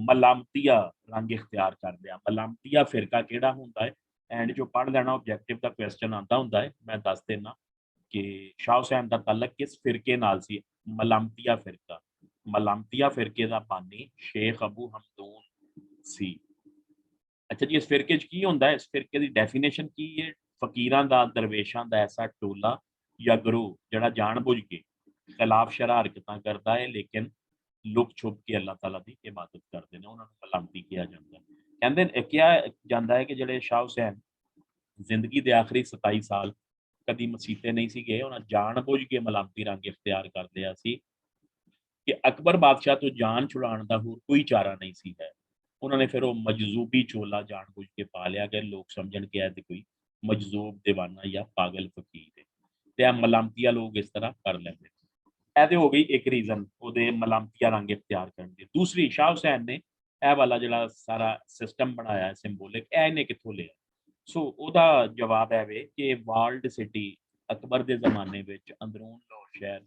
ਮਲਾਮਤੀਆ ਰੰਗ ਇਖਤਿਆਰ ਕਰ ਲਿਆ। ਮਲਾਮਤੀਆ ਫਿਰਕਾ ਕਿਹੜਾ ਹੁੰਦਾ ਹੈ, ਐਂਡ ਜੋ ਪੜ੍ਹ ਲੈਣਾ ਆਬਜੈਕਟਿਵ ਦਾ ਕੁਐਸਚਨ ਆਉਂਦਾ ਹੁੰਦਾ ਹੈ, ਮੈਂ ਦੱਸ ਦੇਣਾ ਕਿ ਸ਼ਾਹ ਹੁਸੈਨ ਦਾ ਤਾਲੁਕ ਕਿਸ ਫਿਰਕੇ ਨਾਲ ਸੀ। ਮਲਾਮਤੀਆ ਫਿਰਕਾ, ਮਲਾਮਤੀਆ ਫਿਰਕੇ ਦਾ ਬਾਨੀ ਸ਼ੇਖ ਅਬੂ ਹਮਦੂਨ ਸੀ। ਅੱਛਾ ਜੀ, ਇਸ ਫਿਰਕੇ 'ਚ ਕੀ ਹੁੰਦਾ ਹੈ, ਇਸ ਫਿਰਕੇ ਦੀ ਡੈਫੀਨੇਸ਼ਨ ਕੀ ਹੈ? ਫਕੀਰਾਂ ਦਾ, ਦਰਵੇਸ਼ਾਂ ਦਾ ਐਸਾ ਟੋਲਾ ਜਾਂ ਗਰੋਹ ਜਿਹੜਾ ਜਾਣ ਬੁੱਝ ਕੇ ਖਿਲਾਫ ਸ਼ਰਅ ਹਰਕਤਾਂ ਕਰਦਾ ਹੈ, ਲੇਕਿਨ ਲੁਕ ਛੁਪ ਕੇ ਅੱਲਾਹ ਤਾਲਾ ਦੀ ਇਬਾਦਤ ਕਰਦੇ ਨੇ, ਉਹਨਾਂ ਨੂੰ ਮਲਾਮਤੀ ਕਿਹਾ ਜਾਂਦਾ ਹੈ। ਕਹਿੰਦੇ ਕਿਹਾ ਜਾਂਦਾ ਹੈ ਕਿ ਜਿਹੜੇ ਸ਼ਾਹ ਹੁਸੈਨ ਜ਼ਿੰਦਗੀ ਦੇ ਆਖਰੀ 27 ਸਾਲ ਕਦੀ ਮਸੀਤੇ ਨਹੀਂ ਸੀ ਗਏ, ਉਹਨਾਂ ਜਾਣ ਬੁੱਝ ਕੇ ਮਲਾਮਤੀ ਰੰਗ ਇਖਤਿਆਰ ਕਰ ਲਿਆ ਸੀ ਕਿ ਅਕਬਰ ਬਾਦਸ਼ਾਹ ਤੋਂ ਜਾਨ ਛੁਡਾਉਣ ਦਾ ਹੋਰ ਕੋਈ ਚਾਰਾ ਨਹੀਂ ਸੀ ਹੈ। ਉਹਨਾਂ ਨੇ ਫਿਰ ਉਹ ਮਜਜ਼ੂਬੀ ਚੋਲਾ ਜਾਣ ਬੁੱਝ ਕੇ ਪਾ ਲਿਆ ਕਿ ਲੋਕ ਸਮਝਣ ਕਿ ਇਹ ਤੇ ਕੋਈ ਮਜਜ਼ੂਬ ਦੀਵਾਨਾ ਜਾਂ ਪਾਗਲ ਫਕੀਰ ਹੈ, ਤੇ ਇਹ ਮਲਾਮਤੀਆ ਲੋਕ ਇਸ ਤਰ੍ਹਾਂ ਕਰ ਲੈਂਦੇ। ਇਹ ਤੇ ਹੋ ਗਈ ਇੱਕ ਰੀਜ਼ਨ ਉਹਦੇ ਮਲਾਮਤੀਆ ਰੰਗ ਇਖਤਿਆਰ ਕਰਨ ਦੀ। ਦੂਸਰੀ, ਸ਼ਾਹ ਹੁਸੈਨ ਨੇ ਇਹ ਵਾਲਾ ਜਿਹੜਾ ਸਾਰਾ ਸਿਸਟਮ ਬਣਾਇਆ ਹੈ ਸਿੰਬੋਲਿਕ, ਇਹ ਇਹਨੇ ਕਿੱਥੋਂ ਲਿਆ? ਸੋ ਉਹਦਾ ਜਵਾਬ ਹੈ ਵੇ ਕਿ ਵਾਲਡ ਸਿਟੀ ਅਕਬਰ ਦੇ ਜ਼ਮਾਨੇ ਵਿੱਚ ਅੰਦਰੂਨ ਲਾਹੌਰ ਸ਼ਹਿਰ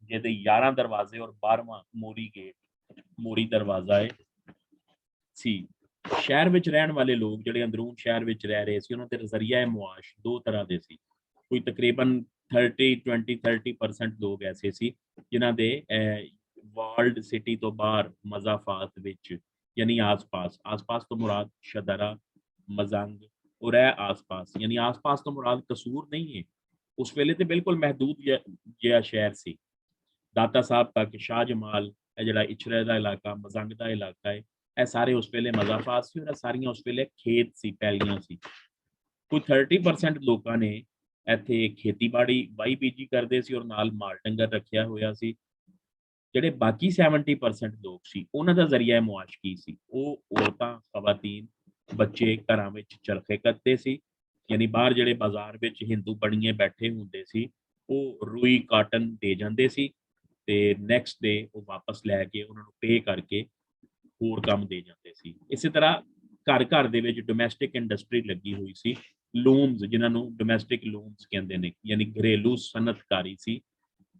ਜਿਹਦੇ 11 ਦਰਵਾਜ਼ੇ ਔਰ 12ਵਾਂ ਮੋਰੀ ਗੇਟ, ਮੋਰੀ ਦਰਵਾਜ਼ਾ ਹੈ ਸੀ। ਸ਼ਹਿਰ ਵਿੱਚ ਰਹਿਣ ਵਾਲੇ ਲੋਕ ਜਿਹੜੇ ਅੰਦਰੂਨ ਸ਼ਹਿਰ ਵਿੱਚ ਰਹਿ ਰਹੇ ਸੀ, ਉਹਨਾਂ ਦੇ ਜ਼ਰੀਆ ਮੁਆਸ਼ 2 ਤਰ੍ਹਾਂ ਦੇ ਸੀ। ਕੋਈ ਤਕਰੀਬਨ 30% ਲੋਕ ਐਸੇ ਸੀ ਜਿਨ੍ਹਾਂ ਦੇ ਵਾਲਡ ਸਿਟੀ ਤੋਂ ਬਾਹਰ ਮਜ਼ਾਫਾਤ ਵਿੱਚ ਯਾਨੀ ਆਸ-ਪਾਸ ਤੋਂ ਮੁਰਾਦ ਸ਼ਦਰਾ, ਮਜ਼ੰਗ ਔਰ ਆਸ-ਪਾਸ, ਯਾਨੀ ਆਸ-ਪਾਸ ਤੋਂ ਮੁਰਾਦ ਕਸੂਰ ਨਹੀਂ ਹੈ। ਉਸ ਵੇਲੇ ਤੇ ਬਿਲਕੁਲ ਮਹਿਦੂਦ ਜਿਹਾ ਸ਼ਹਿਰ ਸੀ। ਦਾਤਾ ਸਾਹਿਬ ਤੱਕ, ਸ਼ਾਹ ਜਮਾਲ, ਇਹ ਜਿਹੜਾ ਇਚਰੇ ਦਾ ਇਲਾਕਾ, ਮਜ਼ੰਗ ਦਾ ਇਲਾਕਾ ਹੈ, ਇਹ ਸਾਰੇ ਉਸ ਵੇਲੇ ਮਜ਼ਾਫਾਤ ਸੀ ਔਰ ਸਾਰੀਆਂ ਉਸ ਵੇਲੇ ਖੇਤ ਸੀ, ਪੈਲੀਆਂ ਸੀ। ਕੋਈ 30% ਲੋਕਾਂ ਨੇ ਇੱਥੇ ਖੇਤੀਬਾੜੀ ਵਾਈ ਬੀਜੀ ਕਰਦੇ ਸੀ ਔਰ ਨਾਲ ਮਾਲ ਡੰਗਰ ਰੱਖਿਆ ਹੋਇਆ ਸੀ। ਜਿਹੜੇ ਬਾਕੀ 70% ਲੋਕ ਸੀ, ਉਹਨਾਂ ਦਾ ਜ਼ਰੀਆ ਮੁਆਸ਼ ਕੀ ਸੀ? ਉਹ ਔਰਤਾਂ, ਖਵਾਤੀਨ, ਬੱਚੇ ਘਰਾਂ ਵਿੱਚ ਚਰਖੇ ਕੱਤਦੇ ਸੀ ਯਾਨੀ ਬਾਹਰ ਜਿਹੜੇ ਬਾਜ਼ਾਰ ਵਿੱਚ ਹਿੰਦੂ ਬਣੀਏ ਬੈਠੇ ਹੁੰਦੇ ਸੀ ਉਹ ਰੂਈ ਕਾਟਨ ਦੇ ਜਾਂਦੇ ਸੀ ਤੇ ਨੈਕਸਟ ਡੇ ਉਹ ਵਾਪਸ ਲੈ ਕੇ ਉਹਨਾਂ ਨੂੰ ਪੇ ਕਰਕੇ ਹੋਰ ਕੰਮ ਦੇ ਜਾਂਦੇ ਸੀ। ਇਸੇ ਤਰ੍ਹਾਂ ਘਰ ਘਰ ਦੇ ਵਿੱਚ ਡੋਮੈਸਟਿਕ ਇੰਡਸਟਰੀ ਲੱਗੀ ਹੋਈ ਸੀ, ਲੂਮਸ ਜਿਨ੍ਹਾਂ ਨੂੰ ਡੋਮੈਸਟਿਕ ਲੂਮਸ ਕਹਿੰਦੇ ਨੇ, ਯਾਨੀ ਘਰੇਲੂ ਸਨਅਤਕਾਰੀ ਸੀ,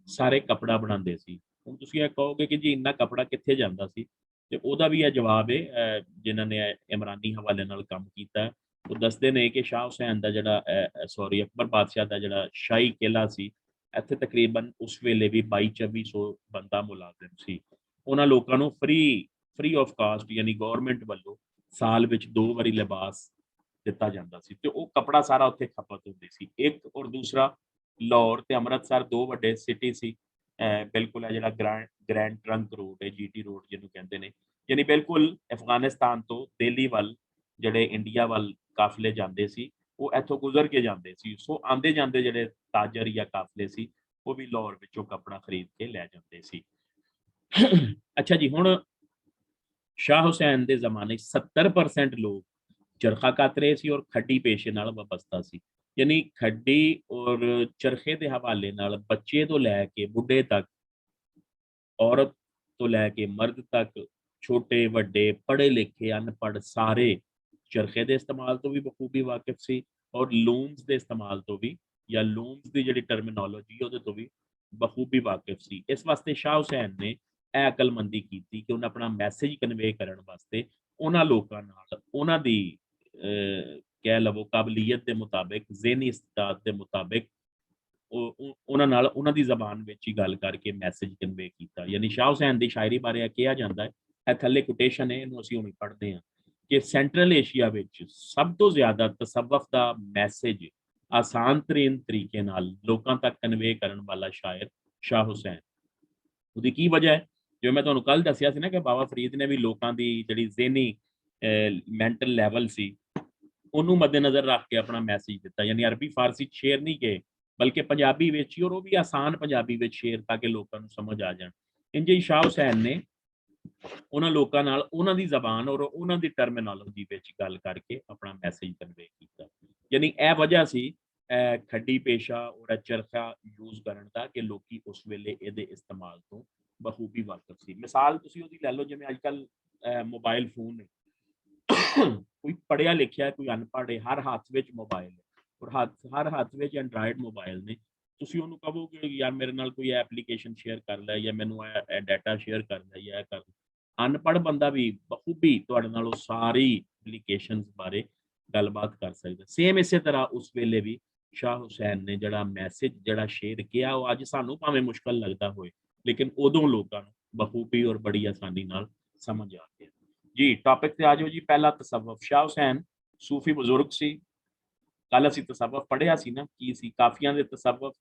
ਸਾਰੇ ਕੱਪੜਾ ਬਣਾਉਂਦੇ ਸੀ। ਹੁਣ ਤੁਸੀਂ ਇਹ ਕਹੋਗੇ ਕਿ ਜੀ ਇੰਨਾ ਕੱਪੜਾ ਕਿੱਥੇ ਜਾਂਦਾ ਸੀ, ਤੇ ਉਹਦਾ ਵੀ ਇਹ ਜਵਾਬ ਹੈ ਜਿਨ੍ਹਾਂ ਨੇ ਇਮਰਾਨੀ ਹਵਾਲੇ ਨਾਲ ਕੰਮ ਕੀਤਾ ਉਹ ਦੱਸਦੇ ਨੇ ਕਿ ਸ਼ਾਹ ਹੁਸੈਨ ਦਾ ਜਿਹੜਾ ਅਕਬਰ ਬਾਦਸ਼ਾਹ ਦਾ ਜਿਹੜਾ ਸ਼ਾਹੀ ਕਿਲਾ ਸੀ, ਇੱਥੇ ਤਕਰੀਬਨ ਉਸ ਵੇਲੇ ਵੀ 2200-2400 ਬੰਦਾ ਮੁਲਾਜ਼ਮ ਸੀ। ਉਹਨਾਂ ਲੋਕਾਂ ਨੂੰ ਫ੍ਰੀ ਆਫ ਕਾਸਟ ਯਾਨੀ ਗਵਰਨਮੈਂਟ ਵੱਲੋਂ ਸਾਲ ਵਿੱਚ 2 ਵਾਰੀ ਲਿਬਾਸ ਦਿੱਤਾ ਜਾਂਦਾ ਸੀ ਤੇ ਉਹ ਕੱਪੜਾ ਸਾਰਾ ਉੱਥੇ ਖਪਤ ਹੁੰਦੀ ਸੀ। ਇੱਕ ਔਰ ਦੂਸਰਾ, ਲਾਹੌਰ ਤੇ ਅੰਮ੍ਰਿਤਸਰ 2 ਵੱਡੇ ਸਿਟੀ ਸੀ। ਬਿਲਕੁਲ ਹੈ ਜਿਹੜਾ ਗ੍ਰੈਂਡ ਟਰੰਕ ਰੋਡ ਹੈ, GT ਰੋਡ ਜਿਹਨੂੰ ਕਹਿੰਦੇ ਨੇ, ਯਾਨੀ ਬਿਲਕੁਲ ਅਫਗਾਨਿਸਤਾਨ ਤੋਂ ਦਿੱਲੀ ਵੱਲ ਜਿਹੜੇ ਇੰਡੀਆ ਵੱਲ ਕਾਫਲੇ ਜਾਂਦੇ ਸੀ ਉਹ ਇੱਥੋਂ ਗੁਜ਼ਰ ਕੇ ਜਾਂਦੇ ਸੀ। ਸੋ ਆਉਂਦੇ ਜਾਂਦੇ ਜਿਹੜੇ ਤਾਜਰ ਜਾਂ ਕਾਫਲੇ ਸੀ ਉਹ ਵੀ ਲਾਹੌਰ ਵਿੱਚੋਂ ਕੱਪੜਾ ਖਰੀਦ ਕੇ ਲੈ ਜਾਂਦੇ ਸੀ। ਅੱਛਾ ਜੀ, ਹੁਣ ਸ਼ਾਹ ਹੁਸੈਨ ਦੇ ਜ਼ਮਾਨੇ 70% ਲੋਕ ਚਰਖਾ ਕੱਤ ਰਹੇ ਸੀ ਔਰ ਖੱਡੀ ਪੇਸ਼ੇ ਨਾਲ ਵਾਬਸਤਾ ਸੀ। ਯਾਨੀ ਖੱਡੀ ਔਰ ਚਰਖੇ ਦੇ ਹਵਾਲੇ ਨਾਲ ਬੱਚੇ ਤੋਂ ਲੈ ਕੇ ਬੁੱਢੇ ਤੱਕ, ਔਰਤ ਤੋਂ ਲੈ ਕੇ ਮਰਦ ਤੱਕ, ਛੋਟੇ ਵੱਡੇ ਪੜ੍ਹੇ ਲਿਖੇ ਅਨਪੜ੍ਹ ਸਾਰੇ ਚਰਖੇ ਦੇ ਇਸਤੇਮਾਲ ਤੋਂ ਵੀ ਬਖੂਬੀ ਵਾਕਿਫ ਸੀ ਔਰ ਲੂਮਸ ਦੇ ਇਸਤੇਮਾਲ ਤੋਂ ਵੀ, ਜਾਂ ਲੂਮਸ ਦੀ ਜਿਹੜੀ ਟਰਮੀਨੋਲੋਜੀ ਉਹਦੇ ਤੋਂ ਵੀ ਬਖੂਬੀ ਵਾਕਿਫ ਸੀ। ਇਸ ਵਾਸਤੇ ਸ਼ਾਹ ਹੁਸੈਨ ਨੇ ਇਹ ਅਕਲਮੰਦੀ ਕੀਤੀ ਕਿ ਉਹਨੇ ਆਪਣਾ ਮੈਸੇਜ ਕਨਵੇ ਕਰਨ ਵਾਸਤੇ ਉਹਨਾਂ ਲੋਕਾਂ ਨਾਲ ਉਹਨਾਂ ਦੀ ਕਹਿ ਲਵੋ ਕਾਬਲੀਅਤ ਦੇ ਮੁਤਾਬਿਕ, ਜ਼ਹਿਨੀ ਇਸਤਾਦ ਦੇ ਮੁਤਾਬਿਕ ਉਹਨਾਂ ਨਾਲ ਉਹਨਾਂ ਦੀ ਜ਼ਬਾਨ ਵਿੱਚ ਹੀ ਗੱਲ ਕਰਕੇ ਮੈਸੇਜ ਕਨਵੇ ਕੀਤਾ। ਯਾਨੀ ਸ਼ਾਹ ਹੁਸੈਨ ਦੀ ਸ਼ਾਇਰੀ ਬਾਰੇ ਇਹ ਕਿਹਾ ਜਾਂਦਾ ਹੈ, ਇਹ ਥੱਲੇ ਕੋਟੇਸ਼ਨ ਹੈ, ਇਹਨੂੰ ਅਸੀਂ ਹੁਣ ਪੜ੍ਹਦੇ ਹਾਂ ਕਿ ਸੈਂਟਰਲ ਏਸ਼ੀਆ ਵਿੱਚ ਸਭ ਤੋਂ ਜ਼ਿਆਦਾ ਤਸੱਵੁਫ ਦਾ ਮੈਸੇਜ ਆਸਾਨ ਤਰੀਨ ਤਰੀਕੇ ਨਾਲ ਲੋਕਾਂ ਤੱਕ ਕਨਵੇ ਕਰਨ ਵਾਲਾ ਸ਼ਾਇਰ ਸ਼ਾਹ ਹੁਸੈਨ। ਉਹਦੀ ਕੀ ਵਜ੍ਹਾ ਹੈ? ਜਿਵੇਂ ਮੈਂ ਤੁਹਾਨੂੰ ਕੱਲ ਦੱਸਿਆ ਸੀ ਨਾ ਕਿ ਬਾਬਾ ਫਰੀਦ ਨੇ ਵੀ ਲੋਕਾਂ ਦੀ ਜਿਹੜੀ ਜ਼ਹਿਨੀ ਮੈਂਟਲ ਲੈਵਲ ਸੀ ਉਹਨੂੰ ਮੱਦੇਨਜ਼ਰ ਰੱਖ ਕੇ ਆਪਣਾ ਮੈਸੇਜ ਦਿੱਤਾ। ਯਾਨੀ ਅਰਬੀ ਫਾਰਸੀ ਸ਼ੇਰ ਨਹੀਂ ਗਏ ਬਲਕਿ ਪੰਜਾਬੀ ਵਿੱਚ ਹੀ, ਔਰ ਉਹ ਵੀ ਆਸਾਨ ਪੰਜਾਬੀ ਵਿੱਚ ਸ਼ੇਰ ਤਾਂ ਕਿ ਲੋਕਾਂ ਨੂੰ ਸਮਝ ਆ ਜਾਣ। ਇੰਜ ਹੀ ਸ਼ਾਹ ਹੁਸੈਨ ਨੇ ਉਹਨਾਂ ਲੋਕਾਂ ਨਾਲ ਉਹਨਾਂ ਦੀ ਜ਼ਬਾਨ ਔਰ ਉਹਨਾਂ ਦੀ ਟਰਮੀਨੋਲੋਜੀ ਵਿੱਚ ਗੱਲ ਕਰਕੇ ਆਪਣਾ ਮੈਸੇਜ ਕਨਵੇ ਕੀਤਾ। ਯਾਨੀ ਇਹ ਵਜ੍ਹਾ ਸੀ ਖੱਡੀ ਪੇਸ਼ਾ ਔਰ ਚਰਖਾ ਯੂਜ਼ ਕਰਨ ਦਾ ਕਿ ਲੋਕੀ ਉਸ ਵੇਲੇ ਇਹਦੇ ਇਸਤੇਮਾਲ ਤੋਂ ਬਖੂਬੀ ਵਾਕਿਫ ਸੀ। ਮਿਸਾਲ ਤੁਸੀਂ ਉਹਦੀ ਲੈ ਲਓ, ਜਿਵੇਂ ਅੱਜ ਕੱਲ੍ਹ ਮੋਬਾਈਲ ਫੋਨ ਹੈ, ਕੋਈ ਪੜ੍ਹਿਆ ਲਿਖਿਆ ਕੋਈ ਅਨਪੜ੍ਹ ਹੈ, ਹਰ ਹੱਥ ਵਿੱਚ ਮੋਬਾਈਲ ਹੈ ਔਰ ਹਰ ਹੱਥ ਵਿੱਚ ਐਂਡਰਾਇਡ ਮੋਬਾਈਲ ਨੇ। ਤੁਸੀਂ ਉਹਨੂੰ ਕਹੋਗੇ ਯਾਰ ਮੇਰੇ ਨਾਲ ਕੋਈ ਐਪਲੀਕੇਸ਼ਨ ਸ਼ੇਅਰ ਕਰ ਲੈ ਜਾਂ ਮੈਨੂੰ ਇਹ ਡਾਟਾ ਸ਼ੇਅਰ ਕਰ ਲੈ ਜਾਂ ਇਹ ਕਰ ਲੈ, ਅਨਪੜ੍ਹ ਬੰਦਾ ਵੀ ਬਖੂਬੀ ਤੁਹਾਡੇ ਨਾਲ ਉਹ ਸਾਰੀ ਐਪਲੀਕੇਸ਼ਨਸ ਬਾਰੇ ਗੱਲਬਾਤ ਕਰ ਸਕਦਾ। ਸੇਮ ਇਸੇ ਤਰ੍ਹਾਂ ਉਸ ਵੇਲੇ ਵੀ ਸ਼ਾਹ ਹੁਸੈਨ ਨੇ ਜਿਹੜਾ ਮੈਸੇਜ ਜਿਹੜਾ ਸ਼ੇਅਰ ਕਿਹਾ ਉਹ ਅੱਜ ਸਾਨੂੰ ਭਾਵੇਂ ਮੁਸ਼ਕਲ ਲੱਗਦਾ ਹੋਏ ਲੇਕਿਨ ਉਦੋਂ ਲੋਕਾਂ ਨੂੰ ਬਖੂਬੀ ਔਰ ਬੜੀ ਆਸਾਨੀ ਨਾਲ ਸਮਝ ਆ ਗਿਆ। ਜੀ ਟੌਪਿਕ ਤੇ ਆ ਜਾਓ ਜੀ। ਪਹਿਲਾ ਤਸੱਵੁਫ। ਸ਼ਾਹ ਹੁਸੈਨ ਸੂਫੀ ਬਜ਼ੁਰਗ ਸੀ। ਕੱਲ ਅਸੀਂ ਤਸੱਵੁਫ ਪੜ੍ਹਿਆ ਸੀ ਨਾ, ਕੀ ਸੀ ਕਾਫੀਆਂ ਦੇ ਤਸੱਵੁਫ।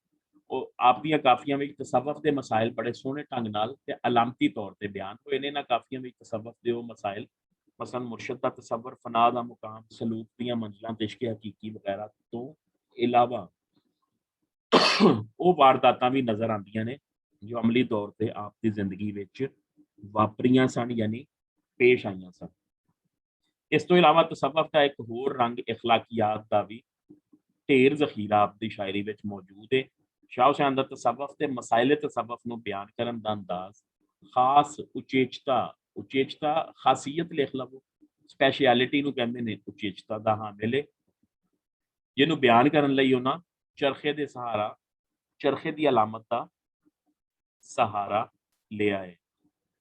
ਉਹ ਆਪ ਦੀਆਂ ਕਾਫੀਆਂ ਵਿੱਚ ਤਸੱਵੁਫ ਦੇ ਮਸਾਇਲ ਬੜੇ ਸੋਹਣੇ ਢੰਗ ਨਾਲ ਤੇ ਅਲਾਮਤੀ ਤੌਰ ਤੇ ਬਿਆਨ ਹੋਏ ਨੇ। ਇਹਨਾਂ ਕਾਫੀਆਂ ਵਿੱਚ ਤਸੱਵੁਫ ਦੇ ਉਹ ਮਸਾਇਲ, ਮਸਲਨ ਮੁਰਸ਼ਦ ਦਾ ਤਸੱਵੁਰ, ਫਨਾ ਦਾ ਮੁਕਾਮ, ਸਲੂਕ ਦੀਆਂ ਮੰਜ਼ਿਲਾਂ, ਇਸ਼ਕ ਹਕੀਕੀ ਵਗੈਰਾ ਤੋਂ ਇਲਾਵਾ ਉਹ ਵਾਰਦਾਤਾਂ ਵੀ ਨਜ਼ਰ ਆਉਂਦੀਆਂ ਨੇ ਜੋ ਅਮਲੀ ਤੌਰ ਤੇ ਆਪ ਦੀ ਜ਼ਿੰਦਗੀ ਵਿੱਚ ਵਾਪਰੀਆਂ ਸਨ, ਯਾਨੀ ਪੇਸ਼ ਆਈਆਂ ਸਨ। ਇਸ ਤੋਂ ਇਲਾਵਾ ਤਸੱਵੁਫ ਦਾ ਇੱਕ ਹੋਰ ਰੰਗ ਇਖਲਾਕੀਆਤ ਦਾ ਵੀ ਢੇਰ ਜ਼ਖੀਰਾ ਆਪ ਦੀ ਸ਼ਾਇਰੀ ਵਿੱਚ ਮੌਜੂਦ ਹੈ। ਸ਼ਾਹ ਹੁਸੈਨ ਦਾ ਤਸੱਵੁਫ ਤੇ ਮਸਾਇਲ ਤਸੱਵੁਫ ਨੂੰ ਬਿਆਨ ਕਰਨ ਦਾ ਅੰਦਾਜ਼ ਖਾਸ ਉਚੇਚਤਾ ਖਾਸੀਅਤ ਲਿਖ ਲਵੋ, ਸਪੈਸ਼ਲਿਟੀ ਨੂੰ ਕਹਿੰਦੇ ਨੇ ਉਚੇਚਤਾ ਦਾ ਹਾਮਿਲ ਹੈ। ਜਿਹਨੂੰ ਬਿਆਨ ਕਰਨ ਲਈ ਉਹਨਾਂ ਚਰਖੇ ਦੇ ਸਹਾਰਾ, ਚਰਖੇ ਦੀ ਅਲਾਮਤ ਦਾ ਸਹਾਰਾ ਲਿਆ ਹੈ।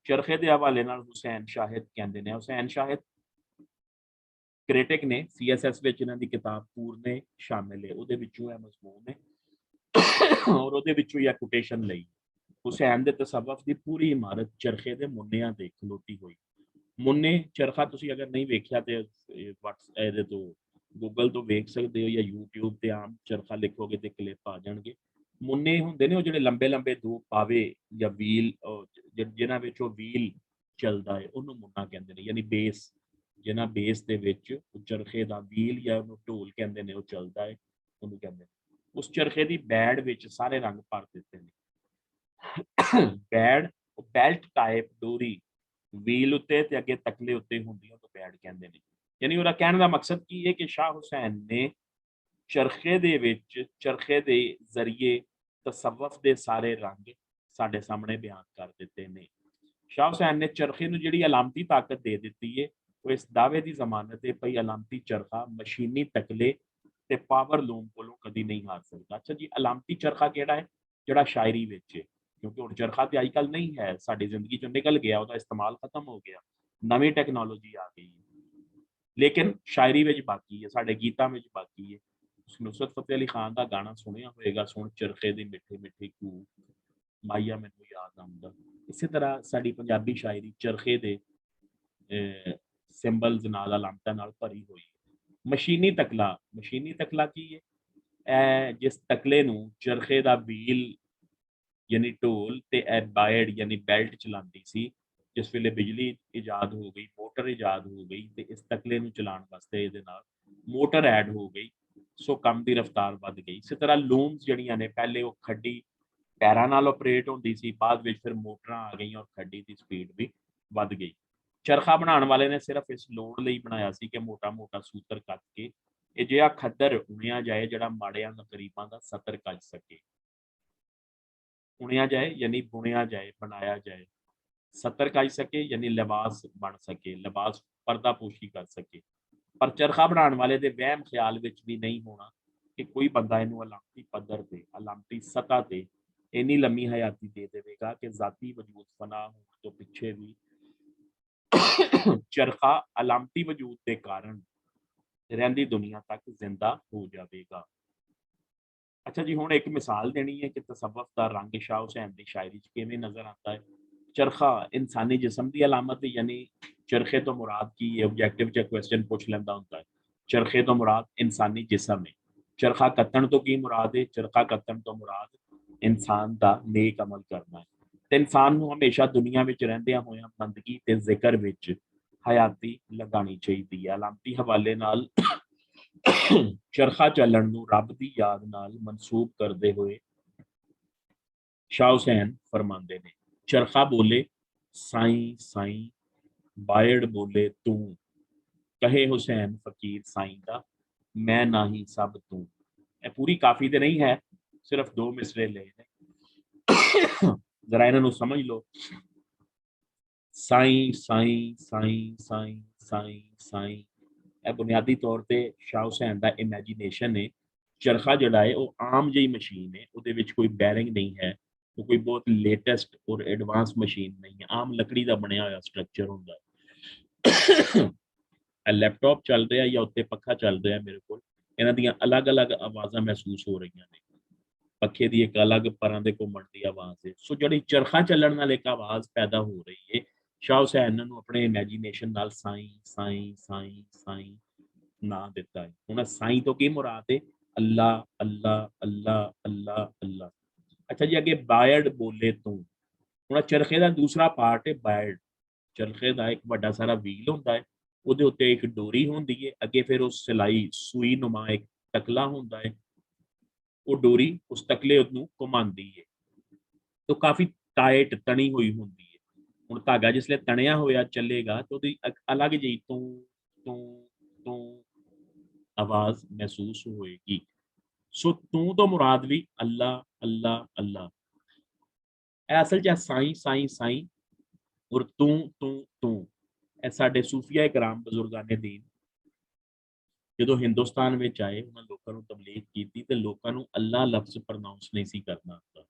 ਚਰਖੇ ਦੇ ਹਵਾਲੇ ਨਾਲ ਹੁਸੈਨ ਸ਼ਾਹਿਦ ਕਹਿੰਦੇ ਨੇ। ਹੁਸੈਨ ਸ਼ਾਹਿਦ ਕ੍ਰਿਟਿਕ ਨੇ, CSS ਵਿੱਚ ਇਹਨਾਂ ਦੀ ਕਿਤਾਬ ਪੂਰਨੇ ਸ਼ਾਮਿਲ ਹੈ, ਉਹਦੇ ਵਿੱਚੋਂ ਇਹ ਮਜ਼ਮੂਨ ਹੈ ਔਰ ਉਹਦੇ ਵਿੱਚੋਂ ਇਹ ਕੋਟੇਸ਼ਨ ਲਈ। ਹੁਸੈਨ ਦੇ ਤਸੱਵੁਫ ਦੀ ਪੂਰੀ ਇਮਾਰਤ ਚਰਖੇ ਦੇ ਮੁੰਨਿਆਂ ਤੇ ਖਲੋਤੀ ਹੋਈ। ਮੁੰਨੇ ਚਰਖਾ ਤੁਸੀਂ ਅਗਰ ਨਹੀਂ ਵੇਖਿਆ ਤੇ ਇਹਦੇ ਤੋਂ ਗੂਗਲ ਤੋਂ ਵੇਖ ਸਕਦੇ ਹੋ ਜਾਂ YouTube ਤੇ ਆਮ ਚਰਖਾ ਲਿਖੋਗੇ ਤੇ ਕਲਿੱਪ ਆ ਜਾਣਗੇ। ਮੁੰਨੇ ਹੁੰਦੇ ਨੇ ਉਹ ਜਿਹੜੇ ਲੰਬੇ ਲੰਬੇ ਦੋ ਪਾਵੇ ਜਾਂ ਵੀਲ, ਜਿਨ੍ਹਾਂ ਵਿੱਚ ਉਹ ਵੀਲ ਚੱਲਦਾ ਹੈ, ਉਹਨੂੰ ਮੁੰਨਾ ਕਹਿੰਦੇ ਨੇ। ਯਾਨੀ ਬੇਸ, ਜਿਹਨਾਂ ਬੇਸ ਦੇ ਵਿੱਚ ਚਰਖੇ ਦਾ ਵੀਲ ਜਾਂ ਉਹਨੂੰ ਢੋਲ ਕਹਿੰਦੇ ਨੇ ਉਹ ਚੱਲਦਾ ਹੈ, ਉਹਨੂੰ ਕਹਿੰਦੇ ਨੇ। ਉਸ ਚਰਖੇ ਦੀ ਬੈੜ ਵਿੱਚ ਸਾਰੇ ਰੰਗ ਭਰ ਦਿੱਤੇ ਨੇ। ਬੈੜ ਉਹ ਬੈਲਟ ਟਾਈਪ ਡੋਰੀ ਵੀਲ ਉੱਤੇ ਤੇ ਅੱਗੇ ਤਕਲੇ ਉੱਤੇ ਹੁੰਦੀ, ਉਹਨੂੰ ਬੈੜ ਕਹਿੰਦੇ ਨੇ। ਯਾਨੀ ਉਹਦਾ ਕਹਿਣ ਦਾ ਮਕਸਦ ਕੀ ਹੈ ਕਿ ਸ਼ਾਹ ਹੁਸੈਨ ਨੇ ਚਰਖੇ ਦੇ ਵਿੱਚ ਚਰਖੇ ਦੇ ਜ਼ਰੀਏ ਤਸਵਫ ਦੇ ਸਾਰੇ ਰੰਗ ਸਾਡੇ ਸਾਹਮਣੇ ਬਿਆਨ ਕਰ ਦਿੱਤੇ ਨੇ। ਸ਼ਾਹ ਹੁਸੈਨ ਨੇ ਚਰਖੇ ਨੂੰ ਜਿਹੜੀ ਅਲਾਮਤੀ ਤਾਕਤ ਦੇ ਦਿੱਤੀ ਹੈ, ਉਹ ਇਸ ਦਾਅਵੇ ਦੀ ਜ਼ਮਾਨਤ ਹੈ ਭਈ ਅਲਾਮਤੀ ਚਰਖਾ ਮਸ਼ੀਨੀ ਤਕਲੇ ਤੇ ਪਾਵਰ ਲੂਮ ਕੋਲੋਂ ਕਦੀ ਨਹੀਂ ਹਾਰ ਸਕਦਾ। ਅੱਛਾ ਜੀ, ਅਲਾਮਤੀ ਚਰਖਾ ਕਿਹੜਾ ਹੈ? ਜਿਹੜਾ ਸ਼ਾਇਰੀ ਵਿੱਚ ਹੈ, ਕਿਉਂਕਿ ਹੁਣ ਚਰਖਾ ਤੇ ਅੱਜ ਕੱਲ੍ਹ ਨਹੀਂ ਹੈ, ਸਾਡੀ ਜ਼ਿੰਦਗੀ ਚੋਂ ਨਿਕਲ ਗਿਆ, ਉਹਦਾ ਇਸਤੇਮਾਲ ਖਤਮ ਹੋ ਗਿਆ, ਨਵੀਂ ਟੈਕਨੋਲੋਜੀ ਆ ਗਈ ਹੈ, ਲੇਕਿਨ ਸ਼ਾਇਰੀ ਵਿੱਚ ਬਾਕੀ ਹੈ, ਸਾਡੇ ਗੀਤਾਂ ਵਿੱਚ ਬਾਕੀ ਹੈ। ਤੁਸੀਂ ਨੁਸਰਤ ਫਤਿਹ ਅਲੀ ਖਾਨ ਦਾ ਗਾਣਾ ਸੁਣਿਆ ਹੋਏਗਾ, ਸੁਣ ਚਰਖੇ ਦੀ ਮਿੱਠੇ ਮਿੱਠੇ ਕੂਕ, ਮਾਈਆ ਮੈਨੂੰ ਯਾਦ ਆਉਂਦਾ। ਇਸੇ ਤਰ੍ਹਾਂ ਸਾਡੀ ਪੰਜਾਬੀ ਸ਼ਾਇਰੀ ਚਰਖੇ ਦੇ ਸਿੰਬਲਸ ਨਾਲ, ਅਲਾਮਤਾਂ ਨਾਲ ਭਰੀ ਹੋਈ ਹੈ। ਮਸ਼ੀਨੀ ਤਕਲਾ ਕੀ ਹੈ? ਇਹ ਜਿਸ ਤਕਲੇ ਨੂੰ ਚਰਖੇ ਦਾ ਵੀਲ ਯਾਨੀ ਢੋਲ ਤੇ ਇਹ ਬਾਇੜ ਯਾਨੀ ਬੈਲਟ ਚਲਾਉਂਦੀ ਸੀ, ਜਿਸ ਵੇਲੇ ਬਿਜਲੀ ਇਜਾਦ ਹੋ ਗਈ, ਮੋਟਰ ਇਜਾਦ ਹੋ ਗਈ, ਤੇ ਇਸ ਤਕਲੇ ਨੂੰ ਚਲਾਉਣ ਵਾਸਤੇ ਇਹਦੇ ਨਾਲ ਮੋਟਰ ਐਡ ਹੋ ਗਈ, ਸੋ ਕੰਮ ਦੀ ਰਫ਼ਤਾਰ ਵੱਧ ਗਈ। ਇਸੇ ਤਰ੍ਹਾਂ ਲੂਮਸ ਜਿਹੜੀਆਂ ਨੇ, ਪਹਿਲੇ ਉਹ ਖੱਡੀ ਪੈਰਾਂ ਨਾਲ ਆਪਰੇਟ ਹੁੰਦੀ ਸੀ, ਬਾਅਦ ਵਿੱਚ ਫਿਰ ਮੋਟਰਾਂ ਆ ਗਈਆਂ ਔਰ ਖੱਡੀ ਦੀ ਸਪੀਡ ਵੀ ਵੱਧ ਗਈ। ਚਰਖਾ ਬਣਾਉਣ ਵਾਲੇ ਨੇ ਸਿਰਫ ਇਸ ਲੋੜ ਲਈ ਬਣਾਇਆ ਸੀ ਕਿ ਮੋਟਾ ਮੋਟਾ ਸੂਤਰ ਕੱਤ ਕੇ ਇਹ ਜਿਹਾ ਖੱਦਰ ਉਣਿਆ ਜਾਏ ਜਿਹੜਾ ਮਾੜਿਆਂ ਦਾ ਗਰੀਬਾਂ ਦਾ ਸਤਰ ਕੱਜ ਸਕੇ। ਉਣਿਆ ਜਾਏ ਯਾਨੀ ਬੁਣਿਆ ਜਾਏ, ਬਣਾਇਆ ਜਾਏ, ਸਤਰ ਕੱਜ ਸਕੇ ਯਾਨੀ ਲਿਬਾਸ ਬਣ ਸਕੇ, ਲਿਬਾਸ ਪਰਦਾਪੋਸ਼ੀ ਕਰ ਸਕੇ। ਪਰ ਚਰਖਾ ਬਣਾਉਣ ਵਾਲੇ ਦੇ ਵਹਿਮ ਖਿਆਲ ਵਿੱਚ ਵੀ ਨਹੀਂ ਹੋਣਾ ਕਿ ਕੋਈ ਬੰਦਾ ਇਹਨੂੰ ਅਲਾਮਤੀ ਪੱਧਰ ਤੇ, ਅਲਾਮਤੀ ਸਤ੍ਹਾ ਤੇ ਇੰਨੀ ਲੰਮੀ ਹਯਾਤੀ ਦੇ ਦੇਵੇਗਾ ਕਿ ਜ਼ਾਤੀ ਵਜੂਦ ਫਨਾ ਹੋਣ ਤੋਂ ਪਿੱਛੇ ਵੀ ਚਰਖਾ ਅਲਾਮਤੀ ਵਜੂਦ ਦੇ ਕਾਰਨ ਰਹਿੰਦੀ ਦੁਨੀਆ ਤੱਕ ਜ਼ਿੰਦਾ ਹੋ ਜਾਵੇਗਾ। ਅੱਛਾ ਜੀ, ਹੁਣ ਇੱਕ ਮਿਸਾਲ ਦੇਣੀ ਹੈ ਕਿ ਤਸਵਫ ਦਾ ਰੰਗ ਸ਼ਾਹ ਹੁਸੈਨ ਦੀ ਸ਼ਾਇਰੀ 'ਚ ਕਿਵੇਂ ਨਜ਼ਰ ਆਉਂਦਾ ਹੈ। ਚਰਖਾ ਇਨਸਾਨੀ ਜਿਸਮ ਦੀ ਅਲਾਮਤ ਹੈ, ਯਾਨੀ ਚਰਖੇ ਤੋਂ ਮੁਰਾਦ ਕੀ ਹੈ? ਆਬਜੈਕਟਿਵ 'ਚ ਕੁਐਸਚਨ ਪੁੱਛ ਲੈਂਦਾ ਹੁੰਦਾ ਹੈ। ਚਰਖੇ ਤੋਂ ਮੁਰਾਦ ਇਨਸਾਨੀ ਜਿਸਮ ਹੈ। ਚਰਖਾ ਕੱਤਣ ਤੋਂ ਕੀ ਮੁਰਾਦ ਹੈ? ਚਰਖਾ ਕੱਤਣ ਤੋਂ ਮੁਰਾਦ ਇਨਸਾਨ ਦਾ ਨੇਕ ਅਮਲ ਕਰਨਾ ਹੈ। ਤੇ ਇਨਸਾਨ ਨੂੰ ਹਮੇਸ਼ਾ ਦੁਨੀਆ ਵਿੱਚ ਰਹਿੰਦਿਆਂ ਹੋਇਆਂ ਬੰਦਗੀ ਤੇ ਜ਼ਿਕਰ ਵਿੱਚ ਹਯਾਤੀ ਲਗਾਉਣੀ ਚਾਹੀਦੀ ਹੈ। ਅਲਾਮਤੀ ਹਵਾਲੇ ਨਾਲ ਚਰਖਾ ਚੱਲਣ ਨੂੰ ਰੱਬ ਦੀ ਯਾਦ ਨਾਲ ਮਨਸੂਬ ਕਰਦੇ ਹੋਏ ਸ਼ਾਹ ਹੁਸੈਨ ਫਰਮਾਉਂਦੇ ਨੇ, ਚਰਖਾ ਬੋਲੇ ਸਾਈਂ ਸਾਈਂ, ਬਾਇੜ ਬੋਲੇ ਤੂੰ, ਕਹੇ ਹੁਸੈਨ ਫਕੀਰ ਸਾਈਂ ਦਾ, ਮੈਂ ਨਾਹੀ ਸਭ ਤੂੰ। ਇਹ ਪੂਰੀ ਕਾਫੀ ਤੇ ਨਹੀਂ ਹੈ, ਸਿਰਫ 2 ਮਿਸਰੇ ਲਏ ਨੇ, ਜ਼ਰਾ ਇਹਨਾਂ ਨੂੰ ਸਮਝ ਲਓ। ਸਾਈਂ ਸਾਈਂ ਸਾਈਂ ਸਾਈਂ ਸਾਈਂ ਸਾਈਂ, ਇਹ ਬੁਨਿਆਦੀ ਤੌਰ ਤੇ ਸ਼ਾਹ ਹੁਸੈਨ ਦਾ ਇਮੈਜੀਨੇਸ਼ਨ ਹੈ। ਚਰਖਾ ਜਿਹੜਾ ਹੈ ਉਹ ਆਮ ਜਿਹੀ ਮਸ਼ੀਨ ਹੈ, ਉਹਦੇ ਵਿੱਚ ਕੋਈ ਬੈਰਿੰਗ ਨਹੀਂ ਹੈ, ਉਹ ਕੋਈ ਬਹੁਤ ਲੇਟੈਸਟ ਔਰ ਐਡਵਾਂਸ ਮਸ਼ੀਨ ਨਹੀਂ ਹੈ, ਆਮ ਲੱਕੜੀ ਦਾ ਬਣਿਆ ਹੋਇਆ ਸਟਰਕਚਰ ਹੁੰਦਾ ਹੈ। ਲੈਪਟਾਪ ਚੱਲ ਰਿਹਾ ਜਾਂ ਉੱਤੇ ਪੱਖਾ ਚੱਲ ਰਿਹਾ ਮੇਰੇ ਕੋਲ, ਇਹਨਾਂ ਦੀਆਂ ਅਲੱਗ-ਅਲੱਗ ਆਵਾਜ਼ਾਂ ਮਹਿਸੂਸ ਹੋ ਰਹੀਆਂ ਨੇ। ਪੱਖੇ ਦੀ ਇੱਕ ਅਲੱਗ ਪਰਾਂ ਦੇ ਘੁੰਮਣ ਦੀ ਆਵਾਜ਼ ਹੈ, ਸੋ ਜਿਹੜੀ ਚਰਖਾ ਚੱਲਣ ਨਾਲ ਇੱਕ ਆਵਾਜ਼ ਪੈਦਾ ਹੋ ਰਹੀ ਹੈ। ਸ਼ਾਹ ਹੁਸੈਨ ਨੂੰ ਆਪਣੇ ਇਮੈਜੀਨੇਸ਼ਨ ਨਾਲ ਸਾਈਂ ਸਾਈਂ ਸਾਈਂ ਸਾਈਂ ਨਾਂ ਦਿੱਤਾ ਹੈ। ਹੁਣ ਸਾਈਂ ਤੋਂ ਕੀ ਮੁਰਾਦ ਹੈ? ਅੱਲਾ ਅੱਲਾ ਅੱਲਾ ਅੱਲਾ ਅੱਲਾ। ਅੱਛਾ ਜੀ, ਅੱਗੇ ਬਾਇੜ ਬੋਲੇ ਤੂੰ। ਹੁਣ ਚਰਖੇ ਦਾ ਦੂਸਰਾ ਪਾਰਟ ਹੈ ਬਾਇੜ। ਚਰਖੇ ਦਾ ਇੱਕ ਵੱਡਾ ਸਾਰਾ ਵੀਲ ਹੁੰਦਾ ਹੈ, ਉਹਦੇ ਉੱਤੇ ਇੱਕ ਡੋਰੀ ਹੁੰਦੀ ਹੈ, ਅੱਗੇ ਫਿਰ ਉਹ ਸਿਲਾਈ ਸੂਈ ਨੁਮਾ ਇੱਕ ਟਕਲਾ ਹੁੰਦਾ ਹੈ, ਉਹ ਡੋਰੀ ਉਸ ਤਕਲੇ ਨੂੰ ਘੁਮਾਉਂਦੀ ਹੈ, ਤਾਂ ਕਾਫੀ ਟਾਈਟ ਤਣੀ ਹੋਈ ਹੁੰਦੀ ਹੈ। ਹੁਣ ਧਾਗਾ ਜਿਸਲੇ ਤਣਿਆ ਹੋਇਆ ਚੱਲੇਗਾ ਤਾਂ ਉਹਦੀ ਅਲੱਗ ਜਿਹੀ ਤੂੰ ਤੂੰ ਤੂੰ ਆਵਾਜ਼ ਮਹਿਸੂਸ ਹੋਏਗੀ। ਸੋ ਤੂੰ ਤੋਂ ਮੁਰਾਦ ਵੀ ਅੱਲਾ ਅੱਲਾ ਅੱਲਾ। ਇਹ ਅਸਲ 'ਚ ਸਾਈਂ ਸਾਈਂ ਸਾਈਂ ਔਰ ਤੂੰ ਤੂੰ ਤੂੰ, ਇਹ ਸਾਡੇ ਸੂਫੀਆ ਇਕਰਾਮ ਬਜ਼ੁਰਗਾਨੇ ਦੀਨ ਜਦੋਂ ਹਿੰਦੁਸਤਾਨ ਵਿੱਚ ਆਏ, ਉਹਨਾਂ ਲੋਕਾਂ ਨੂੰ ਤਬਲੀਗ ਕੀਤੀ ਤੇ ਲੋਕਾਂ ਨੂੰ ਅੱਲਾ ਲਫ਼ਜ਼ ਪ੍ਰੋਨਾਉਂਸ ਨਹੀਂ ਸੀ ਕਰਨਾ ਆਉਂਦਾ।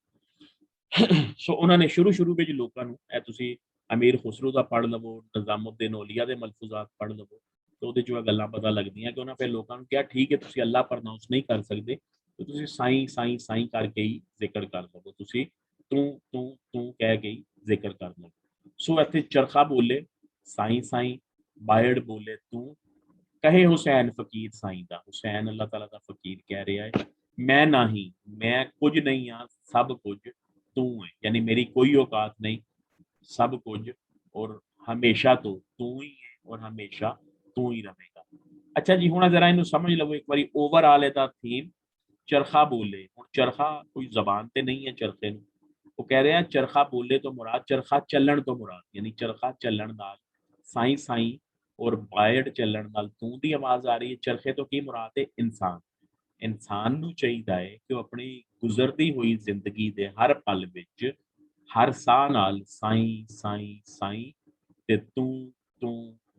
ਸੋ ਉਹਨਾਂ ਨੇ ਸ਼ੁਰੂ ਵਿੱਚ ਲੋਕਾਂ ਨੂੰ, ਇਹ ਤੁਸੀਂ ਅਮੀਰ ਖੁਸਰੋ ਦਾ ਪੜ੍ਹ ਲਵੋ, ਨਿਜ਼ਾਮੁদ্দিন ਔਲੀਆ ਦੇ ਮਲਫੂਜ਼ਾਤ ਪੜ੍ਹ ਲਵੋ, ਤੇ ਉਹਦੇ 'ਚੋਂ ਇਹ ਗੱਲਾਂ ਪਤਾ ਲੱਗਦੀਆਂ ਕਿ ਉਹਨਾਂ ਫਿਰ ਲੋਕਾਂ ਨੂੰ ਕਿਹਾ ਠੀਕ ਹੈ ਤੁਸੀਂ ਅੱਲਾ ਪ੍ਰੋਨਾਉਂਸ ਨਹੀਂ ਕਰ ਸਕਦੇ ਤੇ ਤੁਸੀਂ ਸਾਈਂ ਸਾਈਂ ਸਾਈਂ ਕਰਕੇ ਹੀ ਜ਼ਿਕਰ ਕਰ ਲਵੋ, ਤੁਸੀਂ ਤੂੰ ਤੂੰ ਤੂੰ ਕਹਿ ਕੇ ਹੀ ਜ਼ਿਕਰ ਕਰ ਲਵੋ। ਸੋ ਇੱਥੇ ਚਰਖਾ ਬੋਲੇ ਸਾਈਂ ਸਾਈਂ, ਬਾਇੜ ਬੋਲੇ ਤੂੰ, ਕਹੇ ਹੁਸੈਨ ਫਕੀਰ ਸਾਈਂ ਦਾ। ਹੁਸੈਨ ਅੱਲਾਹ ਤਾਲਾ ਦਾ ਫਕੀਰ ਕਹਿ ਰਿਹਾ ਹੈ, ਮੈਂ ਨਹੀਂ, ਮੈਂ ਕੁਝ ਨਹੀਂ ਹਾਂ, ਸਭ ਕੁਝ ਤੂੰ ਹੈ, ਯਾਨੀ ਮੇਰੀ ਕੋਈ ਔਕਾਤ ਨਹੀਂ, ਸਭ ਕੁਝ ਔਰ ਹਮੇਸ਼ਾ ਤੋਂ ਤੂੰ ਹੀ ਹੈ ਔਰ ਹਮੇਸ਼ਾ ਤੂੰ ਹੀ ਰਹੇਗਾ। ਅੱਛਾ ਜੀ, ਹੁਣ ਜ਼ਰਾ ਇਹਨੂੰ ਸਮਝ ਲਵੋ ਇੱਕ ਵਾਰੀ। ਓਵਰਆਲ ਇਹਦਾ ਥੀਮ ਚਰਖਾ ਬੋਲੇ। ਹੁਣ ਚਰਖਾ ਕੋਈ ਜ਼ਬਾਨ ਤੇ ਨਹੀਂ ਹੈ ਚਰਖੇ ਨੂੰ, ਉਹ ਕਹਿ ਰਿਹਾ ਚਰਖਾ ਬੋਲੇ ਤੋਂ ਮੁਰਾਦ ਚਰਖਾ ਚੱਲਣ ਤੋਂ ਮੁਰਾਦ, ਯਾਨੀ ਚਰਖਾ ਚੱਲਣ ਨਾਲ ਸਾਈਂ ਸਾਈਂ ਔਰ ਬਾਇੜ ਚੱਲਣ ਨਾਲ ਤੂੰ ਦੀ ਆਵਾਜ਼ ਆ ਰਹੀ ਹੈ। ਚਰਖੇ ਤੋਂ ਕੀ ਮੁਰਾਦ ਹੈ? ਇਨਸਾਨ। इंसान नूं चाहीदा है कि वो अपनी गुजरती हुई जिंदगी दे हर पल विच हर साह नाल साईं साईं साईं ते तू तू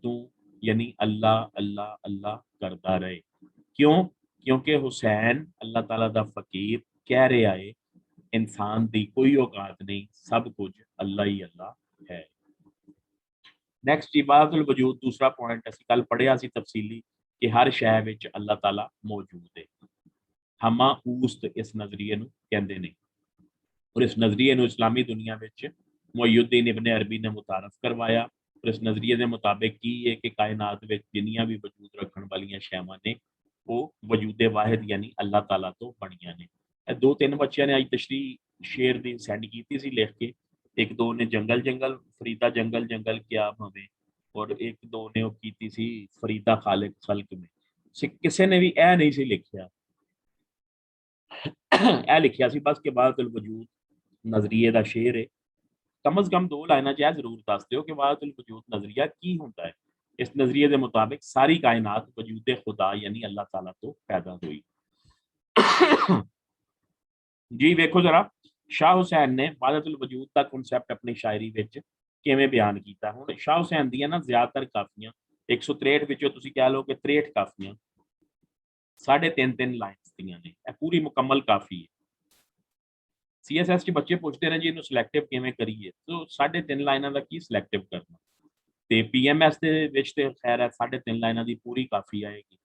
तू यानी अल्लाह अल्लाह अल्लाह करता रहे। क्यों? क्योंकि हुसैन अल्लाह ताला दा फकीर कह रहा है इंसान दी कोई औकात नहीं, सब कुछ अल्लाह ही अल्लाह है। नैक्सट इबादतुल वजूद दूसरा पॉइंट असीं कल पढ़िया सी तफसीली कि हर शै विच अल्लाह ताला मौजूद है। हमा ऊस्त इस नजरिए नूं कहंदे ने और इस नजरिए नूं इस्लामी दुनिया विच मुहय्यिद्दीन इब्न अरबी ने मुतारफ करवाया और इस नजरिए के मुताबिक की है कि कायनात विच जिन्नियां भी वजूद रखण वालियां शैवां ने वो वजूदे वाहिद यानी अल्लाह ताला तो बणियां ने। ਇਹ दो तीन बच्चों ने अज तशरीह शेर दी सेंड की सी लिख के, एक दो ने जंगल जंगल फरीदा जंगल जंगल क्या भावे और एक दो ने वो की सी फरीदा खालिक खल्क में। किसी ने भी यह नहीं सी लिखिया यह लिखिया सी बस के वाहदतुल वजूद नजरिए का शेर है। कम अज कम दो लाइना च जरूर दस दो कि वाहदतुल वजूद नजरिया की होंदा है। इस नजरिए के मुताबिक सारी कायनात वजूद खुदा यानी अल्लाह ताला तो पैदा हुई। जी वेखो जरा शाह हुसैन ने वाहदतुल वजूद का कॉन्सैप्ट अपनी शायरी विच किवें बयान किया। हुण शाह हुसैन दियां ना ज़्यादातर काफियां 163 विचों तुसीं कह लो कि 63 काफियां 3.5 लाइन्स दियां ने, यह पूरी मुकम्मल काफी है। CSS च बच्चे पूछते हैं जी इनू सिलेक्टिव किवें करिए, तो 3.5 लाइनां दा की सिलेक्टिव करना ते PMS दे विच ते खैर है 3.5 लाइनां दी पूरी काफी आएगी।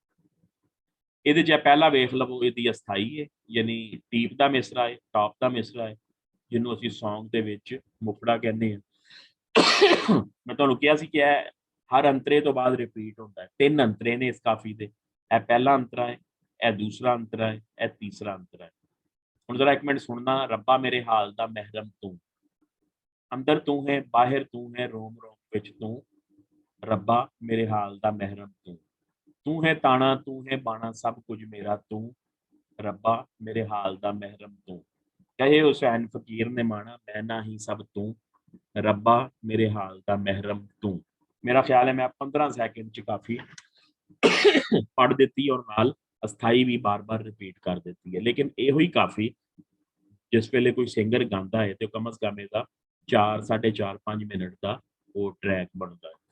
ਇਹਦੇ ਚ ਪਹਿਲਾ ਵੇਖ ਲਵੋ ਇਹਦੀ ਅਸਥਾਈ ਹੈ ਯਾਨੀ ਟੀਪ ਦਾ ਮਿਸਰਾ ਹੈ, ਟਾਪ ਦਾ ਮਿਸਰਾ ਹੈ ਜਿਹਨੂੰ ਅਸੀਂ Song ਦੇ ਵਿੱਚ ਮੁਖੜਾ ਕਹਿੰਦੇ ਆ। ਮੈਂ ਤੁਹਾਨੂੰ ਕਿਹਾ ਸੀ ਕਿ ਇਹ ਹਰ ਅੰਤਰੇ ਤੋਂ ਬਾਅਦ ਰਿਪੀਟ ਹੁੰਦਾ ਹੈ। 3 ਅੰਤਰੇ ਨੇ ਇਸ ਕਾਫੀ ਦੇ, ਇਹ ਪਹਿਲਾ ਅੰਤਰਾ ਹੈ, ਇਹ ਦੂਸਰਾ ਅੰਤਰਾ ਹੈ, ਇਹ ਤੀਸਰਾ ਅੰਤਰਾ ਹੈ। ਹੁਣ ਜ਼ਰਾ ਇੱਕ ਮਿੰਟ ਸੁਣਨਾ। ਰੱਬਾ ਮੇਰੇ ਹਾਲ ਦਾ ਮਹਿਰਮ ਤੂੰ, ਅੰਦਰ ਤੂੰ ਹੈ ਬਾਹਰ ਤੂੰ ਹੈ ਰੋਮ ਰੋਮ ਵਿੱਚ ਤੂੰ, ਰੱਬਾ ਮੇਰੇ ਹਾਲ ਦਾ ਮਹਿਰਮ ਤੂੰ, तू है ताना तू है बाना सब कुछ मेरा तू, रब्बा मेरे हाल दा महरम तू। कहे हुसैन फकीर ने माना मैं ना ही सब तू, रब्बा मेरे हाल दा महरम तू। मेरा ख्याल है मैं 15 सैकेंड च काफी पढ़ देती और नाल अस्थाई भी बार बार रिपीट कर देती है। लेकिन यो ही काफी जिस वेले कोई सिंगर गाता है तो कम अज कम इसका 4 4.5 5 मिनट का वो ट्रैक बनता है।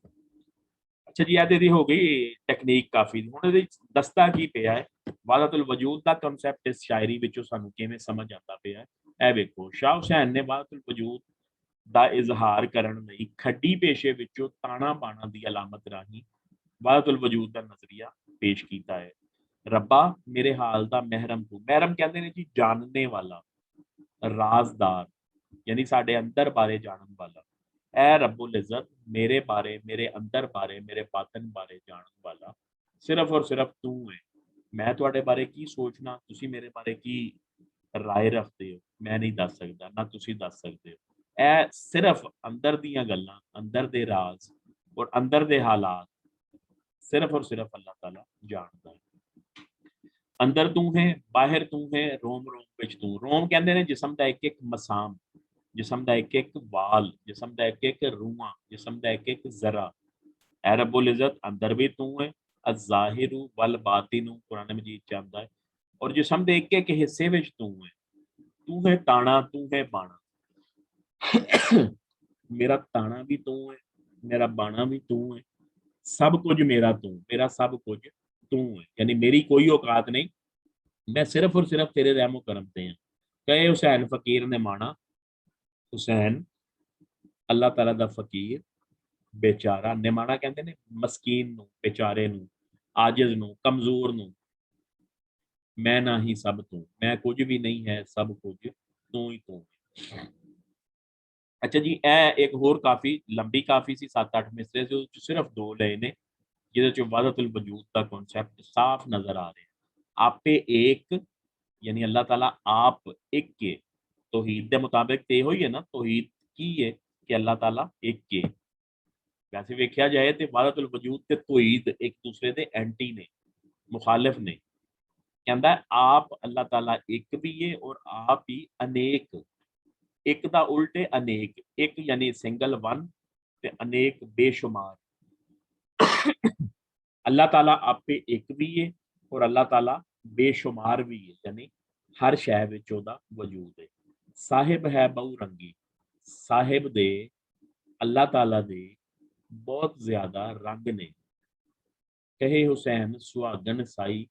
अच्छा जी ਇਹਦੀ ਹੋ ਗਈ ਟੈਕਨੀਕ ਕਾਫੀ। ਹੁਣ ਇਹਦੇ ਦਸਤਾ ਕੀ ਪਿਆ ਹੈ ਵਾਹਦਤੁਲ ਵਜੂਦ ਦਾ ਕਨਸੈਪਟ ਇਸ ਸ਼ਾਇਰੀ ਵਿੱਚੋਂ ਸਾਨੂੰ ਕਿਵੇਂ ਸਮਝ ਆਉਂਦਾ ਪਿਆ ਹੈ। ਇਹ ਵੇਖੋ ਸ਼ਾਹ ਹੁਸੈਨ ਨੇ ਵਾਹਦਤੁਲ ਵਜੂਦ ਦਾ ਇਜ਼ਹਾਰ ਕਰਨ ਲਈ ਖੱਡੀ ਪੇਸ਼ੇ ਵਿੱਚੋਂ ਤਾਣਾ ਬਾਣਾ ਦੀ ਅਲਾਮਤ ਰਾਹੀਂ ਵਾਹਦਤੁਲ ਵਜੂਦ ਦਾ ਨਜ਼ਰੀਆ ਪੇਸ਼ ਕੀਤਾ ਹੈ। ਰੱਬਾ ਮੇਰੇ ਹਾਲ ਦਾ ਮਹਿਰਮ ਤੂੰ, ਮਹਿਰਮ ਕਹਿੰਦੇ ਨੇ ਜੀ ਜਾਣਨੇ ਵਾਲਾ, ਰਾਜ਼ਦਾਰ यानी साडे अंदर बारे जानन वाला। ए रब्बुल इज्जत मेरे बारे, मेरे अंदर बारे, मेरे बातन बारे जानन वाला सिर्फ और सिर्फ तू है। मैं तुहाडे बारे की सोचना, तुसी मेरे बारे की राय रखते हो, मैं नहीं दस सकदा, ना तुसी दस सकते हो। ए सिर्फ अंदर दीयां गल्लां, अंदर दे राज और अंदर दे हालात सिर्फ और सिर्फ अल्लाह ताला जानदा है। अंदर तू है बाहर तू है रोम रोम विच तू। रोम कहंदे ने जिस्म दा एक एक मसाम, जिस्म दा एक एक वाल, जिस्म दा एक एक रूआ, जिस्म दा एक एक जरा। ए रब्बुल इज्जत अंदर भी तू है, अज़ाहिरु वल बातिनु कुरान मजीद च आंदा है, और जिस्म दे एक एक हिस्से विच तू है। तू है ताना तू है बाना। मेरा ताना भी तू है, मेरा बाना भी तू है, सब कुछ मेरा तू, मेरा सब कुछ तू है। यानी मेरी कोई औकात नहीं, मैं सिर्फ और सिर्फ तेरे रहमो करम ते हैं। कहे हुसैन फकीर ने माना, हुसैन अल्लाह ताला दा फकीर बेचारा, निमाना कहते ने मस्कीन नू, बेचारे नू, आजिज नू, कमजोर नू। मैं ना ही सब तू, मैं कुछ भी नहीं है, सब कुछ तू ही तू है। अच्छा जी एक होर काफी लंबी काफी सी 7-8 मिसरे जो सिर्फ 2 लए ने जिहदे च वहदतुल वजूद का कॉन्सेप्ट साफ नजर आ रहा है। आपे एक यानी अल्लाह ताला आप एक के, तौहीद के मुताबिक तो यही है ना, तौहीद की है कि अल्लाह ताला एक के। वैसे वेख्या जाए तो वहदतुल वजूद ते तौहीद एक दूसरे के एंटी ने, मुखालिफ ने। कहता है आप अल्लाह ताला एक भी है और आप ही अनेक, एक दा उल्टे अनेक, एक यानी सिंगल वन ते अनेक बेशुमार। अल्लाह ताला आपे एक भी है और अल्लाह ताला बेशुमार भी है, यानी हर शै विच ओहदा वजूद है। साहिब है बहु रंगी, साहिब दे अल्लाह ताला दे बहुत ज्यादा रंग ने। कहे हुसैन सुहागन साई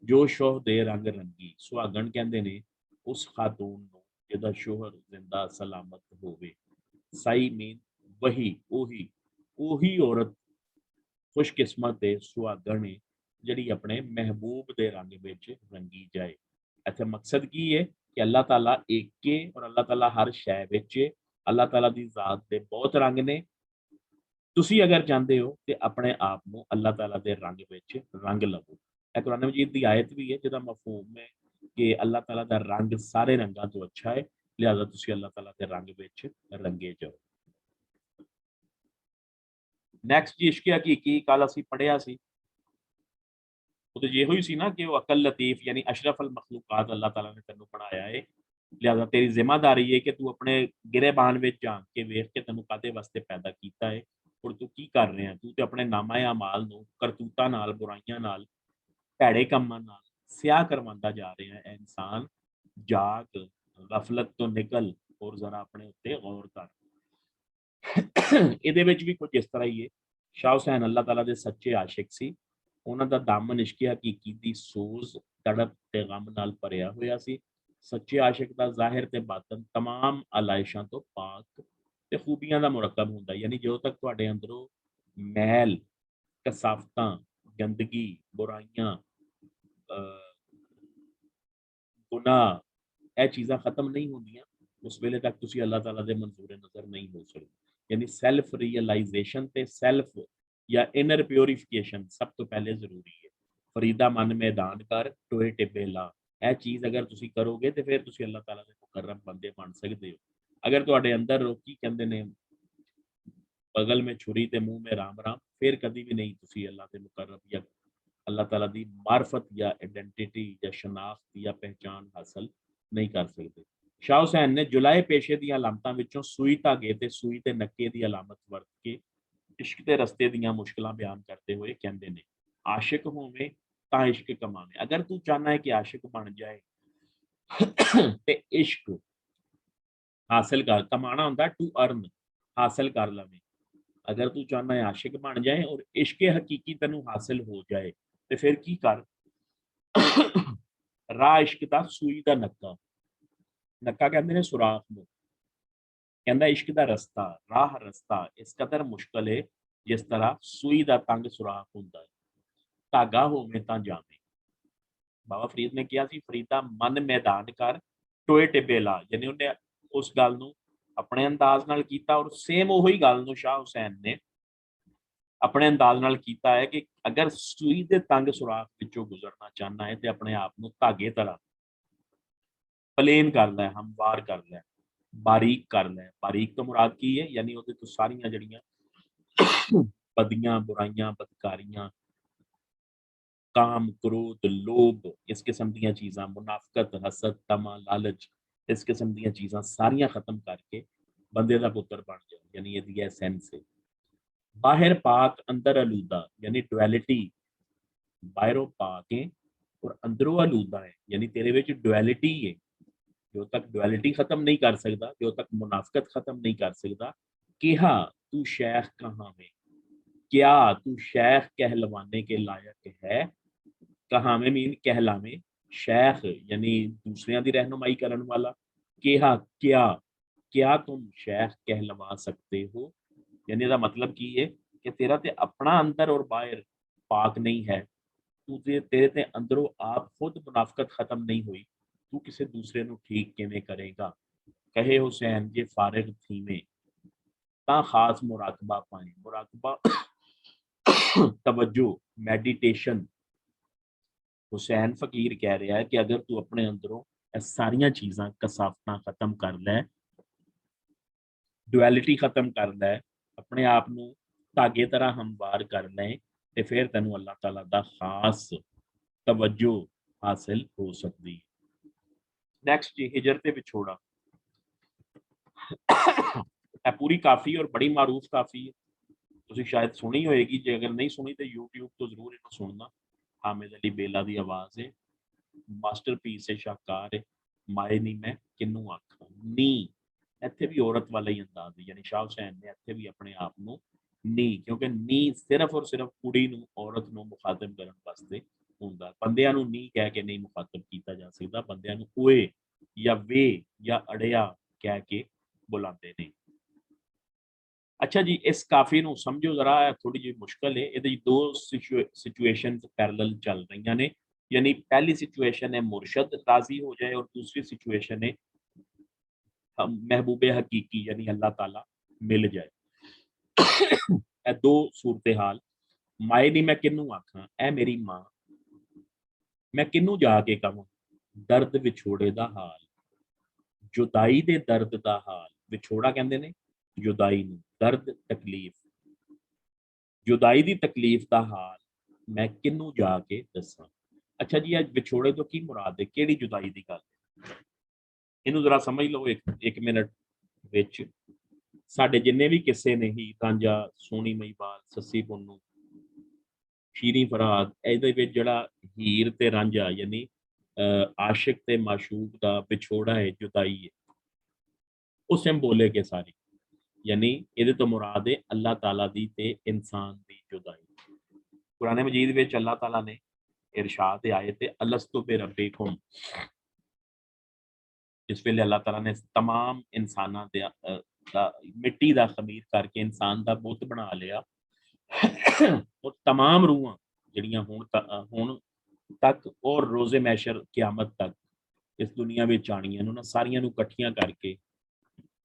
जो शोह दे रंग रंगी। सुहागन कहंदे ने उस खातून नूं जिहदा शोहर जिंदा सलामत होवे। साई मीन वही ओही ओही औरत खुशकिस्मत है सुहागन है जिहड़ी अपने महबूब दे रंग विच रंगी जाए। इत्थे मकसद की है कि अल्लाह ताला एक के और अल्लाह ताला हर शै विच है। अल्लाह ताला दी जात दे बहुत रंग ने। तुसी अगर चाहते हो कि अपने आप को अल्लाह ताला दे रंग विच रंग लवो। ਇਹ कुरान मजीद की आयत भी है जिहदा मफहूम है कि अल्लाह ताला दा रंग सारे रंगां तो अच्छा है, लिहाजा तुसी अल्लाह ताला दे रंग विच रंगे जाओ। नैक्सट जी इश्क हकीकी कल असीं पढ़िया सी, तो ये ही सी ना कि वो अकल लतीफ यानी अशरफ अल मखलूकात अल्लाह ताला ने तेनों बनाया है, लिहाजा तेरी जिम्मेदारी है कि तू अपने गिरेबान में झांक के वेख के तेनों कादे वास्ते पैदा किया है और तू की कर रहे हैं। तू तो अपने नामा अमाल नूं करतूतां नाल बुराइयां नाल भैड़े कामां नाल स्याह करवांदा जा रहा है। इंसान जाग गफलत तो निकल और जरा अपने उत्ते गौर कर। ਇਹਦੇ ਵਿੱਚ ਵੀ ਕੁਝ ਇਸ ਤਰ੍ਹਾਂ ਹੀ ਹੈ। शाह हुसैन अल्लाह ताला दे सच्चे आशिक सी। उन्हां दा दामन इश्क हकीकी दी सोज तड़प ते गम नाल भरिया होया सी। सच्चे आशिक दा ज़ाहिर ते बातन तमाम आलाइशां तो पाक ते खूबियां दा मुरक्कब हुंदा, यानी जो तक तुहाडे अंदरों मैल कसाफतां गंदगी बुराइयां गुनाह ਇਹ चीज़ां खत्म नहीं होंदियां उस वेले तक तुसी अल्लाह ताला दे मंजूर नज़र नहीं हो सकदे। यानी सैल्फ रियलाइजेशन ते सैल्फ या इनर प्योरीफिकेशन सब तो पहले जरूरी है। फरीदा मन मैदान कर टोए टिब्बे ला, यह चीज़ अगर तुसी करोगे तो फिर तुसी अल्लाह ताला दे मुकर्रम बंदे बन सकते हो। अगर तुहाडे अंदर रोकी कहंदे ने बगल में छुरी ते मुंह में राम राम, फिर कभी भी नहीं तुसी अल्लाह दे मुकर्रम या अल्लाह ताला दी मार्फत या आइडेंटिटी या शनाख्त या पहचान हासिल नहीं कर सकते। शाह हुसैन ने जुलाए पेशे दी अलामतां विचों सूई धागे ते सूई ते नक्के दी अलामत वर्त के इश्क दे रस्ते दियां मुश्किलां बयान करते हुए कहंदे ने आशिक होवे तां इश्क कमावे। अगर तू चाहना है कि आशिक बन जाए ते इश्क हासिल कर, कमाना हुंदा टू अर्न, हासिल कर लवे। अगर तू चाहना है आशिक बन जाए और इश्क हकीकी तेनू हासिल हो जाए तो फिर की कर राह इश्क दा सूई दा नक्का, नक्का कहते हैं सुराख नूं, कहंदा इश्क दा रस्ता राह रस्ता इस कदर मुश्किल है जिस तरह सूई दा तंग सुराख हुंदा है। धागा होवे तां जावे। बाबा फरीद ने कहा सी फरीदा मन मैदान कर टोए टिब्बे ला, यानी उन्हें उस गल नूं अपने अंदाज नाल कीता और सेम उही गल नूं शाह हुसैन ने अपने अंदाज नाल कीता है कि अगर सूई दे तंग सुराख विचों गुजरना चाहना है तो अपने आप नूं धागे तरह प्लेन कर लै, हमवार कर लै, बारीक कर लै। बारीक तो मुराद की है यानी उहदे तो सारियां जड़ियां बदियां बुराइयां बदकारियां काम क्रोध लोभ इस किस्म दी चीज़ां मुनाफकत हसद तमा लालच इस किस्म दी चीज़ां सारियां खत्म करके बंदे दा पुत्र बन जाए, यानी ये एसेंस है। बाहर पाक अंदर आलूदा, यानी डुअलिटी बाहरों पाक है और अंदरों आलूदा है, यानी तेरे विच डुअलिटी है। जो तक डुअलिटी खत्म नहीं कर सकता, जो तक मुनाफकत खत्म नहीं कर सकता, केहा तू शेख कहाँ में, क्या तू शेख कहलवाने के लायक है। कहाँ में मीन कहलावे, शेख यानी दूसरियां दी रहनुमाई करन वाला। केहा क्या, क्या तुम शेख कहलवा सकते हो, यानी इसका मतलब की है कि तेरा ते अपना अंदर और बाहर पाक नहीं है, तू तेरे ते अंदरों आप खुद मुनाफकत खत्म नहीं हुई, तू किसी दूसरे ਨੂੰ ठीक किवें करेगा। कहे हुसैन जे फारिग थी में ता खास मुराकबा पाए, मुराकबा तवज्जो मेडिटेशन। हुसैन फकीर कह रहा है कि अगर तू अपने अंदरों सारियां चीज़ां कसाफतां खत्म कर लै, डुअलिटी खत्म कर लै, अपने आप नूं धागे तरह हमवार कर ले ते फिर तेनू अल्लाह ताला दा खास तवज्जो हासिल हो सकती है। नैक्सट जी हिजर ते विछोड़ा। पूरी काफ़ी और बड़ी मारूफ काफ़ी है, तुसी शायद सुनी होएगी, जे अगर नहीं सुनी तो यूट्यूब तो जरूर इन्हों सुनना। हामिद अली बेला की आवाज़ है। ਮਾਸਟਰਪੀਸ ਹੈ, ਸ਼ਾਹਕਾਰ ਹੈ, ਮਾਏ ਨੀ ਮੈਂ ਕਿਹਨੂੰ ਆਖਾਂ। ਨੀ ਇੱਥੇ ਵੀ ਔਰਤ ਵਾਲਾ ਹੀ ਅੰਦਾਜ਼ ਹੈ, ਯਾਨੀ ਸ਼ਾਹ ਹੁਸੈਨ ਨੇ ਇੱਥੇ ਵੀ ਆਪਣੇ ਆਪ ਨੂੰ ਨੀ, ਕਿਉਂਕਿ ਨੀ ਸਿਰਫ ਔਰ ਸਿਰਫ ਕੁੜੀ ਨੂੰ, ਔਰਤ ਨੂੰ ਮੁਖਾਤਬ ਕਰਨ ਵਾਸਤੇ ਹੁੰਦਾ। ਬੰਦਿਆਂ ਨੂੰ ਨੀ ਕਹਿ ਕੇ ਨਹੀਂ ਮੁਖਾਤਬ ਕੀਤਾ ਜਾ ਸਕਦਾ, ਬੰਦਿਆਂ ਨੂੰ ਓਏ ਜਾਂ ਵੇ ਜਾਂ ਅੜਿਆ ਕਹਿ ਕੇ ਬੁਲਾਉਂਦੇ ਨੇ। ਅੱਛਾ ਜੀ, ਇਸ ਕਾਫੀ ਨੂੰ ਸਮਝੋ ਜ਼ਰਾ, ਥੋੜੀ ਜਿਹੀ ਮੁਸ਼ਕਲ ਹੈ। ਇਹਦੇ ਦੋ ਸਿਚੁਏਸ਼ਨ ਪੈਰਲਲ ਚੱਲ ਰਹੀਆਂ ਨੇ, यानी पहली सिचुएशन है मुर्शद राजी हो जाए और दूसरी सिचुएशन है महबूबे हकीकी यानी अल्लाह ताला मिल जाए। ए दो सूरत हाल। माए नहीं मैं किनू आखा, ए मेरी मां मैं किनू जाके कहां, दर्द विछोड़े दा हाल, जुदाई दे दर्द दा हाल। विछोड़ा कहंदे ने जुदाई नूं, दर्द तकलीफ, जुदाई दी तकलीफ दा हाल मैं किनू जाके दसां। अच्छा जी, आज विछोड़े तो की मुराद है, केड़ी जुदाई दी गल है, इनू जरा समझ लो एक मिनट विच। साडे जिन्ने भी किस्से ने, ही तांजा, सोनी महीवाल, सस्सी पुन्नू, शीरी फराद, इहदे विच जिहड़ा हीर ते रांझा यानी आशिक ते माशूक दा विछोड़ा है, जुदाई है, वो सिंबोलिक है सारी। यानी इहदे तो मुराद है अल्लाह ताला दी ते इंसान दी जुदाई। कुरान मजीद विच अल्लाह ताला ने इरशाद आए थे अलस्तु बिरब्बिकुम, जिस वेले अल्लाह ताला ने तमाम इंसाना मिट्टी का खमीर करके इंसान का बुत बना लिया और तमाम रूहां जिहड़ियां हुण तक और रोजे मैशर क्यामत तक इस दुनिया में आनियां ना, सारियां नूं इकट्ठियां करके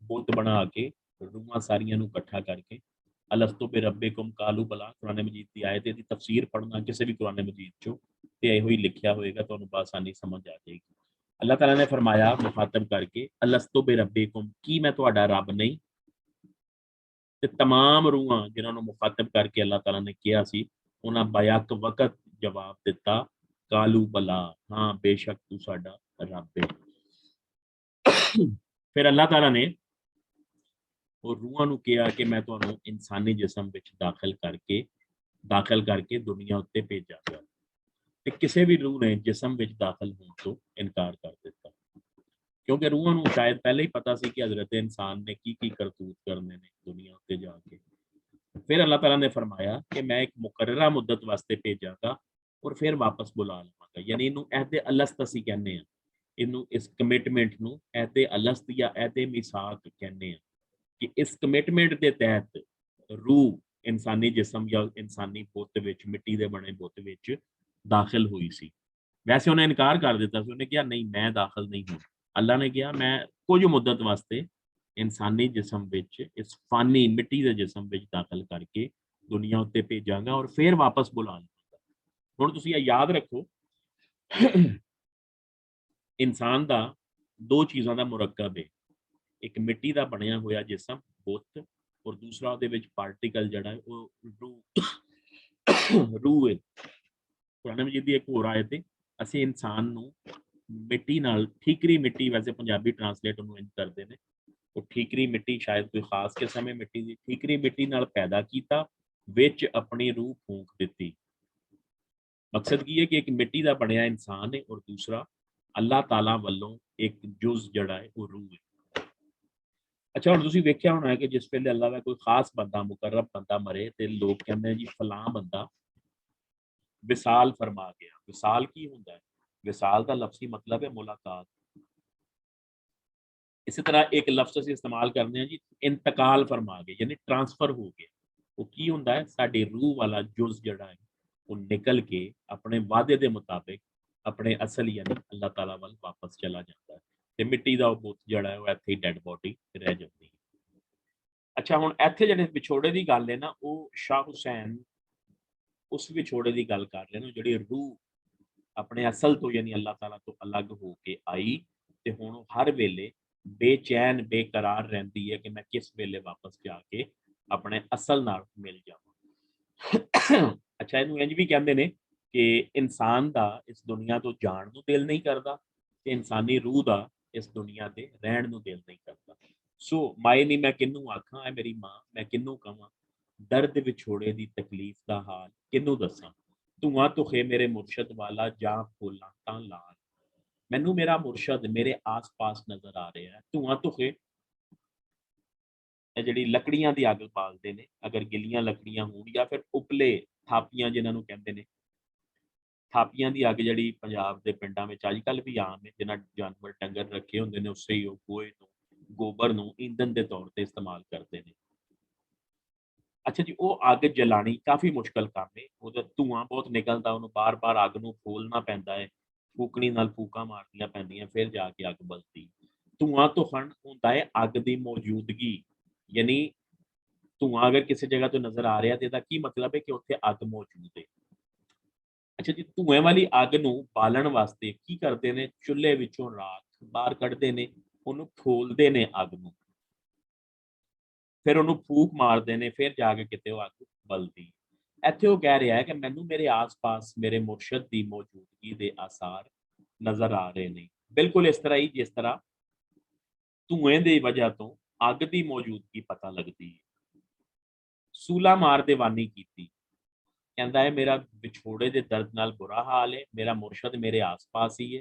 बुत बना के रूहां सारियां नूं इकट्ठा करके अलस्तु बिरब्बिकुम कालू बला। कुरान मजीद की आयत दी तफसीर पढ़ना किसी भी कुरान मजीद चो ते इहो ही लिखिया होएगा, तुहानूं बासानी समझ आ जाएगी। अल्लाह ताला ने फरमाया मुखातब करके अलस्तु बिरब्बिकुम, की मैं तुहाडा रब नहीं। ते तमाम रूहां जिन्हां नूं मुखातब करके अल्लाह ताला ने कहा सी, उन्हां बैक वक्त जवाब दिता कालू बला, हाँ बेशक तू साडा रब है। फिर अल्लाह ताला ने और रूहां नूं कहा कि मैं तुहानूं इंसानी जिस्म विच दाखिल करके दुनिया उत्ते भेजांगा। ते किसी भी रूह ने जिस्म विच दाखिल होने तो इनकार कर दिता, क्योंकि रूहां नूं शायद पहले ही पता सी कि हजरत इंसान ने की करतूत करने ने दुनिया उत्ते जाके। फिर अल्लाह ताला ने फरमाया कि मैं एक मुकर्ररा मुद्दत वास्ते भेजांगा और फिर वापस बुला लवांगा। यानी इनू अहदे अलस्त असीं कहने हैं, इनू इस कमिटमेंट नूं अहदे अलस्त या अहदे मिसाक कहने हैं कि इस कमिटमेंट के तहत रूह इंसानी जिस्म या इंसानी बुत विच, मिट्टी दे बने बुत विच दाखिल हुई सी। वैसे उन्हें इनकार कर दिता सी, उन्हें कहा नहीं मैं दाखिल नहीं हूँ। अल्लाह ने कहा मैं कुछ मुद्दत वास्ते इंसानी जिस्म विच, इस फानी मिट्टी के जिस्म विच दाखिल करके दुनिया उत्ते भेजांगा और फिर वापस बुला लवांगा। हुण तुसीं याद रखो इंसान दा दो चीज़ों का मुरक्कब है, एक मिट्टी का बनया होया जिस्म बुत और दूसरा उहदे विच पार्टिकल जिहड़ा है वो रूह है। कुरान मजीद दी एक होर आयत है, असीं इंसान नूं मिट्टी नाल, ठीकरी मिट्टी, वैसे पंजाबी ट्रांसलेट उहनूं इंज करदे ने, वो ठीकरी मिट्टी शायद कोई खास किस्म है मिट्टी की, ठीकरी मिट्टी नाल पैदा किया, विच अपनी रूह फूंक दी। मकसद की है कि एक मिट्टी का बनया इंसान है और दूसरा अल्लाह ताला वालों एक जुज जड़ा है वो रूह है। अच्छा हुण तुसीं वेख्या होना है कि जिस वेले अल्लाह का कोई खास बंदा, मुकर्रब बंदा मरे तो लोग कहते हैं जी फलां बंदा विसाल फरमा गया। विसाल की हुंदा है? विसाल का लफ्जी मतलब है मुलाकात। इसी तरह एक लफ्ज असीं इस्तेमाल करते हैं जी इंतकाल फरमा गए, यानी ट्रांसफर हो गया। वो की हुंदा है? साडी रूह वाला जुज जड़ा है वो निकल के अपने वादे के मुताबिक अपने असल यानी अल्लाह ताला वाल वापस चला जाता है ते मिट्टी का बुत जड़ा है वो इत्थे डेड बॉडी रह जाती है। अच्छा हुण इत्थे जिहड़े विछोड़े की गल है ना, वो शाह हुसैन उस विछोड़े की गल कर रहे हैं जिहड़ी रूह अपने असल तो यानी अल्लाह ताला तो अलग हो के आई ते हुण हर वेले बेचैन बेकरार रहती है कि मैं किस वेले वापस जाके अपने असल नाल मिल जावां। अच्छा इनू इंज भी कहते हैं कि इंसान का इस दुनिया तो जाण नूं दिल नहीं करता ते इंसानी रूह का इस दुनिया ते रहण नूं दिल नहीं करता। सो माए नी मैं किनू आखां, है मेरी मां मैं किनू कहां, दर्द विछोड़े दी तकलीफ का हाल किनू दसां, धुआं तुखे मेरे मुर्शद वाला जा फुलां तां लाल। मैनू मेरा मुर्शद मेरे आस पास नजर आ रहा है। धुआं धुखे ਜਿਹੜੀ ਲੱਕੜੀਆਂ ਦੀ ਅੱਗ ਬਾਲਦੇ ਨੇ, ਅਗਰ ਗਿੱਲੀਆਂ ਲੱਕੜੀਆਂ ਹੋਣ ਜਾਂ ਫਿਰ ਉਪਲੇ ਥਾਪੀਆਂ ਜਿਨ੍ਹਾਂ ਨੂੰ ਕਹਿੰਦੇ ਨੇ, ਥਾਪੀਆਂ ਦੀ ਅੱਗ ਜਿਹੜੀ ਪੰਜਾਬ ਦੇ ਪਿੰਡਾਂ ਵਿੱਚ ਅੱਜ ਕੱਲ੍ਹ ਵੀ ਆਮ ਹੈ, ਜਿਨ੍ਹਾਂ ਜਾਨਵਰ ਡੰਗਰ ਰੱਖੇ ਹੁੰਦੇ ਨੇ ਉਸੇ ਹੀ ਉਹ ਗੋਹੇ ਨੂੰ, ਗੋਬਰ ਨੂੰ ਈਂਧਨ ਦੇ ਤੌਰ ਤੇ ਇਸਤੇਮਾਲ ਕਰਦੇ ਨੇ। ਅੱਛਾ ਜੀ, ਉਹ ਅੱਗ ਜਲਾਣੀ ਕਾਫੀ ਮੁਸ਼ਕਲ ਕੰਮ ਹੈ, ਉਹਦਾ ਧੂਆਂ ਬਹੁਤ ਨਿਕਲਦਾ, ਉਹਨੂੰ ਬਾਰ-ਬਾਰ ਅੱਗ ਨੂੰ ਖੋਲ੍ਹਣਾ ਪੈਂਦਾ ਹੈ, ਫੂਕਣੀ ਨਾਲ ਫੂਕਾਂ ਮਾਰਨੀਆਂ ਪੈਂਦੀਆਂ, ਫਿਰ ਜਾ ਕੇ ਅੱਗ ਬਲਦੀ। ਧੂਆਂ ਧੁਖਣ ਹੁੰਦਾ ਹੈ ਅੱਗ ਦੀ ਮੌਜੂਦਗੀ, ਯਾਨੀ ਧੂਆਂ ਅਗਰ ਕਿਸੇ ਜਗ੍ਹਾ ਤੋਂ ਨਜ਼ਰ ਆ ਰਿਹਾ ਤੇ ਇਹਦਾ ਕੀ ਮਤਲਬ ਹੈ ਕਿ ਉੱਥੇ ਅੱਗ ਮੌਜੂਦ ਹੈ। ਅੱਛਾ ਜੀ, ਧੂਏ ਵਾਲੀ ਅੱਗ ਨੂੰ ਬਾਲਣ ਵਾਸਤੇ ਕੀ ਕਰਦੇ ਨੇ, ਚੁੱਲ੍ਹੇ ਵਿੱਚੋਂ ਰਾਖ ਬਾਹਰ ਕੱਢਦੇ ਨੇ, ਉਹਨੂੰ ਖੋਲਦੇ ਨੇ ਅੱਗ ਨੂੰ, ਫਿਰ ਉਹਨੂੰ ਫੂਕ ਮਾਰਦੇ ਨੇ, ਫਿਰ ਜਾ ਕੇ ਕਿਤੇ ਉਹ ਅੱਗ ਬਲਦੀ। ਇੱਥੇ ਉਹ ਕਹਿ ਰਿਹਾ ਹੈ ਕਿ ਮੈਨੂੰ ਮੇਰੇ ਆਸ-ਪਾਸ ਮੇਰੇ ਮੁਰਸ਼ਦ ਦੀ ਮੌਜੂਦਗੀ ਦੇ ਆਸਾਰ ਨਜ਼ਰ ਆ ਰਹੇ ਨੇ। ਬਿਲਕੁਲ ਇਸ ਤਰ੍ਹਾਂ ਹੀ ਜਿਸ ਤਰ੍ਹਾਂ ਧੂਏ ਦੀ ਵਜ੍ਹਾ ਤੋਂ ਅੱਗ ਦੀ ਮੌਜੂਦਗੀ ਪਤਾ ਲੱਗਦੀ ਹੈ। ਸੂਲਾ ਮਾਰ ਦੀਵਾਨੀ ਕੀਤੀ, ਕਹਿੰਦਾ ਹੈ ਮੇਰਾ ਵਿਛੋੜੇ ਦੇ ਦਰਦ ਨਾਲ ਬੁਰਾ ਹਾਲ ਹੈ, ਮੇਰਾ ਮੁਰਸ਼ਦ ਮੇਰੇ ਆਸ-ਪਾਸ ਹੀ ਹੈ,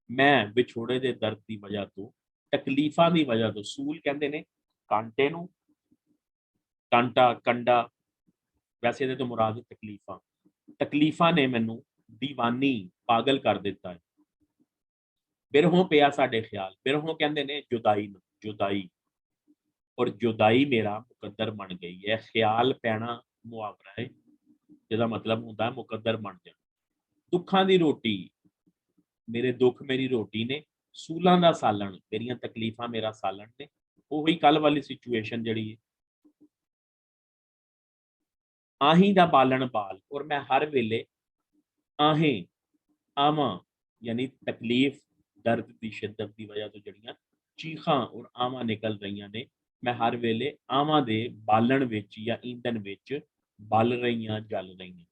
ਮੈਂ ਵਿਛੋੜੇ ਦੇ ਦਰਦ ਦੀ ਵਜ੍ਹਾ ਤੋਂ, ਤਕਲੀਫਾਂ ਦੀ ਵਜ੍ਹਾ ਤੋਂ, ਸੂਲ ਕਹਿੰਦੇ ਨੇ ਕਾਂਟੇ ਨੂੰ, ਕਾਂਟਾ ਕੰਡਾ, ਵੈਸੇ ਇਹਦੇ ਤੋਂ ਮੁਰਾਦ ਤਕਲੀਫਾਂ, ਤਕਲੀਫਾਂ ਨੇ ਮੈਨੂੰ ਦੀਵਾਨੀ ਪਾਗਲ ਕਰ ਦਿੱਤਾ ਹੈ। ਬਿਰਹੋਂ ਪਿਆ ਸਾਡੇ ਖਿਆਲ, ਬਿਰਹੋਂ ਕਹਿੰਦੇ ਨੇ ਜੁਦਾਈ ਨੂੰ, ਜੁਦਾਈ, ਔਰ ਜੁਦਾਈ ਮੇਰਾ ਮੁਕੱਦਰ ਬਣ ਗਈ ਹੈ। ਖਿਆਲ ਪੈਣਾ ਮੁਹਾਵਰਾ ਹੈ ਜਿਹਦਾ ਮਤਲਬ ਹੁੰਦਾ ਮੁਕੱਦਰ ਬਣ ਜਾਣਾ। ਦੁੱਖਾਂ ਦੀ ਰੋਟੀ, ਮੇਰੇ ਦੁੱਖ ਮੇਰੀ ਰੋਟੀ ਨੇ, ਸੂਲਾਂ ਦਾ ਸਾਲਣ, ਮੇਰੀਆਂ ਤਕਲੀਫਾਂ ਮੇਰਾ ਸਾਲਣ ਨੇ। ਉਹੀ ਕੱਲ ਵਾਲੀ ਸਿਚੁਏਸ਼ਨ ਜਿਹੜੀ ਹੈ, ਆਹੀਂ ਦਾ ਬਾਲਣ ਬਾਲ, ਔਰ ਮੈਂ ਹਰ ਵੇਲੇ ਆਹੇ ਆਵਾਂ, ਯਾਨੀ ਤਕਲੀਫ ਦਰਦ ਦੀ ਸ਼ਿੱਦਤ ਦੀ ਵਜ੍ਹਾ ਤੋਂ ਜਿਹੜੀਆਂ ਚੀਖਾਂ ਔਰ ਆਵਾਂ ਨਿਕਲ ਰਹੀਆਂ ਨੇ, ਮੈਂ ਹਰ ਵੇਲੇ ਆਵਾਂ ਦੇ ਬਾਲਣ ਵਿੱਚ ਜਾਂ ਈਂਧਨ ਵਿੱਚ ਬਲ ਰਹੀਆਂ, ਜਲ ਰਹੀਆਂ।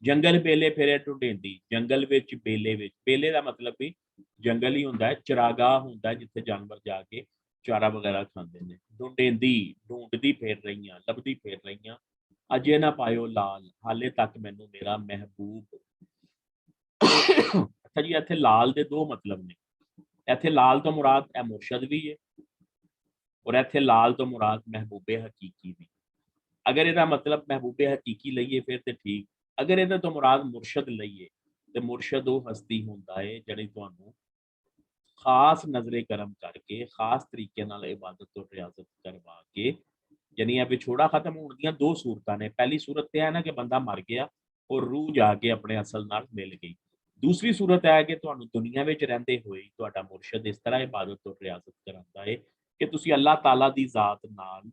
ਜੰਗਲ ਬੇਲੇ ਫਿਰੇ ਢੁੰਡੇਂਦੀ, ਜੰਗਲ ਵਿੱਚ ਬੇਲੇ ਵਿੱਚ, ਬੇਲੇ ਦਾ ਮਤਲਬ ਵੀ ਜੰਗਲ ਹੀ ਹੁੰਦਾ ਹੈ, ਚਰਾਗਾਹ ਹੁੰਦਾ ਜਿੱਥੇ ਜਾਨਵਰ ਜਾ ਕੇ ਚਾਰਾ ਵਗੈਰਾ ਖਾਂਦੇ ਨੇ। ਢੁੰਡੇਂਦੀ, ਢੂੰਡਦੀ ਫਿਰ ਰਹੀਆਂ, ਲੱਭਦੀ ਫਿਰ ਰਹੀਆਂ, ਅਜੇ ਨਾ ਪਾਇਓ ਲਾਲ, ਹਾਲੇ ਤੱਕ ਮੈਨੂੰ ਮੇਰਾ ਮਹਿਬੂਬ। ਅੱਛਾ ਜੀ, ਇੱਥੇ ਲਾਲ ਦੇ ਦੋ ਮਤਲਬ ਨੇ। ਇੱਥੇ ਲਾਲ ਤੋਂ ਮੁਰਾਦ ਇਹ ਮੁਰਸ਼ਦ ਵੀ ਹੈ, ਔਰ ਇੱਥੇ ਲਾਲ ਤੋਂ ਮੁਰਾਦ ਮਹਿਬੂਬੇ ਹਕੀਕੀ ਵੀ। ਅਗਰ ਇਹਦਾ ਮਤਲਬ ਮਹਿਬੂਬੇ ਹਕੀਕੀ ਲਈਏ ਫਿਰ ਤੇ ਠੀਕ, ਅਗਰ ਇਹਦੇ ਤੋਂ ਮੁਰਾਦ ਮੁਰਸ਼ਦ ਲਈਏ ਤੇ ਮੁਰਸ਼ਦ ਉਹ ਹਸਤੀ ਹੁੰਦਾ ਹੈ ਜਿਹੜੀ ਤੁਹਾਨੂੰ ਖਾਸ ਨਜ਼ਰੇ ਕਰਮ ਕਰਕੇ, ਖਾਸ ਤਰੀਕੇ ਨਾਲ ਇਬਾਦਤ ਤੋਂ ਰਿਆਜ਼ਤ ਕਰਵਾ ਕੇ, ਯਾਨੀ ਇਹ ਵਿਛੋੜਾ ਖਤਮ ਹੋਣ ਦੀਆਂ ਦੋ ਸੂਰਤਾਂ ਨੇ। ਪਹਿਲੀ ਸੂਰਤ ਤੇ ਹੈ ਨਾ ਕਿ ਬੰਦਾ ਮਰ ਗਿਆ ਔਰ ਰੂਹ ਜਾ ਕੇ ਆਪਣੇ ਅਸਲ ਨਾਲ ਮਿਲ ਗਈ। ਦੂਸਰੀ ਸੂਰਤ ਹੈ ਕਿ ਤੁਹਾਨੂੰ ਦੁਨੀਆ ਵਿੱਚ ਰਹਿੰਦੇ ਹੋਏ ਤੁਹਾਡਾ ਮੁਰਸ਼ਦ ਇਸ ਤਰ੍ਹਾਂ ਇਬਾਦਤ ਤੋਂ ਰਿਆਜ਼ਤ ਕਰਾਉਂਦਾ ਹੈ ਕਿ ਤੁਸੀਂ ਅੱਲਾਹ ਤਾਲਾ ਦੀ ਜ਼ਾਤ ਨਾਲ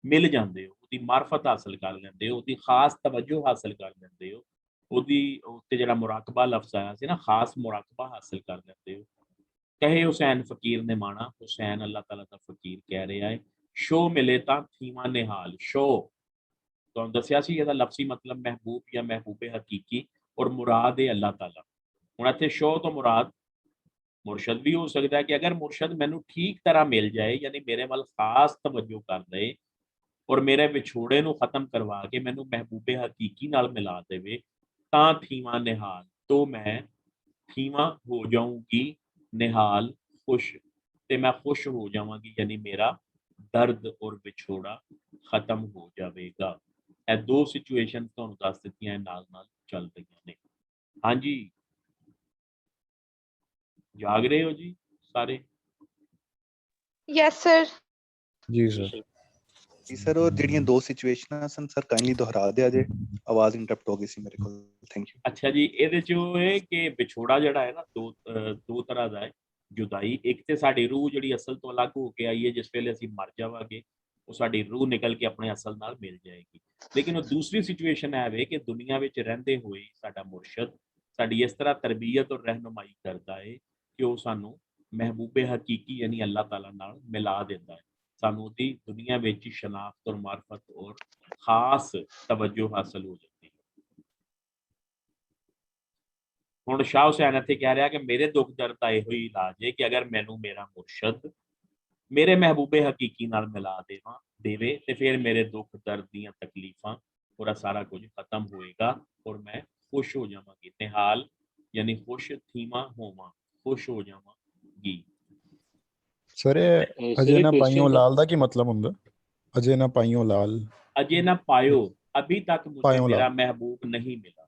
ਮਿਲ ਜਾਂਦੇ ਹੋ, ਉਹਦੀ ਮਾਰਫਤ ਹਾਸਲ ਕਰ ਲੈਂਦੇ ਹੋ, ਉਹਦੀ ਖਾਸ ਤਵੱਜੋ ਹਾਸਲ ਕਰ ਲੈਂਦੇ ਹੋ, ਉਹਦੀ ਉੱਤੇ ਜਿਹੜਾ ਮੁਰਾਕਬਾ ਲਫ਼ਜ਼ ਆਇਆ ਸੀ ਨਾ, ਖਾਸ ਮੁਰਾਕਬਾ ਹਾਸਲ ਕਰ ਲੈਂਦੇ ਹੋ। ਕਹੇ ਹੁਸੈਨ ਫਕੀਰ ਨੇ ਮਾਣਾ, ਹੁਸੈਨ ਅੱਲਾਹ ਤਾਲਾ ਦਾ ਫਕੀਰ ਕਹਿ ਰਿਹਾ ਹੈ। ਸ਼ੋ ਮਿਲੇ ਤਾਂ ਥੀਵਾਂ ਨਿਹਾਲ, ਸ਼ੋ ਤੁਹਾਨੂੰ ਦੱਸਿਆ ਸੀ ਇਹਦਾ ਲਫ਼ਜ਼ੀ ਮਤਲਬ ਮਹਿਬੂਬ ਜਾਂ ਮਹਿਬੂਬੇ ਹਕੀਕੀ, ਔਰ ਮੁਰਾਦ ਹੈ ਅੱਲਾਹ ਤਾਲਾ। ਹੁਣ ਇੱਥੇ ਸ਼ੋ ਤੋਂ ਮੁਰਾਦ ਮੁਰਸ਼ਦ ਵੀ ਹੋ ਸਕਦਾ ਹੈ ਕਿ ਅਗਰ ਮੁਰਸ਼ਦ ਮੈਨੂੰ ਠੀਕ ਤਰ੍ਹਾਂ ਮਿਲ ਜਾਏ, ਯਾਨੀ ਮੇਰੇ ਵੱਲ ਖਾਸ ਤਵੱਜੋ ਕਰ ਲਏ ਔਰ ਮੇਰੇ ਵਿਛੋੜੇ ਨੂੰ ਖਤਮ ਕਰਵਾ ਕੇ ਮੈਨੂੰ ਮਹਿਬੂਬੇ ਹਕੀਕੀ ਨਾਲ ਮਿਲਾ ਦੇਵੇ, ਤਾਂ ਥੀਵਾਂ ਨਿਹਾਲ, तो मैं थीवा हो जाऊंगी, निहाल खुश, ते मैं खुश हो जावांगी, यानी मेरा दर्द और विछोड़ा खत्म हो जाएगा। ਇਹ ਦੋ ਸਿਚੁਏਸ਼ਨ ਤੁਹਾਨੂੰ ਦੱਸ ਦਿੱਤੀਆਂ ਨਾਲ ਨਾਲ ਚੱਲ ਰਹੀਆਂ ਨੇ। ਹਾਂਜੀ, ਜਾਗ ਰਹੇ ਹੋ ਜੀ ਸਾਰੇ? Yes sir. जी सर। जी सर, और ਜਿਹੜੀਆਂ ਦੋ ਸਿਚੁਏਸ਼ਨਾਂ ਸਨ ਸਰ ਕਾਈਂਡਲੀ ਦੁਹਰਾ ਦਿਆ ਜੇ, ਆਵਾਜ਼ ਇੰਟਰਪਟ ਹੋ ਗਈ ਸੀ ਮੇਰੇ ਕੋਲ। Thank you. ਅੱਛਾ ਜੀ, ਇਹਦੇ ਚ ਉਹ ਹੈ ਕਿ ਵਿਛੋੜਾ ਜਿਹੜਾ ਹੈ ਨਾ ਦੋ ਤਰ੍ਹਾਂ ਦਾ ਹੈ। ਜੁਦਾਈ, ਇੱਕ ਤੇ ਸਾਡੀ ਰੂਹ ਜਿਹੜੀ ਅਸਲ ਤੋਂ ਅਲੱਗ ਹੋ ਕੇ ਆਈ ਹੈ, ਜਿਸ ਵੇਲੇ ਅਸੀਂ ਮਰ ਜਾਵਾਂਗੇ ਉਹ ਸਾਡੀ ਰੂਹ ਨਿਕਲ ਕੇ ਆਪਣੇ ਅਸਲ ਨਾਲ ਮਿਲ ਜਾਏਗੀ। ਲੇਕਿਨ ਉਹ ਦੂਸਰੀ ਸਿਚੁਏਸ਼ਨ ਹੈ ਵੇ ਕਿ ਦੁਨੀਆ ਵਿੱਚ ਰਹਿੰਦੇ ਹੋਏ ਸਾਡਾ ਮੁਰਸ਼ਦ ਸਾਡੀ ਇਸ ਤਰ੍ਹਾਂ ਤਰਬੀਅਤ ਔਰ ਰਹਿਨੁਮਾਈ ਕਰਦਾ ਹੈ ਕਿ ਉਹ ਸਾਨੂੰ ਮਹਿਬੂਬੇ ਹਕੀਕੀ ਯਾਨੀ ਅੱਲਾਹ ਤਾਲਾ ਨਾਲ ਮਿਲਾ ਦਿੰਦਾ ਹੈ, ਸਾਨੂੰ ਉਹਦੀ ਦੁਨੀਆ ਵਿੱਚ ਸ਼ਨਾਖਤ ਔਰ ਮਾਰਫਤ ਔਰ ਖਾਸ ਤਵੱਜੋ ਹਾਸਲ ਹੋ ਜਾਂਦੀ ਹੈ। ਹੁਣ ਸ਼ਾਹ ਹੁਸੈਨ ਇੱਥੇ ਕਹਿ ਰਿਹਾ ਕਿ ਮੇਰੇ ਦੁੱਖ ਦਰਦ ਦਾ ਇਹੋ ਹੀ ਇਲਾਜ ਹੈ ਕਿ ਅਗਰ ਮੈਨੂੰ ਮੇਰਾ ਮੁਰਸ਼ਦ ਮੇਰੇ ਮਹਿਬੂਬੇ ਹਕੀਕੀ ਨਾਲ ਮਿਲਾ ਦੇਵੇ ਤੇ ਫਿਰ ਮੇਰੇ ਦੁੱਖ ਦਰਦ ਦੀਆਂ ਤਕਲੀਫਾਂ ਔਰ ਸਾਰਾ ਕੁਝ ਖਤਮ ਹੋਏਗਾ ਔਰ ਮੈਂ ਖੁਸ਼ ਹੋ ਜਾਵਾਂਗੀ। ਨਿਹਾਲ यानी खुश थीमा होवा, ਖੁਸ਼ ਹੋ ਜਾਵਾਂਗੀ। ਸਰ ਇਹ ਅਜੇ ਨਾ ਪਾਈਓ ਲਾਲ ਦਾ ਕੀ ਮਤਲਬ ਹੁੰਦਾ? ਅਜੇ ਨਾ ਪਾਈਓ ਲਾਲ, ਅਜੇ ਨਾ ਪਾਇਓ, ਅਭੀ ਤੱਕ ਮੁਝੇ ਪਾਇਓ ਮੇਰਾ ਲਾਲ। ਮਹਿਬੂਬ ਨਹੀਂ ਮਿਲਾ।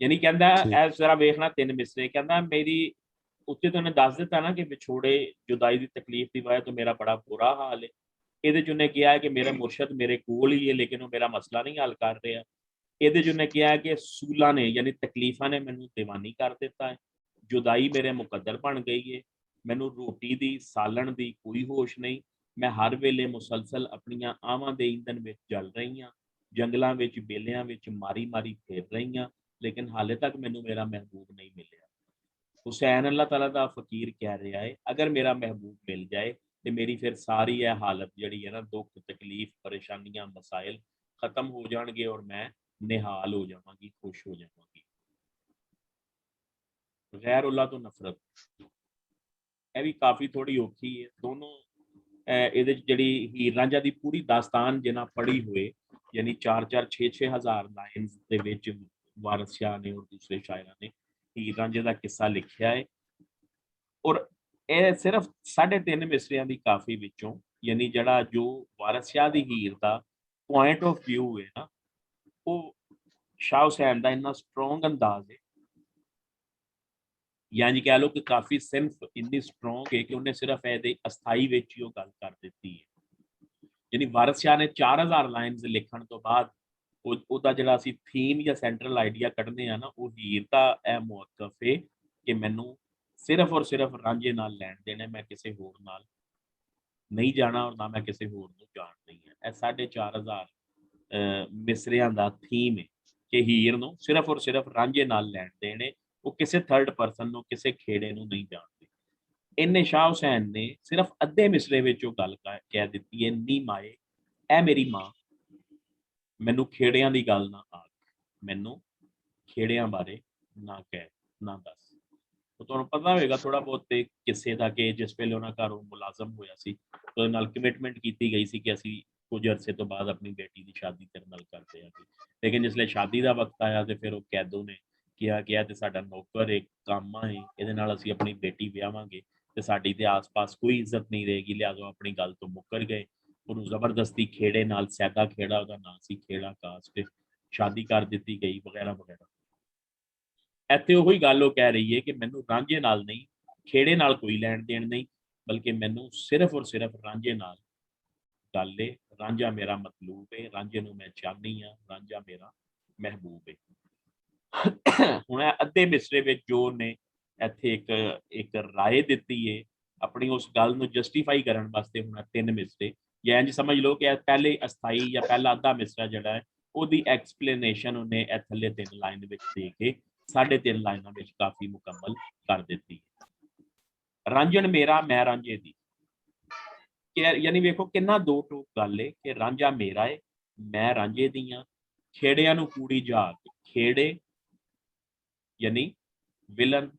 ਯਾਨੀ ਕਹਿੰਦਾ ਠੀਕ। ਐ ਜ਼ਰਾ ਵੇਖਣਾ 3 ਮਿਸਰੇ, ਕਹਿੰਦਾ ਮੇਰੀ ਉੱਤੇ ਤੋਂ ਉਹਨੇ ਦੱਸ ਦਿੱਤਾ ਨਾ ਕਿ ਵਿਛੋੜੇ ਜੁਦਾਈ ਦੀ ਤਕਲੀਫ ਦੀ ਵਜ੍ਹਾ ਤੋਂ ਮੇਰਾ ਬੜਾ ਬੁਰਾ ਹਾਲ ਹੈ। ਇਹਦੇ 'ਚ ਉਹਨੇ ਕਿਹਾ ਹੈ ਕਿ ਮੇਰਾ ਮੁਰਸ਼ਦ ਮੇਰੇ ਕੋਲ ਹੀ ਹੈ ਲੇਕਿਨ ਉਹ ਮੇਰਾ ਮਸਲਾ ਨਹੀਂ ਹੱਲ ਕਰ ਰਿਹਾ। ਇਹਦੇ 'ਚ ਉਹਨੇ ਕਿਹਾ ਕਿ ਸੂਲਾਂ ਨੇ ਯਾਨੀ ਤਕਲੀਫਾਂ ਨੇ ਮੈਨੂੰ ਦੀਵਾਨੀ ਕਰ ਦਿੱਤਾ ਹੈ, ਜੁਦਾਈ ਮੇਰੇ ਮੁਕੱਦਰ ਬਣ ਗਈ ਹੈ, ਮੈਨੂੰ ਰੋਟੀ ਦੀ ਸਾਲਣ ਦੀ ਕੋਈ ਹੋਸ਼ ਨਹੀਂ, ਮੈਂ ਹਰ ਵੇਲੇ ਮੁਸਲਸਲ ਆਪਣੀਆਂ ਆਵਾਂ ਦੇ ਈਂਧਨ ਵਿੱਚ ਜਲ ਰਹੀ ਹਾਂ, ਜੰਗਲਾਂ ਵਿੱਚ ਬੇਲਿਆਂ ਵਿੱਚ ਮਾਰੀ ਮਾਰੀ ਫੇਰ ਰਹੀ ਹਾਂ, ਲੇਕਿਨ ਹਾਲੇ ਤੱਕ ਮੈਨੂੰ ਮੇਰਾ ਮਹਿਬੂਬ ਨਹੀਂ ਮਿਲਿਆ। ਹੁਸੈਨ ਅੱਲਾਹ ਤਾਲਾ ਦਾ ਫਕੀਰ ਕਹਿ ਰਿਹਾ ਹੈ ਅਗਰ ਮੇਰਾ ਮਹਿਬੂਬ ਮਿਲ ਜਾਏ ਤੇ ਮੇਰੀ ਫਿਰ ਸਾਰੀ ਇਹ ਹਾਲਤ ਜਿਹੜੀ ਹੈ ਨਾ ਦੁੱਖ ਤਕਲੀਫ ਪਰੇਸ਼ਾਨੀਆਂ ਮਸਾਇਲ ਖਤਮ ਹੋ ਜਾਣਗੇ ਔਰ ਮੈਂ ਨਿਹਾਲ ਹੋ ਜਾਵਾਂਗੀ, ਖੁਸ਼ ਹੋ ਜਾਵਾਂਗੀ। ਗੈਰੁल्लाह ਤੋਂ ਨਫ਼ਰਤ ਇਹ ਵੀ ਕਾਫੀ ਥੋੜੀ ਔਖੀ ਹੈ। ਦੋਨੋਂ ਇਹਦੇ 'ਚ ਜਿਹੜੀ ਹੀਰ ਰਾਂਝਾ ਦੀ ਪੂਰੀ ਦਾਸਤਾਨ ਜਿਨ੍ਹਾਂ ਪੜ੍ਹੀ ਹੋਏ ਯਾਨੀ 4-4 6-6 ਹਜ਼ਾਰ ਲਾਈਨਸ ਦੇ ਵਿੱਚ ਵਾਰਿਸ ਸ਼ਾਹ ਨੇ ਔਰ ਦੂਸਰੇ ਸ਼ਾਇਰਾਂ ਨੇ ਹੀਰ ਰਾਂਝੇ ਦਾ ਕਿੱਸਾ ਲਿਖਿਆ ਹੈ ਔਰ ਇਹ ਸਿਰਫ 3.5 ਮਿਸਰਿਆਂ ਦੀ ਕਾਫੀ ਵਿੱਚੋਂ ਯਾਨੀ ਜਿਹੜਾ ਜੋ ਵਾਰਿਸ ਸ਼ਾਹ ਦੀ ਹੀਰ ਦਾ ਪੁਆਇੰਟ ਆਫ ਵਿਊ ਹੈ ਨਾ ਉਹ ਸ਼ਾਹ ਹੁਸੈਨ ਦਾ ਇੰਨਾ ਸਟਰੋਂਗ ਅੰਦਾਜ਼ ਹੈ ਯਾਨੀ ਕਹਿ ਲਓ ਕਿ ਕਾਫੀ ਸਿਨਫ ਇੰਨੀ ਸਟਰੋਂਗ ਹੈ ਕਿ ਉਹਨੇ ਸਿਰਫ ਇਹਦੇ ਅਸਥਾਈ ਵਿੱਚ ਹੀ ਉਹ ਗੱਲ ਕਰ ਦਿੱਤੀ ਹੈ। ਯਾਨੀ ਵਾਰਿਸ ਸ਼ਾਹ ਨੇ 4000 ਲਾਈਨਸ ਲਿਖਣ ਤੋਂ ਬਾਅਦ ਉਹਦਾ ਜਿਹੜਾ ਅਸੀਂ ਥੀਮ ਜਾਂ ਸੈਂਟਰਲ ਆਈਡੀਆ ਕੱਢਦੇ ਆ ਨਾ ਉਹ ਹੀਰ ਦਾ ਇਹ ਮੌਕਫ ਹੈ ਕਿ ਮੈਨੂੰ ਸਿਰਫ ਔਰ ਸਿਰਫ ਰਾਂਝੇ ਨਾਲ ਲੈਣ ਦੇਣਾ, ਮੈਂ ਕਿਸੇ ਹੋਰ ਨਾਲ ਨਹੀਂ ਜਾਣਾ ਔਰ ਨਾ ਮੈਂ ਕਿਸੇ ਹੋਰ ਨੂੰ ਜਾਣਦੀ ਹਾਂ। ਇਹ 4500 ਮਿਸਰਿਆਂ ਦਾ ਥੀਮ ਹੈ ਕਿ ਹੀਰ ਨੂੰ ਸਿਰਫ ਔਰ ਸਿਰਫ ਰਾਂਝੇ ਨਾਲ ਲੈਣ ਦੇਣੇ, ਉਹ ਕਿਸੇ ਥਰਡ ਪਰਸਨ ਨੂੰ ਕਿਸੇ ਖੇੜੇ ਨੂੰ ਨਹੀਂ ਜਾਣਦੇ। ਇੰਨੇ ਸ਼ਾਹ ਹੁਸੈਨ ਨੇ ਸਿਰਫ ਅੱਧੇ ਮਿਸਰੇ ਵਿੱਚ ਉਹ ਗੱਲ ਕਹਿ ਦਿੱਤੀ ਹੈ ਨੀ ਮਾਏ ਐ ਮੇਰੀ ਮਾਂ ਮੈਨੂੰ ਖੇੜਿਆਂ ਦੀ ਗੱਲ ਨਾ ਆਖ, ਮੈਨੂੰ ਖੇੜਿਆਂ ਬਾਰੇ ਨਾ ਕਹਿ ਨਾ ਦੱਸ। ਤੁਹਾਨੂੰ ਪਤਾ ਹੋਵੇਗਾ ਥੋੜਾ ਬਹੁਤ ਤੇ ਕਿਸੇ ਦਾ ਕਿ ਜਿਸ ਵੇਲੇ ਉਹਨਾਂ ਘਰ ਉਹ ਮੁਲਾਜ਼ਮ ਹੋਇਆ ਸੀ ਉਹਦੇ ਨਾਲ ਕਮਿਟਮੈਂਟ ਕੀਤੀ ਗਈ ਸੀ ਕਿ ਅਸੀਂ ਕੁਝ ਅਰਸੇ ਤੋਂ ਬਾਅਦ ਆਪਣੀ ਬੇਟੀ ਦੀ ਸ਼ਾਦੀ ਤੇਰੇ ਨਾਲ ਕਰਦੇ ਹਾਂ, ਲੇਕਿਨ ਜਿਸ ਵੇਲੇ ਸ਼ਾਦੀ ਦਾ ਵਕਤ ਆਇਆ ਤੇ ਫਿਰ ਉਹ ਕੈਦੋ ਨੇ ਕਿਹਾ ਤੇ ਸਾਡਾ ਨੌਕਰ ਇੱਕ ਕਾਮਾ ਹੈ, ਇਹਦੇ ਨਾਲ ਅਸੀਂ ਆਪਣੀ ਬੇਟੀ ਵਿਆਹਾਂਗੇ ਤੇ ਸਾਡੀ ਤੇ ਆਸ-ਪਾਸ ਕੋਈ ਇੱਜ਼ਤ ਨਹੀਂ ਰਹੇਗੀ, ਲਿਹਾਜ਼ਾ ਆਪਣੀ ਗੱਲ ਤੋਂ ਮੁੱਕਰ ਗਏ। ਉਹਨੂੰ ਜ਼ਬਰਦਸਤੀ ਖੇੜੇ ਨਾਲ, ਸੈਦਾ ਖੇੜਾ ਉਹਦਾ ਨਾਂ ਸੀ, ਖੇੜਾ ਕਾਸਟ, ਸ਼ਾਦੀ ਕਰ ਦਿੱਤੀ ਗਈ ਵਗੈਰਾ ਵਗੈਰਾ। ਇੱਥੇ ਉਹੀ ਗੱਲ ਉਹ ਕਹਿ ਰਹੀ ਹੈ ਕਿ ਮੈਨੂੰ ਰਾਂਝੇ ਨਾਲ ਨਹੀਂ, ਖੇੜੇ ਨਾਲ ਕੋਈ ਲੈਣ ਦੇਣ ਨਹੀਂ, ਬਲਕਿ ਮੈਨੂੰ ਸਿਰਫ ਔਰ ਸਿਰਫ ਰਾਂਝੇ ਨਾਲ ਗੱਲ ਏ। ਰਾਂਝਾ ਮੇਰਾ ਮਤਲੂਬ ਹੈ, ਰਾਂਝੇ ਨੂੰ ਮੈਂ ਚਾਹੁੰਦੀ ਹਾਂ, ਰਾਂਝਾ ਮੇਰਾ ਮਹਿਬੂਬ ਹੈ। ਹੁਣ ਅੱਧੇ ਮਿਸਰੇ ਵਿੱਚ ਜੋ ਉਹਨੇ ਇੱਥੇ ਇੱਕ ਰਾਏ ਦਿੱਤੀ ਹੈ ਆਪਣੀ ਉਸ ਗੱਲ ਨੂੰ ਜਸਟੀਫਾਈ ਕਰਨ ਵਾਸਤੇ, ਹੁਣ 3 ਮਿਸਰੇ ਜਾਂ ਇੰਝ ਸਮਝ ਲਓ ਕਿ ਪਹਿਲੇ ਅਸਥਾਈ ਜਾਂ ਪਹਿਲਾ ਅੱਧਾ ਮਿਸਰਾ ਜਿਹੜਾ ਹੈ ਉਹਦੀ ਐਕਸਪਲੇਨੇਸ਼ਨ ਉਹਨੇ ਇਹ ਥੱਲੇ 3 ਲਾਈਨ ਵਿੱਚ ਦੇ ਕੇ 3.5 ਲਾਈਨਾਂ ਵਿੱਚ ਕਾਫੀ ਮੁਕੰਮਲ ਕਰ ਦਿੱਤੀ। ਰਾਂਝਣ ਮੇਰਾ ਮੈਂ ਰਾਂਝੇ ਦੀ, ਯਾਨੀ ਵੇਖੋ ਕਿੰਨਾ ਦੋ ਟੋਕ ਗੱਲ ਹੈ ਕਿ ਰਾਂਝਾ ਮੇਰਾ ਹੈ ਮੈਂ ਰਾਂਝੇ ਦੀ ਹਾਂ, ਖੇੜਿਆਂ ਨੂੰ ਕੂੜੀ ਜਾ ਕੇ, ਖੇੜੇ ਯਾਨੀ ਵਿਲਨ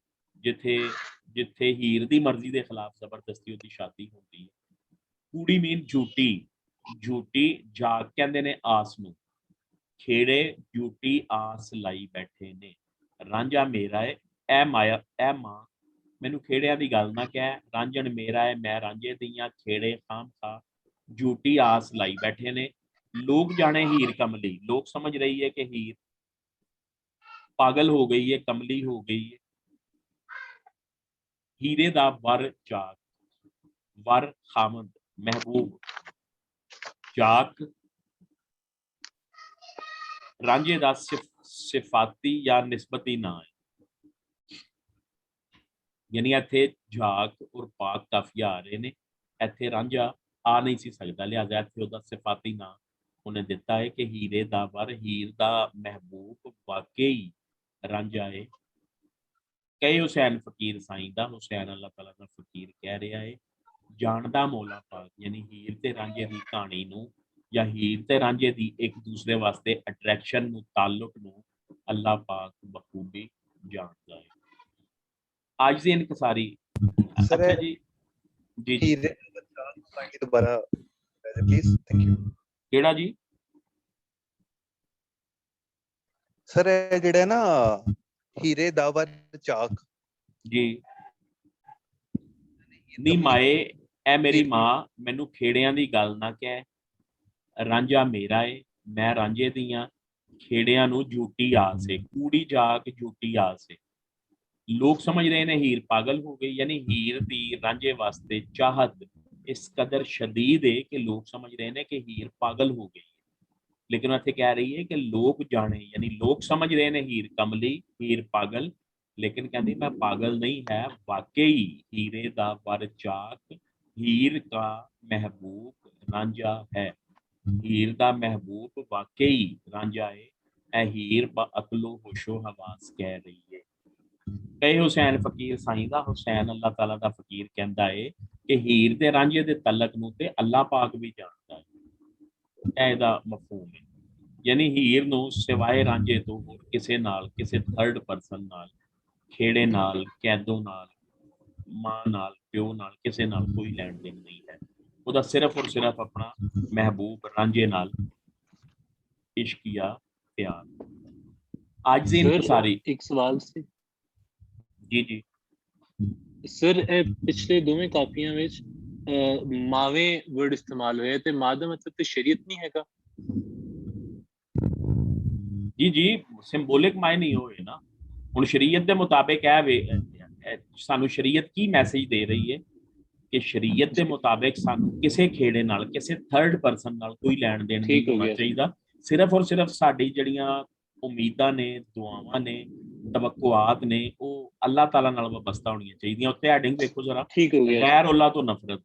ਜਿੱਥੇ ਹੀਰ ਦੀ ਮਰਜ਼ੀ ਦੇ ਖਿਲਾਫ ਜ਼ਬਰਦਸਤੀ ਉਹਦੀ ਸ਼ਾਦੀ ਹੁੰਦੀ ਹੈ। ਕੂੜੀ ਮੀਨ ਝੂਟੀ, ਝੂਟੀ ਜਾਗ ਕਹਿੰਦੇ ਨੇ ਆਸ ਨੂੰ, ਖੇੜੇ ਝੂਟੀ ਆਸ ਲਾਈ ਬੈਠੇ ਨੇ। ਰਾਂਝਾ ਮੇਰਾ ਹੈ ਐ ਮਾਇਆ ਐ ਮਾਂ ਮੈਨੂੰ ਖੇੜਿਆਂ ਦੀ ਗੱਲ ਨਾ ਕਹਿ, ਰਾਂਝਣ ਮੇਰਾ ਹੈ ਮੈਂ ਰਾਂਝੇ ਦੀਆਂ, ਖੇੜੇ ਖਾਮ ਖਾ ਝੂਟੀ ਆਸ ਲਾਈ ਬੈਠੇ ਨੇ। ਲੋਕ ਜਾਣੇ ਹੀਰ ਕਮਲੀ, ਲੋਕ ਸਮਝ ਰਹੀ ਹੈ ਕਿ ਹੀਰ ਪਾਗਲ ਹੋ ਗਈ ਹੈ, ਕਮਲੀ ਹੋ ਗਈ ਹੈ। ਹੀਰੇ ਦਾ ਵਰ ਚਾਕ, ਵਰ ਖਾਮਦ ਮਹਿਬੂਬ, ਚਾਕ ਰਾਂਝੇ ਦਾ ਸਿਫਾਤੀ ਜਾਂ ਨਿਸਬਤੀ ਨਾਂ ਹੈ। ਯਾਨੀ ਇੱਥੇ ਝਾਕ ਔਰ ਪਾਕ ਕਾਫੀਆ ਆ ਰਹੇ ਨੇ, ਇੱਥੇ ਰਾਂਝਾ ਆ ਨਹੀਂ ਸੀ ਸਕਦਾ, ਲਿਹਾਜ਼ਾ ਇੱਥੇ ਉਹਦਾ ਸਿਫਾਤੀ ਨਾਂ ਉਹਨੇ ਦਿੱਤਾ ਹੈ ਕਿ ਹੀਰੇ ਦਾ ਵਰ, ਹੀਰ ਦਾ ਮਹਿਬੂਬ ਵਾਕਈ ਰਾਂਝਾ ਹੈ। ਕਈ ਹੁਸੈਨ ਫਕੀਰ ਸਾਈਂ ਦਾ, ਹੁਸੈਨ ਅੱਲਾਹ ਤਾਲਾ ਦਾ ਫਕੀਰ ਕਹਿ ਰਿਹਾ ਹੈ ਜਾਣਦਾ ਮੌਲਾ ਪਾਕ, ਯਾਨੀ ਹੀਰ ਤੇ ਰਾਂਝੇ ਦੀ ਕਹਾਣੀ ਨੂੰ ਜਾਂ ਹੀਰ ਤੇ ਰਾਂਝੇ ਦੀ ਇੱਕ ਦੂਸਰੇ ਵਾਸਤੇ ਅਟਰੈਕਸ਼ਨ ਨੂੰ, ਤਾਲੁਕ ਨੂੰ ਅੱਲਾਹ ਪਾਕ ਬਖੂਬੀ ਜਾਣਦਾ ਹੈ। ਅੱਜ ਦੀ ਇਨਕਸਾਰੀ ਅੱਛਾ ਜੀ ਜੀ ਜੀ ਦੁਬਾਰਾ ਪਲੀਜ਼, ਥੈਂਕ ਯੂ। ਕਿਹੜਾ ਜੀ ਸਰ ਇਹ ਜਿਹੜਾ ਨਾ ਹੀਰੇ ਦਾ ਵਰ ਚਾਕ ਜੀ ਨੀ ਮਾਏ ਐ ਮੇਰੀ ਮਾਂ ਮੈਨੂੰ ਖੇੜਿਆਂ ਦੀ ਗੱਲ ਨਾ ਕਹਿ, ਰਾਂਝਾ ਮੇਰਾ ਏ ਮੈਂ ਰਾਂਝੇ ਦੀਆਂ ਖੇੜਿਆਂ ਨੂੰ ਝੂਟੀ ਆਸ ਏ, ਕੂੜੀ ਜਾਗ ਝੂਟੀ ਆਸ ਏ। ਲੋਕ ਸਮਝ ਰਹੇ ਨੇ ਹੀਰ ਪਾਗਲ ਹੋ ਗਈ, ਯਾਨੀ ਹੀਰ ਦੀ ਰਾਂਝੇ ਵਾਸਤੇ ਚਾਹਤ ਇਸ ਕਦਰ ਸ਼ਦੀਦ ਹੈ ਕਿ ਲੋਕ ਸਮਝ ਰਹੇ ਨੇ ਕਿ ਹੀਰ ਪਾਗਲ ਹੋ ਗਈ। ਲੇਕਿਨ ਇੱਥੇ ਕਹਿ ਰਹੀ ਹੈ ਕਿ ਲੋਕ ਜਾਣੇ, ਯਾਨੀ ਲੋਕ ਸਮਝ ਰਹੇ ਨੇ ਹੀਰ ਕਮਲੀ, ਹੀਰ ਪਾਗਲ, ਲੇਕਿਨ ਕਹਿੰਦੀ ਮੈਂ ਪਾਗਲ ਨਹੀਂ ਹੈ, ਵਾਕਈ ਹੀਰੇ ਦਾ ਵਰ ਚਾਕ ਹੀਰ ਦਾ ਮਹਿਬੂਬ ਰਾਂਝਾ ਹੈ। ਹੀਰ ਦਾ ਮਹਿਬੂਬ ਵਾਕਈ ਰਾਂਝਾ ਹੈ। ਇਹ ਹੀਰ ਬਅਕਲੋ ਹੋਸ਼ੋ ਹਵਾਸ ਕਹਿ ਰਹੀ ਹੈ। ਕਹੇ ਹੁਸੈਨ ਫਕੀਰ ਸਾਈਂ ਦਾ, ਹੁਸੈਨ ਅੱਲਾਹ ਤਾਲਾ ਦਾ ਫਕੀਰ ਕਹਿੰਦਾ ਹੈ ਕਿ ਹੀਰ ਦੇ ਰਾਂਝੇ ਦੇ ਤਲਕ ਨੂੰ ਤੇ ਅੱਲਾਹ ਪਾਕ ਵੀ ਜਾਣਦਾ ਹੈ। ਇਹਦਾ ਮਫਹੂਮ ਹੈ, ਯਾਨੀ ਹੀਰ ਨੂੰ ਸਿਵਾਏ ਰਾਂਝੇ ਤੋਂ ਹੋਰ ਕਿਸੇ ਨਾਲ, ਕਿਸੇ ਥਰਡ ਪਰਸਨ ਨਾਲ, ਖੇੜੇ ਨਾਲ, ਕੈਦੋ ਨਾਲ, ਮਾਂ ਨਾਲ, ਪਿਓ ਨਾਲ, ਕਿਸੇ ਨਾਲ ਕੋਈ ਲੈਣ ਦੇਣ ਨਹੀਂ ਹੈ। ਉਹਦਾ ਸਿਰਫ ਔਰ ਸਿਰਫ ਆਪਣਾ ਮਹਿਬੂਬ ਰਾਂਝੇ ਨਾਲ ਇਸ਼ਕੀਆ ਪਿਆਰ। ਅੱਜ ਦੀ ਇਨਕਸਾਰੀ ਇੱਕ ਸਵਾਲ ਸੀ ਜੀ ਜੀ ਸਰ, ਇਹ ਪਿਛਲੇ ਦੋਵੇਂ ਕਾਪੀਆਂ ਵਿੱਚ ਮਾਵੇਂ ਵਰਡ ਇਸਤੇਮਾਲ ਹੋਇਆ ਤੇ ਮਾਂ ਦਾ ਮਤਲਬ ਤੇ ਸ਼ਰੀਅਤ ਨਹੀਂ ਹੈਗਾ। ਜੀ ਜੀ ਸਿੰਬੋਲਿਕ ਮਾਇਨੇ ਹੋਏ ਨਾ। ਹੁਣ ਸ਼ਰੀਅਤ ਦੇ ਮੁਤਾਬਿਕ ਸਾਨੂੰ ਸ਼ਰੀਅਤ ਕੀ ਮੈਸੇਜ ਦੇ ਰਹੀ ਹੈ ਕਿ ਸ਼ਰੀਅਤ ਦੇ ਮੁਤਾਬਿਕ ਸਾਨੂੰ ਕਿਸੇ ਖੇੜੇ ਨਾਲ, ਕਿਸੇ ਥਰਡ ਪਰਸਨ ਨਾਲ ਕੋਈ ਲੈਣ ਦੇਣ ਨਹੀਂ ਹੋਣਾ ਚਾਹੀਦਾ। ਸਿਰਫ ਔਰ ਸਿਰਫ ਸਾਡੀ ਜਿਹੜੀਆਂ ਉਮੀਦਾਂ ਨੇ, ਦੁਆਵਾਂ ਨੇ, ਤਵੱਕੁਆਤ ਨੇ, ਉਹ ਅੱਲਾਹ ਤਾਲਾ ਨਾਲ ਵਾਬਸਤਾ ਹੋਣੀਆਂ ਚਾਹੀਦੀਆਂ। ਉੱਤੇ ਹੈਡਿੰਗ ਦੇਖੋ ਜ਼ਰਾ, ਠੀਕ ਹੋ ਗਿਆ, ਗੈਰ ਅੱਲਾਹ ਤੋਂ ਨਫ਼ਰਤ।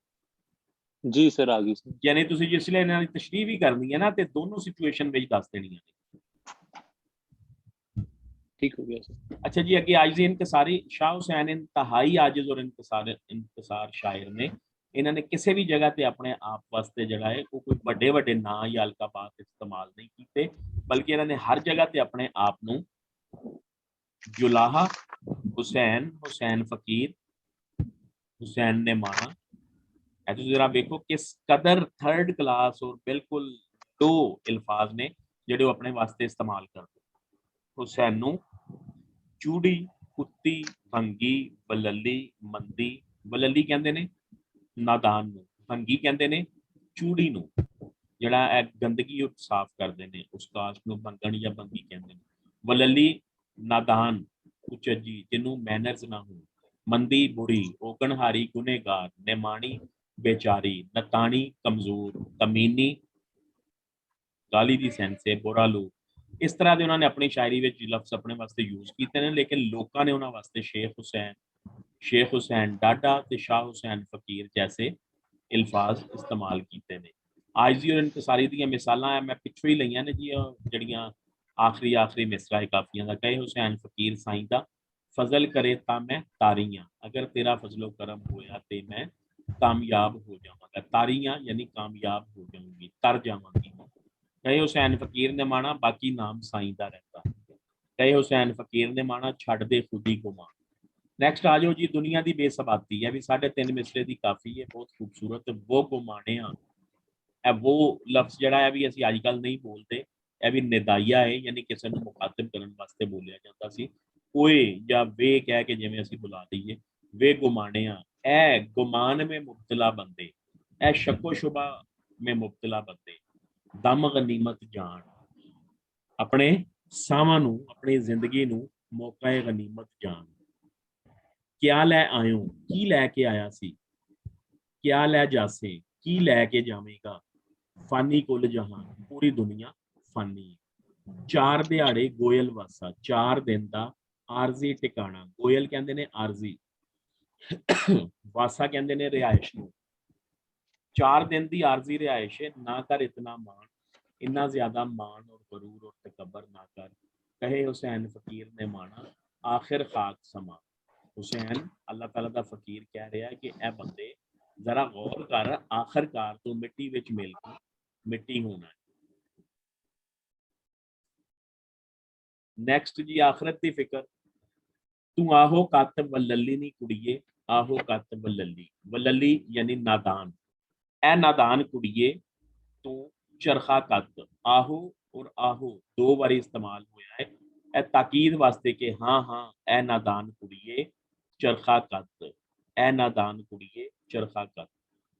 ਜੀ ਸਰ ਆ ਗਈ ਸਰ। ਯਾਨੀ ਤੁਸੀਂ ਜਿਸ ਲਈ ਇਹਨਾਂ ਦੀ ਤਸ਼ਰੀਹ ਵੀ ਕਰਨੀ ਹੈ ਨਾ, ਤੇ ਦੋਨੋਂ ਸਿਚੁਏਸ਼ਨ ਵਿੱਚ ਦੱਸ ਦੇਣੀਆਂ ਨੇ। ठीक हो गया सर। अच्छा जी, अगे आज ਦੀ ਇਨਕਸਾਰੀ शाह हुसैन इंतहाई आजिज और इंतसार शायर ने। इन्होंने किसी भी जगह ते अपने आप वास्ते जड़ा है वो कोई बड़े बड़े ना या अलकाबात इस्तेमाल नहीं किए, बल्कि इन्होंने हर जगह ते अपने आप नू जुलाहा, हुसैन, हुसैन फकीर, हुसैन ने माना, ऐसे जरा देखो किस कदर थर्ड क्लास और बिल्कुल दो अल्फाज ने ਜਿਹੜੇ अपने वास्ते इस्तेमाल करते। हुसैन नू चूड़ी, कुत्ती, भंगी, बलली, मंदी। बलली कहते ने नादान नू, भंगी कहते ने चूड़ी नू, जड़ा गंदगी साफ करते हैं उस काश नू भंगण या भंगी कहते हैं। बलली नादान, उचजी, जिन्हों मैनर्स ना हो। मंदी बुरी, ओगणहारी गुनेगार, निमाणी बेचारी, नतानी कमजोर, कमीनी गाली दी सेंस है, बुरा लोग। इस तरह के उन्होंने अपनी शायरी में लफ्ज अपने वास्ते यूज किए हैं, लेकिन लोगों ने उन्होंने वास्ते शेख हुसैन डाडा ते शाह हुसैन फकीर जैसे अल्फाज इस्तेमाल किए हैं। आज की और इनकसारी दी मिसालां मैं पिछों ही लईयां ने जी, जड़ियां आखिरी मिसरा है काफियां दा। कहे हुसैन फकीर साईं दा, फजल करे ता मैं तारियां, अगर तेरा फजलो करम होया ते मैं कामयाब हो जावांगा। तारियां यानी कामयाब हो जाऊंगी, तर जावांगी। कहे हुसैन फकीर ने माना, बाकी नाम साईं दा रहता। कहे हुसैन फकीर ने माना, छड़ दे खुदी गुमान। नैक्सट आ जाओ जी, दुनिया की बेसबाती है भी 3.5 मिसरे की काफ़ी है, बहुत खूबसूरत। वो गुमाने वो लफ्ज जड़ा है भी असीं अजकल नहीं बोलते, यह भी निदाइया है, यानी किसी को मुखातिब करने वास्ते बोलिया जाता सी। ओए या वे कह के जिवें असीं बुला दईए, वे गुमाने ए गुमान में मुब्तला बंदे, ए शको शुबा में मुब्तला बंदे, दम गनीमत जान, अपने सावां नू, अपनी जिंदगी नू मौका गनीमत जान। क्या लै आयो, की लैके आया सी, क्या लै जासे, की लैके जावेगा, फानी कुल जहान, पूरी दुनिया फानी। चार दिहाड़े गोयल वासा, 4 दिन दा आरजी टिकाणा। गोयल कहंदे ने आरजी, वासा कहंदे ने रिहाइश नू। 4 दिन की आरजी रिहाइश है, ना कर इतना मान, इन्ना ज्यादा मान और गरूर और तकबर ना कर। कहे हुसैन फकीर ने माना, आखिर खाक समा। हुसैन अल्लाह ताला दा फकीर कह रहा है कि ए बंदे जरा गौर कर, आखिरकार तो मिट्टी विच मिल के मिट्टी होना है। नैक्सट जी, आखिरत की फिक्र। तू आहो कत वल्लली नी कुड़िए, आहो कत वल्लली। वल्लली यानी नादान, ए नादान कुड़िए तू चरखा कत। आहो और आहो 2 बारी इस्तेमाल होया है, ए ताकीद वास्ते कि हाँ हाँ ए नादान कुड़िए चरखा कत। ऐ नादान कुड़िए चरखा कत।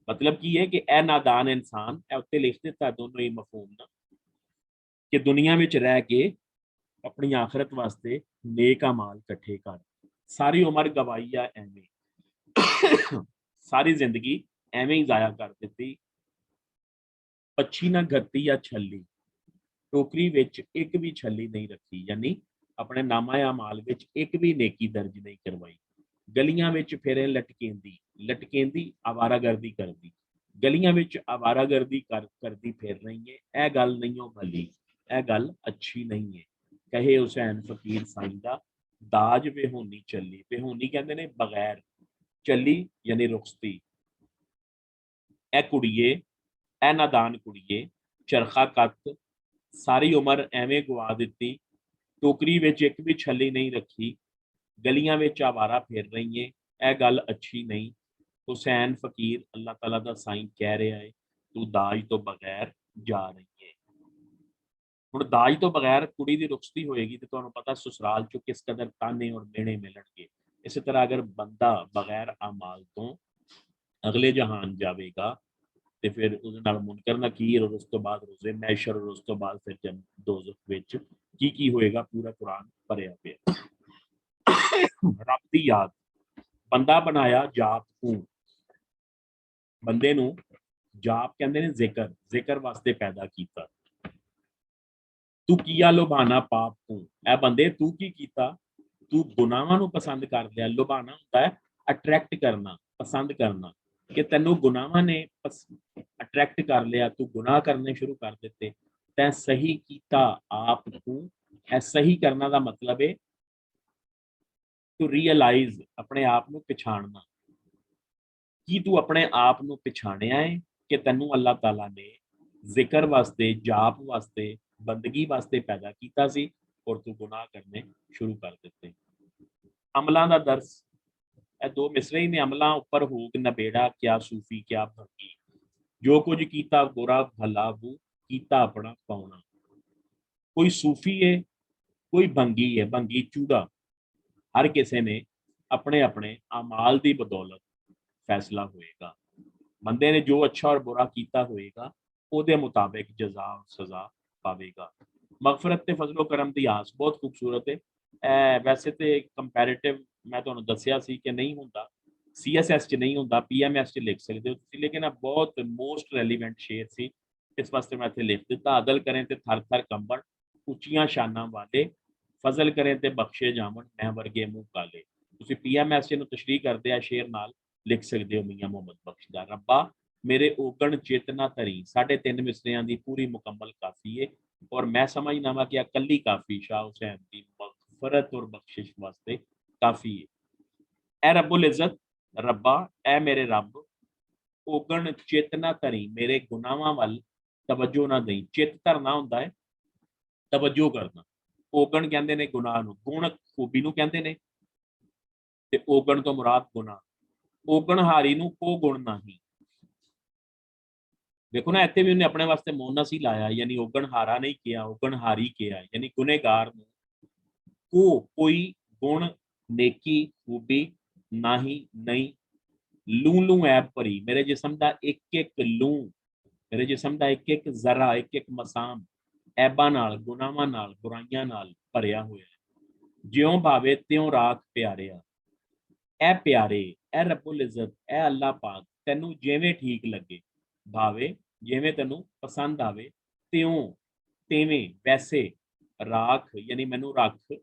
मतलब की है कि ऐ नादान इंसान, ऐ उत्ते लिख दिता दोनों ही मफहूम ना, कि दुनिया में रह के अपनी आखिरत वास्ते नेक अमाल इकट्ठे कर, सारी उम्र गवाई आ एवें सारी जिंदगी एवें ही जाया कर दी। पच्छी ना घत्ती या छली, टोकरी विच एक भी छली नहीं रखी, यानी अपने नामा अमाल विच एक भी नेकी दर्ज नहीं करवाई। गलियां विच फिरे लटकेंदी, लटकेंदी आवारागर्दी करदी, गलियां विच आवारागर्दी करदी फिर रही है, ऐ गल नहीं हो भली, ऐ गल अच्छी नहीं है। कहे हुसैन फकीर साईं दा दाज बेहूनी चली, बेहूनी कहते ने बगैर, चली यानी रुखसती। ऐ कुड़िए, ऐ नादान कुड़िए चरखा कत, सारी उम्र एवें गवा दी, टोकरी विच एक भी छली नहीं रखी, गलियां विच आवारा फिर रही है, यह गल अच्छी नहीं। हुसैन फकीर अल्लाह ताला दा साईं कह रहा है, तू दाज तो बगैर जा रही है। हुण दाज तो बगैर कुड़ी दी रुखसती होएगी तो तुहानूं पता ससुराल चों किस कदर ताने और मेहणे मिलणगे। इस तरह अगर बंदा बगैर अमाल तो अगले जहान जावेगा तो फिर उसदे नाल मुनकर नकीर और उस तो बाद रोज़े मैशर और उस तो बाद फिर दोज़ख विच की होएगा, पूरा कुरान भरिया पिया। रब दी याद, बंदा बनाया जाप तू, बंदे नूं जाप कहंदे ने जिक्र, जिक्र वास्ते पैदा कीता। तू किया लुभाना पाप तू, ऐ बंदे तू की कीता, तू गुनाहां नूं पसंद कर लिया। लुभाना हुंदा है अट्रैक्ट करना, पसंद करना, कि तैनूं गुनाहां ने अट्रैक्ट कर लिया, तू गुनाह करने शुरू कर दिते, तैं सही कीता आप तू। ऐ सही करना दा मतलब है टू रियलाइज, अपने आप नूं पछाणना, कि तू अपने आप नूं पछाणिया है कि तैनूं अल्लाह ताला ने जिक्र वास्ते, जाप वास्ते, बंदगी वास्ते पैदा कीता सी और तू गुनाह करने शुरू कर दिते। अमलां दा दर्स, ए दो मिसरे ही ने, अमलां उपर होग नबेड़ा, क्या सूफी क्या भंगी, जो कुछ कीता बुरा भला वो कीता अपना पाउणा। कोई सूफी है, कोई भंगी है, भंगी चूड़ा, हर किसी ने अपने अपने अमाल की बदौलत फैसला होएगा। बंदे ने जो अच्छा और बुरा कीता होएगा उहदे मुताबिक जजा और सजा पावेगा। मगफरत ते फजलो करम दी आस बहुत खूबसूरत है। वैसे तो कंपैरेटिव मैं तुहानूं दस्सिया सी कि नहीं हुंदा, CSS च नहीं हुंदा, PMS च लिख सकते हो तुसीं, लेकिन बहुत मोस्ट रेलीवेंट शेर सी, इस वास्ते मैं इत्थे लिख दिता। अदल करें ते थर थर कंबण, उच्चियां शानां वाले, फजल करें ते बख्शे जावन, मैं वर्गे मुंह काले। तुसीं PMS च तशरीह करदे आ शेर नाल लिख सकते हो मियां मोहम्मद बख्श दा। रब्बा मेरे ओगण चेतना धरी, 3.5 मिसरियां दी पूरी मुकम्मल काफी है, और मैं समझना वा कि कली काफी शाह हुसैन की मगफरत और बख्शिश वास्ते काफी है। ए रब्बुल इज्जत, रब्बा ए मेरे रब, ओगण चेतना धरी, मेरे गुनाहां वल तवज्जो ना दई। चित धरना हुंदा है तवज्जो करना, ओगण कहंदे ने गुनाह नूं, गुण खूबी नूं कहंदे ने, ते ओगण तो मुराद गुनाह। ओगणहारी नूं को गुण नहीं। देखो ना, इत्थे भी उन्हें अपने वास्ते मोनस ही लाया, यानी ओगणहारा नहीं किया, ओगणहारी किया, यानी गुनेगार को कोई गुण नेकी खूबी नाही नहीं। लू लू ऐब भरी, मेरे जिस्म का एक एक लू, मेरे जिस्म का एक एक जरा, एक एक मसाम ऐबां नाल, गुनाहां नाल, बुराइयां नाल भरिया होया है। ज्यों भावे त्यों राख प्यारिया, ए प्यारे, ए रब्बुल इज्जत, ए अल्लाह पाक, तैनू जिवें ठीक लगे, भावे जिवें तैनू पसंद आवे, त्यों तेवें वैसे, राख यानी मैनू रख,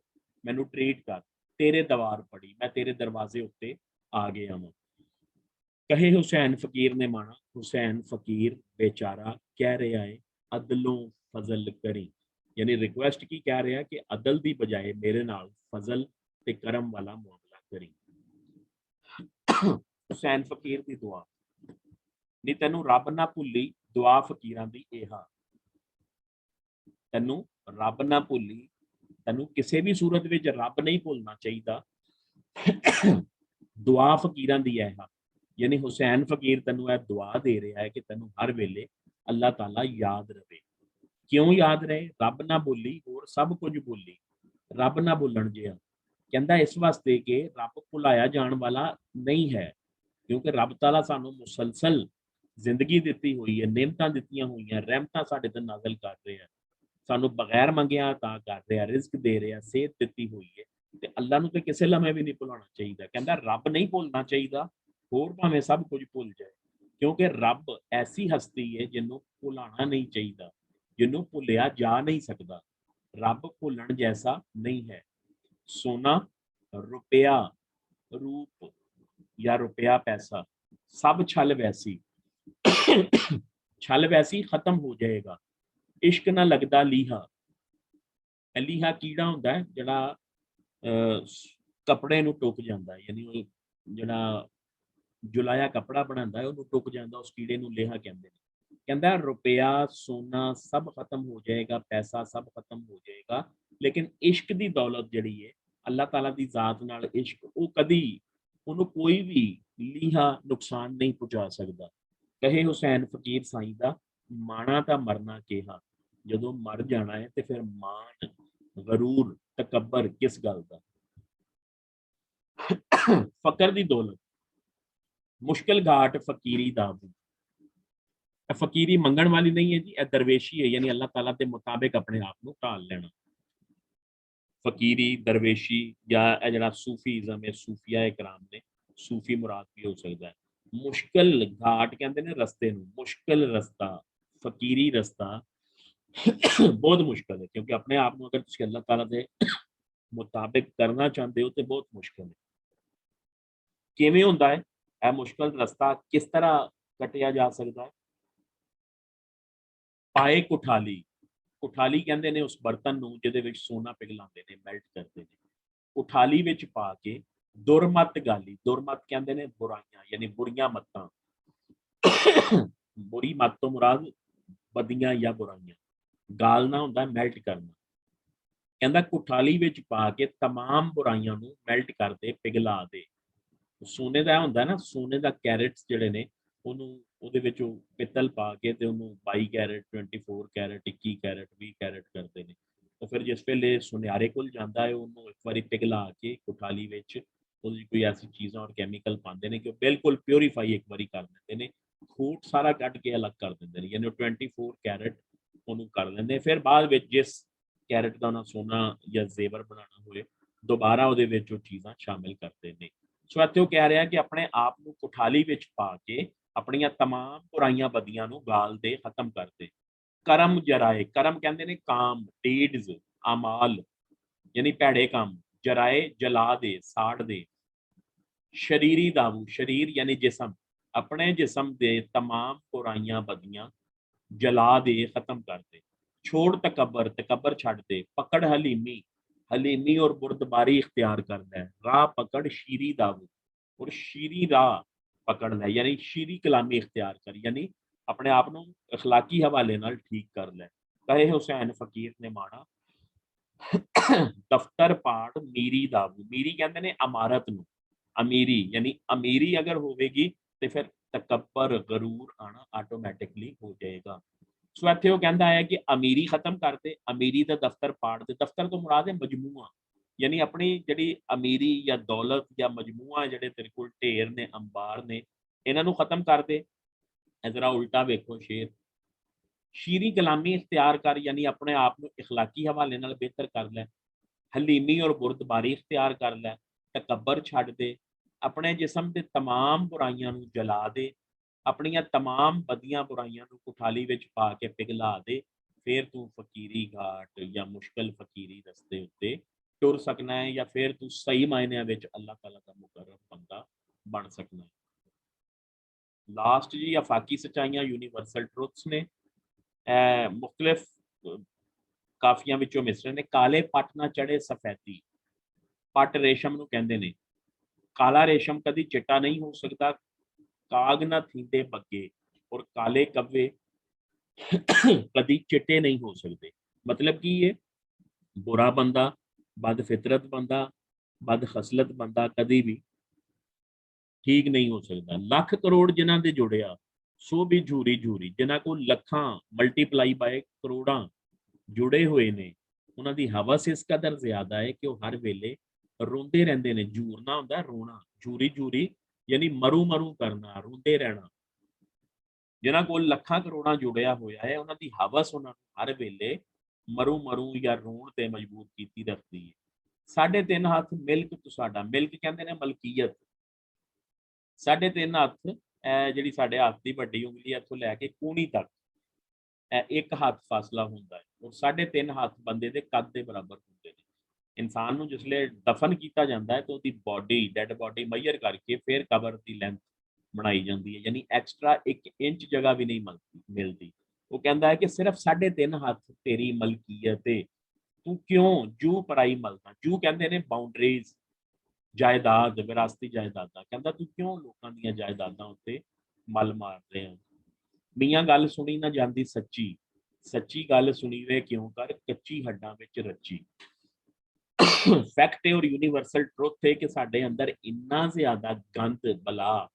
मैनू ट्रीट कर, तेरे दवार पड़ी, मैं तेरे दरवाजे उत्ते आ गया हूं। कहे हुसैन फकीर ने माना, हुसैन फकीर बेचारा कह रहा है अदलों फजल करी, यानी रिक्वेस्ट की कह रहा है कि अदल दी बजाए मेरे नाल फजल ते करम वाला मामला करी। हुसैन फकीर की दुआ, नी तैनू रब ना भुली, दुआ फकीरां दी एहा, तैनू रब ना भुली, तैनू किसी भी सूरत विच रब नहीं भुलना चाहिए। दुआ फकीरां दी एहा, यानी हुसैन फकीर तैनू यह दुआ दे रहा है कि तैनू हर वेले अल्लाह ताला याद रहे। क्यों याद रहे? रब ना भुली और सब कुछ भुली, रब ना भुलन जिहा। कहंदा इस वास्ते कि रब भुलाया जाने वाला नहीं है, क्योंकि रब ताला सानू मुसलसल जिंदगी दी हुई है, नेमतां दित्तियां हुई हैं, रहमतां साडे ते नाज़िल कर रहे हैं, सानू बगैर मंगिया अता कर रहे हैं, रिज़्क दे रहे हैं, सेहत दी हुई है, ते अल्लाह नू ते किसे लम्हे भी नहीं भुलाना चाहिए। कहंदा रब नहीं भुलना चाहिए, होर भावें सब कुछ भुल जाए, क्योंकि रब ऐसी हस्ती है जिन्हों भुलाना नहीं चाहिए, जिन्हों भुलिया जा नहीं सकता। रब भुलन जैसा नहीं है। सोना, रुपया, रूप या रुपया पैसा सब छल वैसी छल वैसी खत्म हो जाएगा। इश्क ना लगदा लीहा, लीहा कीड़ा हुंदा है जिहड़ा कपड़े नूं टुक जांदा है, यानी वो जिहड़ा जुलाया कपड़ा बनांदा है ਉਹਨੂੰ टुक जांदा, उस कीड़े नूं लेहा कहंदे ने। कहंदा रुपया सोना सब खत्म हो जाएगा, पैसा सब खत्म हो जाएगा, लेकिन इश्क दी दौलत जिहड़ी है अल्लाह ताला दी जात नाल इश्क वो कदी ਉਹਨੂੰ कोई भी लीहा नुकसान नहीं पहुंचा सकता। कहे हुसैन फकीर साईं दा माना तां मरना किहा, जदों मर जाना है ते फिर मान गरूर तकब्बर किस गल दा। फकर दी दौलत, मुश्किल घाट फकीरी दाबू, फकीरी मंगण वाली नहीं है जी, यह दरवेशी है, यानी अल्लाह ताला के मुताबिक अपने आप को ढाल लेना। फकीरी दरवेशी या जरा सूफीज़म है, सूफिया कराम ने सूफी मुराद भी हो सकता है। मुश्किल घाट कहते हैं रस्ते नूं, मुश्किल रस्ता फकीरी रस्ता बहुत मुश्किल है, क्योंकि अपने आप को अगर तुसीं अल्लाह ताला के मुताबिक करना चाहते हो तो बहुत मुश्किल है। किवें हुंदा है यह मुश्किल रस्ता, किस तरह कटिया जा सकता है? पाए कुठाली, कुठाली कहते हैं उस बर्तन नूं जिहदे विच सोना पिघलाते हैं, मैल्ट करते हैं, कुठाली विच पा के दुरमत गाली, दुरमत कहते हैं बुराइयां, यानी बुरियां मत्तां बुरी मत तो मुराद बदियां या बुराइयां, गालना हुंदा मैल्ट करना। कहंदा कुठाली विच पा के तमाम बुराइयां नूं मैल्ट कर दे, पिघला दे। सोने का हुंदा ना, सोने का कैरेट्स जिहड़े ने ਉਹਨੂੰ ਉਹਦੇ ਵਿੱਚ ਪਿੱਤਲ ਪਾ ਕੇ ਤੇ ਉਹਨੂੰ 22 ਕੈਰਟ 24 ਕੈਰਟ 21 ਕੈਰਟ 20 ਕੈਰਟ ਕਰਦੇ ਨੇ। ਉਹ ਫਿਰ ਜਿਸ ਵੇਲੇ ਸੁਨਿਆਰੇ ਕੋਲ ਜਾਂਦਾ ਹੈ ਉਹਨੂੰ ਇੱਕ ਵਾਰੀ ਪਿਘਲਾ ਕੇ ਕੁਠਾਲੀ ਵਿੱਚ ਉਹਦੀ ਕੋਈ ਐਸੀ ਚੀਜ਼ਾਂ ਔਰ ਕੈਮੀਕਲ ਪਾਉਂਦੇ ਨੇ ਕਿ ਉਹ ਬਿਲਕੁਲ ਪਿਉਰੀਫਾਈ ਇੱਕ ਵਾਰੀ ਕਰ ਦਿੰਦੇ ਨੇ, ਖੂਟ ਸਾਰਾ ਕੱਢ ਕੇ ਅਲੱਗ ਕਰ ਦਿੰਦੇ ਨੇ, ਯਾਨੀ ਉਹ 24 ਕੈਰਟ ਉਹਨੂੰ ਕਰ ਲੈਂਦੇ। ਫਿਰ ਬਾਅਦ ਵਿੱਚ ਜਿਸ ਕੈਰਟ ਦਾ ਉਹਨਾਂ ਸੋਨਾ ਜਾਂ ਜ਼ੇਵਰ ਬਣਾਉਣਾ ਹੋਏ ਦੁਬਾਰਾ ਉਹਦੇ ਵਿੱਚ ਉਹ ਚੀਜ਼ਾਂ ਸ਼ਾਮਿਲ ਕਰਦੇ ਨੇ। ਸੋ ਇੱਥੇ ਉਹ ਕਹਿ ਰਿਹਾ ਕਿ ਆਪਣੇ ਆਪ ਨੂੰ ਕੁਠਾਲੀ ਵਿੱਚ ਪਾ ਕੇ अपनिया तमाम बुराइयां बदियां नूं गाल दे, खत्म कर दे। करम जराए, करम कहते ने काम, डीड्स, अमाल यानी भैड़े काम, जराए जला दे, साड़ दे। शरीरी दाऊ, शरीर यानी जिसम, अपने जिसम दे तमाम बुराइयां बदियां जला दे, खत्म कर दे। छोड़ तकबर, तकबर छड़ दे। पकड़ हलीमी, हलीमी और बुरदबारी इख्तियार करना है। राह पकड़ शीरी दाऊ, और शीरी राह पकड़ लै, यानी शीरी कलामी इख्तियार कर, यानी अपने आप को अखलाकी हवाले नाल ठीक कर लै। कहे हुसैन फकीर ने माना दफ्तर पाठ मीरी दाबू, मीरी कहते ने अमारत नूं, अमीरी यानी अमीरी अगर होगी तो फिर तकब्बर गरूर आना ऑटोमैटिकली हो जाएगा। सो इत्थे वो कहता है कि अमीरी खत्म कर दे, अमीरी का दफ्तर पाठ दे। दफ्तर तो मुराद है मजमूआ, यानी अपनी जी अमीरी या दौलत या मजमूआ जोड़े तेरे को ढेर ने, अंबार ने, इन्हां नूं खत्म कर दे। जरा उल्टा वेखो शेर, शीरी कलामी इख्तियार कर, यानी अपने आप को इखलाकी हवाले नाल बेहतर कर लै। हलीमी और बुरदबारी इख्तियार कर लै। तकब्बर छड्ड दे, अपने जिसम के तमाम बुराइयां नूं जला दे, अपनियां तमाम बदियां बुराइयां नूं कुठाली विच पा के पिघला दे। फिर तू फकीरी घाट या मुश्किल फकीरी रस्ते उत्ते टुर सकना है, या फिर तू सही मायने विच अल्लाह ताला का मुकर्रम बंदा बन सकना है। लास्ट जी आफाकी सच्चाइयां यूनीवर्सल ट्रुथ्स ने, मुख्तलिफ काफियां विचों मिसरे ने। काले पट ना चढ़े सफेदी, पट रेशम नूं कहंदे ने। काला रेशम कदी चिट्टा नहीं हो सकता, काग ना थींदे बग्गे, और काले कव्वे कदी चिट्टे नहीं हो सकते। मतलब की ये बुरा बंदा, बद फितरत बंदा, बद खसलत बंदा कदी भी ठीक नहीं हो सकता। लख करोड़ जिन्हां दे जुड़िया सो भी झूरी झूरी, जिन्हां को लखां मल्टीप्लाई बाय करोड़ां जुड़े हुए ने, उन्हां दी हवस इस कदर ज्यादा है कि वो हर वेले रोंदे रहंदे ने। झूरना हुंदा रोना, झूरी झूरी ਯਾਨੀ ਮਰੂ ਮਰੂ ਕਰਨਾ, ਰੋਂਦੇ ਰਹਿਣਾ। ਜਿਨ੍ਹਾਂ ਕੋਲ ਲੱਖਾਂ ਕਰੋੜਾਂ ਜੁੜਿਆ ਹੋਇਆ ਹੈ, ਉਹਨਾਂ ਦੀ ਹਵਸ ਉਹਨਾਂ ਨੂੰ ਹਰ ਵੇਲੇ ਮਰੂ ਮਰੂ ਜਾਂ ਰੋਣ ਤੇ ਮਜਬੂਰ ਕੀਤੀ ਰੱਖਦੀ ਹੈ। 3.5 ਹੱਥ ਮਿਲਕ ਤੁਹਾਡਾ, ਮਿਲਕ ਕਹਿੰਦੇ ਨੇ ਮਲਕੀਅਤ। 3.5 ਹੱਥ ਜਿਹੜੀ ਸਾਡੇ ਹੱਥ ਦੀ ਵੱਡੀ ਉਂਗਲੀ ਇੱਥੋਂ ਲੈ ਕੇ ਕੂਹਣੀ ਤੱਕ ਇੱਕ ਹੱਥ ਫਾਸਲਾ ਹੁੰਦਾ ਹੈ, ਔਰ 3.5 ਹੱਥ ਬੰਦੇ ਦੇ ਕੱਦ ਦੇ ਬਰਾਬਰ ਹੁੰਦੇ ਨੇ। ਇਨਸਾਨ ਨੂੰ ਜਿਸਲੇ ਦਫਨ ਕੀਤਾ ਜਾਂਦਾ ਹੈ ਤਾਂ ਉਹਦੀ ਬੋਡੀ, ਡੈਡ ਬੋਡੀ ਮਈਅਰ ਕਰਕੇ ਫਿਰ ਕਬਰ ਦੀ ਲੈਂਥ ਬਣਾਈ ਜਾਂਦੀ ਹੈ, ਯਾਨੀ ਐਕਸਟਰਾ 1 ਇੰਚ ਜਗ੍ਹਾ ਵੀ ਨਹੀਂ ਮਿਲਦੀ। ਉਹ ਕਹਿੰਦਾ ਹੈ ਕਿ ਸਿਰਫ 3.5 ਹੱਥ ਤੇਰੀ ਮਲਕੀਅਤ ਹੈ, ਤੂੰ ਕਿਉਂ ਜੂ ਪਰਾਈ ਮਲਦਾ। ਜੂ ਕਹਿੰਦੇ ਨੇ ਬਾਉਂਡਰੀਜ਼, ਜਾਇਦਾਦ, ਵਿਰਾਸਤੀ ਜਾਇਦਾਦਾਂ। ਕਹਿੰਦਾ ਤੂੰ ਕਿਉਂ ਲੋਕਾਂ ਦੀਆਂ ਜਾਇਦਾਦਾਂ ਉੱਤੇ ਮਲ ਮਾਰ ਰਿਹਾ। ਮੀਆਂ ਗੱਲ ਸੁਣੀ ਨਾ ਜਾਂਦੀ ਸੱਚੀ, ਸੱਚੀ ਗੱਲ ਸੁਣੀ ਵੇ ਕਿਉਂ ਕਰ, ਕੱਚੀ ਹੱਡਾਂ ਵਿੱਚ ਰੱਚੀ। ਫੈਕਟ ਔਰ ਯੂਨੀਵਰਸਲ ਟਰੁੱਥ ਹੈ ਕਿ ਸਾਡੇ ਅੰਦਰ ਇੰਨਾ ਜ਼ਿਆਦਾ ਗੰਦ, ਬਲਾ,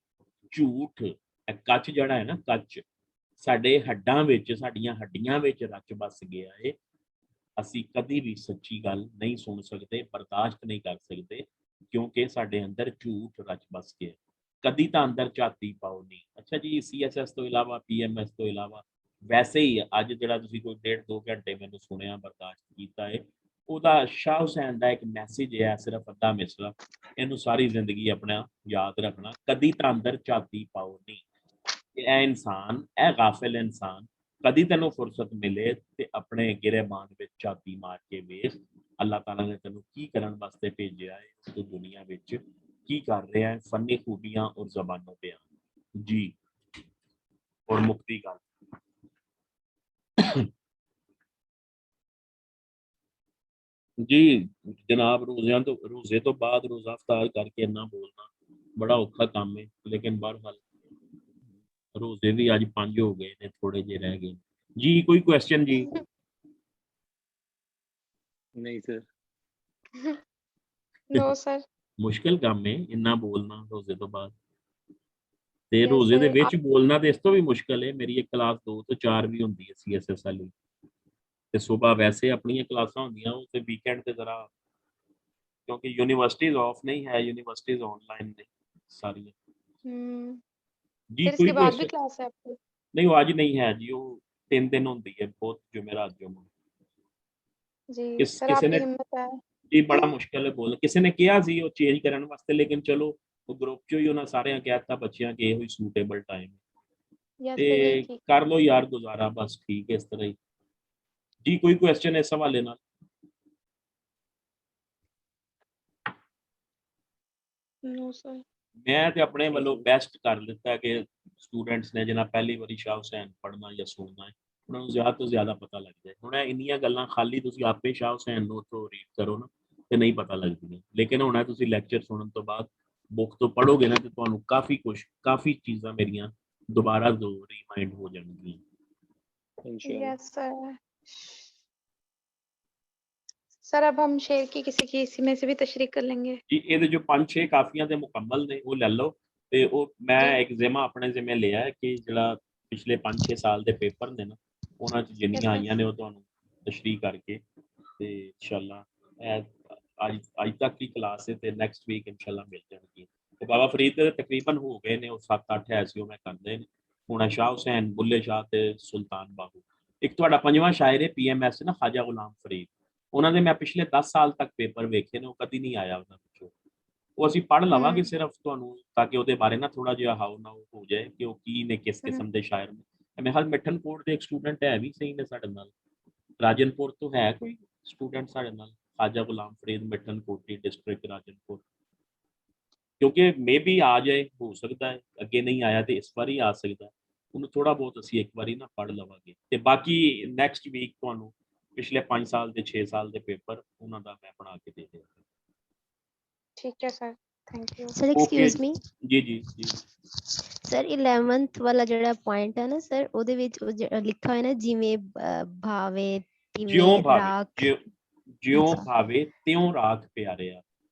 ਝੂਠ, ਕੱਚ ਜਿਹੜਾ ਹੈ ਨਾ, ਕੱਚ ਸਾਡੇ ਹੱਡਾਂ ਵਿੱਚ, ਸਾਡੀਆਂ ਹੱਡੀਆਂ ਵਿੱਚ ਰਚ ਬਸ ਗਿਆ ਹੈ। ਅਸੀਂ ਕਦੀ ਵੀ ਸੱਚੀ ਗੱਲ ਨਹੀਂ ਸੁਣ ਸਕਦੇ, ਬਰਦਾਸ਼ਤ ਨਹੀਂ ਕਰ ਸਕਦੇ, ਕਿਉਂਕਿ ਸਾਡੇ ਅੰਦਰ ਝੂਠ ਰਚ ਬਸ ਗਿਆ। ਕਦੀ ਤਾਂ ਅੰਦਰ ਝਾਤੀ ਪਾਓ ਨਹੀਂ। ਅੱਛਾ ਜੀ, CSS ਤੋਂ ਇਲਾਵਾ, PMS ਤੋਂ ਇਲਾਵਾ ਵੈਸੇ ਹੀ ਅੱਜ ਜਿਹੜਾ ਤੁਸੀਂ ਕੋਈ 1.5-2 ਘੰਟੇ ਮੈਨੂੰ ਸੁਣਿਆ, ਬਰਦਾਸ਼ਤ ਕੀਤਾ ਹੈ, ਉਹਦਾ ਸ਼ਾਹ ਹੁਸੈਨ ਦਾ ਇੱਕ ਮੈਸੇਜ ਹੈ, ਸਿਰਫ ਅੱਧਾ ਮਿਸਰਾ, ਇਹਨੂੰ ਸਾਰੀ ਜ਼ਿੰਦਗੀ ਆਪਣਾ ਯਾਦ ਰੱਖਣਾ। ਕਦੀ ਤਾਂ ਅੰਦਰ ਝਾਤੀ ਪਾਓ ਨਹੀਂ। ਇਹ ਇਨਸਾਨ, ਇਹ ਗਾਫਿਲ ਇਨਸਾਨ, ਕਦੀ ਤੈਨੂੰ ਫੁਰਸਤ ਮਿਲੇ ਤੇ ਆਪਣੇ ਗਿਰੇਬਾਨ ਵਿੱਚ ਝਾਤੀ ਮਾਰ ਕੇ ਵੇਖ, ਅੱਲਾਹ ਤਾਲਾ ਨੇ ਤੈਨੂੰ ਕੀ ਕਰਨ ਵਾਸਤੇ ਭੇਜਿਆ ਹੈ, ਤੂੰ ਦੁਨੀਆ ਵਿੱਚ ਕੀ ਕਰ ਰਿਹਾ ਹੈ। ਫਨੀ ਖੂਬੀਆਂ ਔਰ ਜ਼ਬਾਨੋਂ ਬਿਆਨ ਜੀ, ਔਰ ਮੁਕਤੀ ਗੱਲ। ਜੀ ਜਨਾਬ, ਰੋਜ਼ੇ ਤੋਂ ਬਾਅਦ ਰੋਜ਼ਾ ਇਫਤਾਰ ਕਰਕੇ ਇੰਨਾ ਬੋਲਣਾ ਬੜਾ ਔਖਾ ਕੰਮ ਹੈ, ਲੇਕਿਨ ਬਹਰਹਾਲ ਰੋਜ਼ੇ ਵੀ ਅੱਜ 5 ਹੋ ਗਏ ਨੇ, ਥੋੜੇ ਜਿਹੇ ਰਹਿ ਗਏ ਜੀ। ਕੋਈ ਕੁਐਸਚਨ ਜੀ? ਨਹੀਂ ਸਰ। No sir. ਮੁਸ਼ਕਿਲ ਕੰਮ ਹੈ ਇੰਨਾ ਬੋਲਣਾ ਰੋਜ਼ੇ ਤੋਂ ਬਾਅਦ, ਤੇ Yes, ਰੋਜ਼ੇ ਦੇ sir, ਵਿੱਚ ਬੋਲਣਾ ਤੇ ਇਸ ਤੋਂ ਵੀ ਮੁਸ਼ਕਿਲ ਹੈ। ਮੇਰੀ ਇੱਕ ਕਲਾਸ 2 ਤੋਂ 4 ਵੀ ਹੁੰਦੀ ਹੈ CSS ਵਾਲੀ, ਤੇ ਸਵੇਰ ਵੈਸੇ ਆਪਣੀਆਂ ਕਲਾਸਾਂ ਹੁੰਦੀਆਂ, ਉਹ ਤੇ ਵੀਕਐਂਡ ਤੇ ਜ਼ਰਾ, ਕਿਉਂਕਿ ਯੂਨੀਵਰਸਿਟੀਜ਼ ਆਫ ਨਹੀਂ ਹੈ, ਯੂਨੀਵਰਸਿਟੀਜ਼ ਆਨਲਾਈਨ ਨੇ ਸਾਰੀਆਂ ਜੀ। फिर ਕੋਈ इसके बाद भी ਕੁਐਸਚਨ? क्लास है आपकी? ਨਹੀਂ, ਉਹ ਅੱਜ ਨਹੀਂ ਹੈ ਜੀ, ਉਹ 3 ਦਿਨ ਹੁੰਦੀ ਹੈ, ਬਹੁਤ ਜੁਮੇਰਾਤ ਜੁਮਾ। जी सर, ਕਿਸੇ ਨੇ आपकी हिम्मत है। ਜੀ ਬੜਾ ਮੁਸ਼ਕਿਲ ਹੈ ਬੋਲਣਾ। ਕਿਸੇ ਨੇ ਕਿਹਾ ਸੀ ਉਹ ਚੇਂਜ ਕਰਨ ਵਾਸਤੇ, ਲੇਕਿਨ ਚਲੋ ਉਹ ਗਰੁੱਪ ਚੋਂ ਹੀ ਉਹਨਾਂ ਸਾਰਿਆਂ ਕਹਿ ਦਿੱਤਾ ਬੱਚਿਆਂ ਕਿ ਇਹੋ ਹੀ ਸੂਟੇਬਲ ਟਾਈਮ ਹੈ, यस सर, यही ਤੇ ठीक। ਕਰ ਲਓ ਯਾਰ ਗੁਜ਼ਾਰਾ, ਬਸ ਠੀਕ ਹੈ ਇਸ ਤਰ੍ਹਾਂ ਹੀ ਜੀ। ਕੋਈ ਕੁਐਸਚਨ ਇਸ ਹਵਾਲੇ ਨਾਲ? No sir. ਮੈਂ ਤੇ ਆਪਣੇ ਵੱਲੋਂ ਬੈਸਟ ਕਰ ਦਿੱਤਾ ਕਿ ਸਟੂਡੈਂਟਸ ਨੇ ਜਿਹਨਾਂ ਪਹਿਲੀ ਵਾਰੀ ਸ਼ਾਹ ਹੁਸੈਨ ਪੜ੍ਹਨਾ ਜਾਂ ਸੁਣਨਾ ਹੈ, ਉਹਨਾਂ ਨੂੰ ਜ਼ਿਆਦਾ ਤੋਂ ਜ਼ਿਆਦਾ ਪਤਾ ਲੱਗ ਜਾਏ। ਹੁਣ ਇੰਨੀਆਂ ਗੱਲਾਂ ਖਾਲੀ ਤੁਸੀਂ ਆਪੇ ਸ਼ਾਹ ਹੁਸੈਨ ਨੂੰ ਉੱਥੋਂ ਰੀਡ ਕਰੋ ਨਾ ਤੇ ਨਹੀਂ ਪਤਾ ਲੱਗਦੀਆਂ, ਲੇਕਿਨ ਹੁਣ ਤੁਸੀਂ ਲੈਕਚਰ ਸੁਣਨ ਤੋਂ ਬਾਅਦ ਬੁੱਕ ਤੋਂ ਪੜ੍ਹੋਗੇ ਨਾ ਤੇ ਤੁਹਾਨੂੰ ਕਾਫੀ ਕੁਝ, ਕਾਫੀ ਚੀਜ਼ਾਂ ਮੇਰੀਆਂ ਦੁਬਾਰਾ ਰੀਮਾਈਂਡ ਹੋ ਜਾਣਗੀਆਂ। Yes sir. सर अब हम शेर की किसी में से भी तशरीह कर लेंगे ਜੀ। ਇਹਦੇ ਜੋ 5-6 ਕਾਫੀਆਂ ਦੇ ਮੁਕੰਮਲ ਨੇ ਉਹ ਲੈ ਲਓ, ਤੇ ਉਹ ਮੈਂ ਜੀ। ਇੱਕ ਜ਼ਿੰਮਾ ਆਪਣੇ ਜ਼ਿੰਮੇ ਲਿਆ ਹੈ ਕਿ ਜਿਹੜਾ ਪਿਛਲੇ 5-6 ਸਾਲ ਦੇ ਪੇਪਰ ਨੇ ਨਾ, ਉਹਨਾਂ 'ਚ ਜਿੰਨੀਆਂ sir। ਆਈਆਂ ਨੇ ਉਹ ਤੁਹਾਨੂੰ ਤਸ਼ਰੀਹ ਕਰਕੇ, ਤੇ ਇਨਸ਼ਾਅੱਲਾ ਅੱਜ ਤੱਕ ਦੀ ਕਲਾਸ ਹੈ ਤੇ ਨੈਕਸਟ ਵੀਕ ਇਨਸ਼ਾਅੱਲਾ ਮਿਲ ਜਾਣਗੀ। ਤੇ ਬਾਬਾ ਫਰੀਦ ਦੇ ਤਕਰੀਬਨ ਹੋ ਗਏ ਨੇ, ਉਹ 7-8 ਹੈ ਸੀ, ਉਹ ਮੈਂ ਕਰਦੇ ਨੇ। ਹੁਣ ਸ਼ਾਹ ਹੁਸੈਨ, ਬੁੱਲੇ ਸ਼ਾਹ ਤੇ ਸੁਲਤਾਨ ਬਾਹੂ। ਇੱਕ ਤੁਹਾਡਾ 5ਵਾਂ ਸ਼ਾਇਰ ਹੈ PMS ਨਾ, ਖਾਜਾ ਗੁਲਾਮ ਫਰੀਦ, ਉਹਨਾਂ ਦੇ ਮੈਂ ਪਿਛਲੇ 10 ਸਾਲ ਤੱਕ ਪੇਪਰ ਵੇਖੇ ਨੇ, ਉਹ ਕਦੀ ਨਹੀਂ ਆਇਆ ਉਹਨਾਂ ਵਿੱਚੋਂ। ਉਹ ਅਸੀਂ ਪੜ੍ਹ ਲਵਾਂਗੇ ਸਿਰਫ ਤੁਹਾਨੂੰ, ਤਾਂ ਕਿ ਉਹਦੇ ਬਾਰੇ ਨਾ ਥੋੜਾ ਜਿਹਾ ਹਾਓ ਨਾ ਹੋ ਜਾਏ ਕਿ ਉਹ ਕੀ ਨੇ, ਕਿਸ ਕਿਸਮ ਦੇ ਸ਼ਾਇਰ ਨੇ। ਮੈਂ ਹਾਲ ਮਿਠਨਕੋਟ ਦੇ ਇੱਕ ਸਟੂਡੈਂਟ ਹੈ ਵੀ ਸਹੀ ਨੇ ਸਾਡੇ ਨਾਲ, ਰਾਜਨਪੁਰ ਤੋਂ ਹੈ ਕੋਈ ਸਟੂਡੈਂਟ ਸਾਡੇ ਨਾਲ, ਖਾਜਾ ਗੁਲਾਮ ਫਰੀਦ, ਮਿਠਨਕੋਟੀ ਡਿਸਟ੍ਰਿਕਟ ਰਾਜਨਪੁਰ। ਕਿਉਂਕਿ ਮੇਬੀ ਆ ਜਾਏ, ਹੋ ਸਕਦਾ ਹੈ ਅੱਗੇ ਨਹੀਂ ਆਇਆ ਤੇ ਇਸ ਵਾਰੀ ਆ ਸਕਦਾ, ਉਹਨੂੰ ਥੋੜਾ ਬਹੁਤ ਅਸੀਂ ਇੱਕ ਵਾਰੀ ਨਾ ਪੜ੍ਹ ਲਵਾਂਗੇ। ਤੇ ਬਾਕੀ ਨੈਕਸਟ ਵੀਕ ਤੁਹਾਨੂੰ ਪਿਛਲੇ 5 ਸਾਲ ਦੇ 6 ਸਾਲ ਦੇ ਪੇਪਰ ਉਹਨਾਂ ਦਾ ਮੈਂ ਬਣਾ ਕੇ ਦੇ ਦਿਆਂਗਾ। ठीक है sir, thank you. Sir excuse me ਜੀ ਜੀ ਜੀ। ਸਰ 11th ਵਾਲਾ ਜਿਹੜਾ ਪੁਆਇੰਟ ਹੈ ਨਾ ਸਰ, ਉਹਦੇ ਵਿੱਚ ਲਿਖਿਆ ਹੋਇਆ ਨਾ ਜਿਵੇਂ ਭਾਵੇ ਜਿਉਂ ਤਿਵੇਂ ਭਾਵੇ, ਰਾਖ। ਜਿਉਂ ਅੱਛਾ। ਭਾਵੇ ਤਿਉਂ ਰਾਖ ਪਿਆਰਿਆ।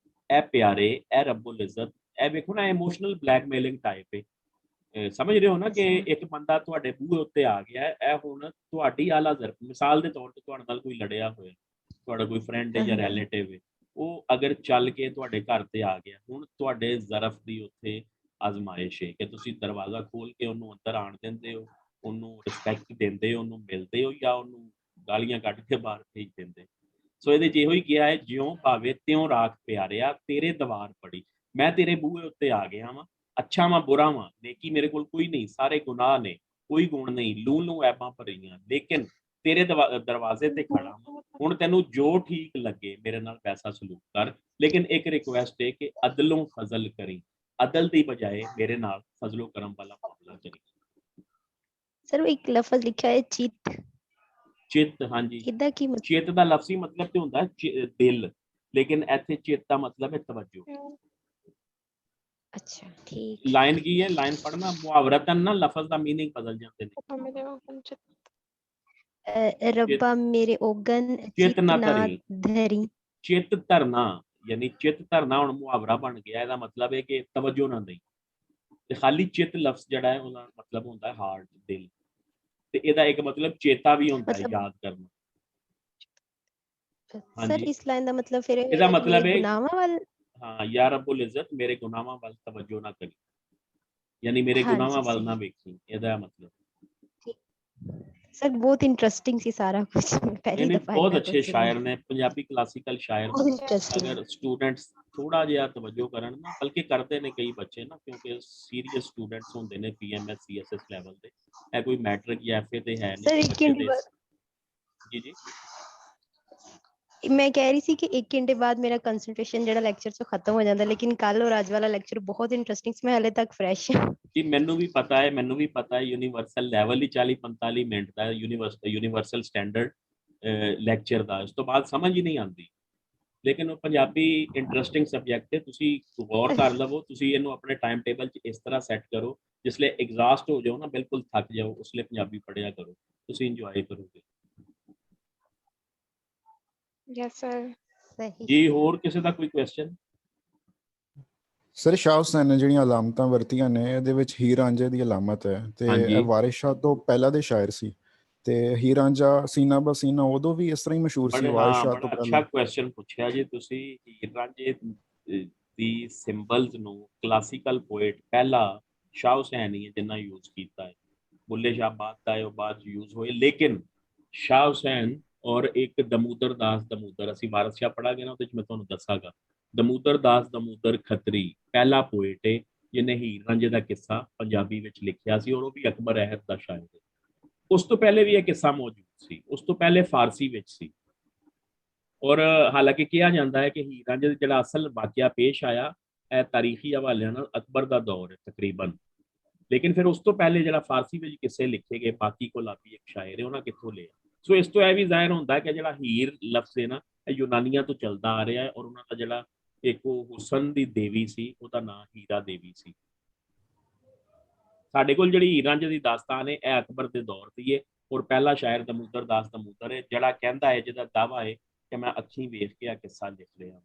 ਇਹ ਪਿਆਰੇ, ਇਹ ਰੱਬੁਲ ਇੱਜ਼ਤ, ਇਹ ਵੇਖੋ ਨਾ ਇਮੋਸ਼ਨਲ ਬਲੈਕਮੇਲਿੰਗ ਟਾਈਪ ਹੈ। ਸਮਝ ਰਹੇ ਹੋ ਨਾ ਕਿ ਇੱਕ ਬੰਦਾ ਤੁਹਾਡੇ ਬੂਹੇ ਉੱਤੇ ਆ ਗਿਆ, ਇਹ ਹੁਣ ਤੁਹਾਡੀ ਆਲਾ ਜ਼ਰਫ, ਮਿਸਾਲ ਦੇ ਤੌਰ ਤੇ ਤੁਹਾਡੇ ਨਾਲ ਕੋਈ ਲੜਿਆ ਹੋਇਆ, ਤੁਹਾਡਾ ਕੋਈ ਫਰੈਂਡ ਹੈ ਜਾਂ ਰਿਲੇਟਿਵ ਹੈ, ਉਹ ਅਗਰ ਚੱਲ ਕੇ ਤੁਹਾਡੇ ਘਰ ਤੇ ਆ ਗਿਆ, ਹੁਣ ਤੁਹਾਡੇ ਜ਼ਰਫ ਦੀ ਉੱਥੇ ਆਜ਼ਮਾਇਸ਼ ਹੈ ਕਿ ਤੁਸੀਂ ਦਰਵਾਜ਼ਾ ਖੋਲ ਕੇ ਉਹਨੂੰ ਅੰਦਰ ਆਣ ਦਿੰਦੇ ਹੋ, ਉਹਨੂੰ ਰਿਸਪੈਕਟ ਦਿੰਦੇ ਹੋ, ਉਹਨੂੰ ਮਿਲਦੇ ਹੋ, ਜਾਂ ਉਹਨੂੰ ਗਾਲੀਆਂ ਕੱਢ ਕੇ ਬਾਹਰ ਭੇਜ ਦਿੰਦੇ। ਸੋ ਇਹਦੇ 'ਚ ਇਹੋ ਹੀ ਕਿਹਾ ਹੈ, ਜਿਉਂ ਭਾਵੇਂ ਤਿਉਂ ਰਾਖ ਪਿਆਰਿਆ, ਤੇਰੇ ਦਵਾਰ ਪੜੀ। ਮੈਂ ਤੇਰੇ ਬੂਹੇ ਉੱਤੇ ਆ ਗਿਆ ਵਾਂ, ਅੱਛਾ ਵਾਂ ਬੁਰਾ ਵਾਂ, ਨੇਕੀ ਮੇਰੇ ਕੋਲ ਕੋਈ ਨਹੀਂ, ਸਾਰੇ ਗੁਨਾਹ ਨੇ, ਕੋਈ ਗੁਣ ਨਹੀਂ, ਲੂ ਲੂ ਐਬਾਂ ਭਰੀਆਂ, ਲੇਕਿਨ ਤੇਰੇ ਦਰਵਾਜ਼ੇ ਤੇ ਖੜਾ ਵਾਂ। ਹੁਣ ਤੈਨੂੰ ਜੋ ਠੀਕ ਲੱਗੇ ਮੇਰੇ ਨਾਲ ਵੈਸਾ ਸਲੂਕ ਕਰ, ਲੇਕਿਨ ਇੱਕ ਰਿਕੁਐਸਟ ਹੈ ਕਿ ਅਦਲੋਂ ਫਜ਼ਲ ਕਰੀ, ਅਦਲ ਦੀ ਬਜਾਏ ਮੇਰੇ ਨਾਲ ਫਜ਼ਲੋ ਕਰਮ ਵਾਲਾ ਮਾਮਲਾ ਕਰੀ। ਸਰ ਉਹ ਇੱਕ ਲਫ਼ਜ਼ ਲਿਖਿਆ ਹੈ ਚਿੱਤ, ਚਿੱਤ, ਹਾਂਜੀ, ਇਹਦਾ ਕੀ ਮਤਲਬ? ਚਿੱਤ ਦਾ ਲਫ਼ਜ਼ੀ ਮਤਲਬ ਤੇ ਹੁੰਦਾ ਦਿਲ, ਲੇਕਿਨ ਇੱਥੇ ਚਿੱਤ ਦਾ ਮਤਲਬ ਹੈ ਤਵੱਜੋ। ਅੱਛਾ ਠੀਕ। ਲਾਈਨ ਕੀ ਹੈ, ਲਾਈਨ ਪੜ੍ਹਨਾ, ਮੁਹਾਵਰਤਨ ਨਾ ਲਫ਼ਜ਼ ਦਾ ਮੀਨਿੰਗ ਬਦਲ ਜਾਂਦੇ ਨੇ। ਰੱਬਾ ਮੇਰੇ ਓਗਨ ਚਿੱਤ ਨਾ ਨਾ ਧਰੀ, ਧਰੀ। ਚਿੱਤ ਧਰਨਾ ਯਾਨੀ ਚਿੱਤ ਧਰਨਾ ਹੁਣ ਮੁਹਾਵਰਾ ਬਣ ਗਿਆ। ਇਹਦਾ ਮਤਲਬ ਹੈ ਕਿ ਤਵੱਜੋ ਨਾ ਦੇਈ। ਤੇ ਖਾਲੀ ਚਿੱਤ ਲਫ਼ਜ਼ ਜਿਹੜਾ ਹੈ ਉਹਦਾ ਮਤਲਬ ਹੁੰਦਾ ਹੈ ਹਾਰਟ, ਦਿਲ, ਤੇ ਇਹਦਾ ਇੱਕ ਮਤਲਬ ਚੇਤਾ ਵੀ ਹੁੰਦਾ ਹੈ, ਮਤਲਬ ਯਾਦ ਕਰਨਾ। ਸਰ ਹਾਂਜੀ, ਇਸ ਲਾਈਨ ਦਾ ਮਤਲਬ ਫਿਰ ਇਹ ਇਹਦਾ ਹੋਏਗਾ ਕਿ ਮਤਲਬ ਮੇਰੇ ਹੈ ਗੁਨਾਹਾਂ ਵੱਲ। ਹਾਂ, ਯਾ ਰੱਬੁਲ ਇੱਜ਼ਤ ਮੇਰੇ ਗੁਨਾਹਾਂ ਵੱਲ ਤਵੱਜੋ ਨਾ ਕਰੀ, ਯਾਨੀ ਮੇਰੇ ਗੁਨਾਹਾਂ ਹਾਂਜੀ ਵੱਲ ਨਾ ਸਹੀ। ਵੇਖੀ, ਇਹਦਾ ਮਤਲਬ। ਸਰ ਬਹੁਤ ਇੰਟਰਸਟਿੰਗ ਸੀ ਸਾਰਾ ਕੁਝ, ਮੈਂ ਪਹਿਲੀ ਇਹਨੇ ਦਫਾ ਬਹੁਤ ਇੰਨਾ ਅੱਛੇ ਕੁਝ ਸ਼ਾਇਰ ਨੇ, ਪੰਜਾਬੀ ਕਲਾਸੀਕਲ ਸ਼ਾਇਰ ਬਹੁਤ ਨੇ। ਇੰਟਰਸਟਿੰਗ। ਅਗਰ ਸਟੂਡੈਂਟਸ ਥੋੜਾ ਜਿਹਾ ਤਵੱਜੋ ਕਰਨ ਨਾ, ਬਲਕਿ ਕਰਦੇ ਨੇ ਕਈ ਬੱਚੇ ਨਾ, ਕਿਉਂਕਿ ਸੀਰੀਅਸ ਸਟੂਡੈਂਟਸ ਹੁੰਦੇ ਨੇ ਪੀਐਮਐਸ ਸੀਐਸਐਸ ਲੈਵਲ ਦੇ, ਇਹ ਕੋਈ ਮੈਟ੍ਰਿਕ ਜਾਂ ਐਫਏ ਤੇ ਹੈ ਨਹੀਂ ਸਰ ਕਿ ਇੱਕ ਬੱਚੇ ਘੰਟੇ ਦੇ। ਬਾਅਦ ਜੀ ਜੀ, ਮੈਂ ਕਹਿ ਰਹੀ ਸੀ ਕਿ 1 ਘੰਟੇ ਬਾਅਦ ਮੇਰਾ ਕੰਸੰਟਰੇਸ਼ਨ ਜਿਹੜਾ ਲੈਕਚਰ ਚੋਂ ਖਤਮ ਹੋ ਜਾਂਦਾ, ਲੇਕਿਨ ਕੱਲ ਔਰ ਅੱਜ ਵਾਲਾ ਲੈਕਚਰ ਬਹੁਤ ਇੰਟਰਸਟਿੰਗ ਸੀ, ਮੈਂ ਹਲੇ ਤੱਕ ਫਰੈਸ਼ ਹਾਂ। ਜੀ ਮੈਨੂੰ ਵੀ ਪਤਾ ਹੈ, ਮੈਨੂੰ ਵੀ ਪਤਾ ਹੈ। ਯੂਨੀਵਰਸਲ ਲੈਵਲ ਹੀ 40-45 ਮਿੰਟ ਦਾ ਯੂਨੀਵਰਸਲ ਸਟੈਂਡਰਡ ਲੈਕਚਰ ਦਾ, ਇਸ ਤੋਂ ਬਾਅਦ ਸਮਝ ਹੀ ਨਹੀਂ ਆਉਂਦੀ। ਲੇਕਿਨ ਉਹ ਪੰਜਾਬੀ ਇੰਟਰਸਟਿੰਗ ਸਬਜੈਕਟ ਹੈ, ਤੁਸੀਂ ਗੌਰ ਕਰ ਲਵੋ, ਤੁਸੀਂ ਇਹਨੂੰ ਆਪਣੇ ਟਾਈਮ ਟੇਬਲ 'ਚ ਇਸ ਤਰ੍ਹਾਂ ਸੈੱਟ ਕਰੋ, ਜਿਸਲੇ ਐਗਜ਼ਾਸਟ ਹੋ ਜਾਓ ਨਾ, ਬਿਲਕੁਲ ਥੱਕ ਜਾਓ, ਉਸਲੇ ਪੰਜਾਬੀ ਪੜ੍ਹਿਆ ਕਰੋ, ਤੁਸੀਂ ਇੰਜੋਏ ਕਰੋਗੇ। Yes sir. ਸਹੀ। ਜੀ ਹੋਰ ਕਿਸੇ ਦਾ ਕੋਈ ਕੁਐਸਚਨ? ਸਰ ਸ਼ਾਹ ਹੁਸੈਨ ਨੇ ਜਿਹੜੀਆਂ ਅਲਾਮਤਾਂ ਵਰਤੀਆਂ ਨੇ, ਇਹਦੇ ਵਿੱਚ ਹੀਰ ਰਾਂਝੇ ਦੀ ਅਲਾਮਤ ਹੈ, ਤੇ ਹਾਂਜੀ। ਇਹ ਵਾਰਿਸ ਸ਼ਾਹ ਤੋਂ ਪਹਿਲਾਂ ਦੇ ਸ਼ਾਇਰ ਸੀ, ਤੇ ਹੀਰ ਰਾਂਝਾ ਸੀਨਾ ਬਸੀਨਾ ਉਦੋਂ ਵੀ ਇਸ ਤਰ੍ਹਾਂ ਹੀ ਮਸ਼ਹੂਰ ਸੀ, ਵਾਰਿਸ ਸ਼ਾਹ ਤੋਂ ਬੜਾ ਪਹਿਲਾਂ। ਅੱਛਾ ਕੁਐਸਚਨ ਪੁੱਛਿਆ ਜੀ ਤੁਸੀਂ। ਹੀਰ ਰਾਂਝੇ ਦੀ ਸਿੰਬਲਸ ਨੂੰ ਕਲਾਸੀਕਲ ਪੋਇਟ ਪਹਿਲਾ ਸ਼ਾਹ ਹੁਸੈਨ ਹੀ ਹੈ ਜਿੰਨਾ ਯੂਜ਼ ਕੀਤਾ ਹੈ। ਬੁੱਲੇ ਸ਼ਾਹ ਬਾਦ ਦਾ ਹੈ, ਉਹ ਬਾਅਦ ਯੂਜ਼ ਹੋਏ, ਲੇਕਿਨ ਸ਼ਾਹ ਹੁਸੈਨ ਔਰ ਇੱਕ ਦਮੂਦਰ ਦਾਸ ਦਮੂਦਰ, ਅਸੀਂ ਵਾਰਿਸ ਸ਼ਾਹ ਪੜਾਂਗੇ ਨਾ, ਉਹਦੇ 'ਚ ਮੈਂ ਤੁਹਾਨੂੰ ਦੱਸਾਂਗਾ। ਦਮੂਦਰ ਦਾਸ ਦਮੂਦਰ ਖੱਤਰੀ ਪਹਿਲਾ ਪੋਇਟ ਹੈ ਜਿਹਨੇ ਹੀਰ ਰਾਂਝੇ ਦਾ ਕਿੱਸਾ ਪੰਜਾਬੀ ਵਿੱਚ ਲਿਖਿਆ ਸੀ, ਔਰ ਉਹ ਵੀ ਅਕਬਰ ਅਹਿਦ ਦਾ ਸ਼ਾਇਰ ਹੈ। ਉਸ ਤੋਂ ਪਹਿਲੇ ਵੀ ਇਹ ਕਿੱਸਾ ਮੌਜੂਦ ਸੀ, ਉਸ ਤੋਂ ਪਹਿਲੇ ਫਾਰਸੀ ਵਿੱਚ ਸੀ। ਔਰ ਹਾਲਾਂਕਿ ਕਿਹਾ ਜਾਂਦਾ ਹੈ ਕਿ ਹੀਰ ਰਾਂਝੇ ਦਾ ਜਿਹੜਾ ਅਸਲ ਵਾਕਿਆ ਪੇਸ਼ ਆਇਆ, ਇਹ ਤਾਰੀਖੀ ਹਵਾਲਿਆਂ ਨਾਲ ਅਕਬਰ ਦਾ ਦੌਰ ਹੈ ਤਕਰੀਬਨ, ਲੇਕਿਨ ਫਿਰ ਉਸ ਤੋਂ ਪਹਿਲੇ ਜਿਹੜਾ ਫਾਰਸੀ ਵਿੱਚ ਕਿੱਸੇ ਲਿਖੇ ਗਏ, ਬਾਕੀ ਗੁਲਾਬੀ ਇੱਕ ਸ਼ਾਇਰ ਹੈ, ਉਹਨਾਂ ਕਿੱਥੋਂ ਲਿਆ। ਸੋ ਇਸ ਤੋਂ ਇਹ ਵੀ ਜ਼ਾਹਿਰ ਹੁੰਦਾ ਕਿ ਜਿਹੜਾ ਹੀਰ ਲਫ਼ਜ਼ ਹੈ ਨਾ, ਇਹ ਯੂਨਾਨੀਆਂ ਤੋਂ ਚੱਲਦਾ ਆ ਰਿਹਾ ਹੈ, ਔਰ ਉਹਨਾਂ ਦਾ ਜਿਹੜਾ ਇੱਕ ਉਹ ਹੁਸਨ ਦੀ ਦੇਵੀ ਸੀ, ਉਹਦਾ ਨਾਂ ਹੀਰਾ ਦੇਵੀ ਸੀ। ਸਾਡੇ ਕੋਲ ਜਿਹੜੀ ਹੀਰ ਰਾਂਝੇ ਦੀ ਦਾਸਤਾਨ ਹੈ, ਇਹ ਅਕਬਰ ਦੇ ਦੌਰ ਦੀ ਹੈ, ਔਰ ਪਹਿਲਾ ਸ਼ਾਇਰ ਦਮੂਦਰ ਦਾਸ ਦਮੂਦਰ ਹੈ, ਜਿਹੜਾ ਕਹਿੰਦਾ ਹੈ, ਜਿਹਦਾ ਦਾਵਾ ਹੈ ਕਿ ਮੈਂ ਅੱਖੀਂ ਵੇਖ ਕੇ ਆ ਕਿੱਸਾ ਲਿਖ ਰਿਹਾ ਹਾਂ।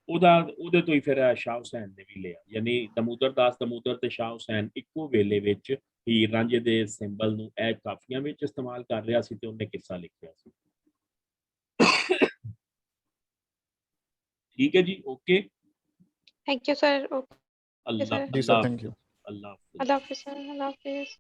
ਉਹਦੇ ਤੋਂ ਹੀ ਫਿਰ ਸ਼ਾਹ ਹੁਸੈਨ ਨੇ ਵੀ ਲਿਆ, ਯਾਨੀ ਦਮੂਦਰ ਦਾਸ ਦਮੂਦਰ ਤੇ ਸ਼ਾਹ ਹੁਸੈਨ ਇੱਕੋ ਵੇਲੇ ਵਿੱਚ ਹੀਰ ਰਾਂਝੇ ਦੇ ਸਿੰਬਲ ਨੂੰ ਇਹ ਕਾਫੀਆਂ ਵਿੱਚ ਇਸਤੇਮਾਲ ਕਰ ਰਿਹਾ ਸੀ, ਤੇ ਉਹਨੇ ਕਿੱਸਾ ਲਿਖਿਆ ਸੀ। ਠੀਕ ਹੈ ਜੀ, okay, thank you sir. Okay Allah sir. ਜੀ ਸਰ, ਥੈਂਕ ਯੂ। ਅੱਲਾਹ। अल्लाह हाफिज़ सर। अल्लाह हाफिज़।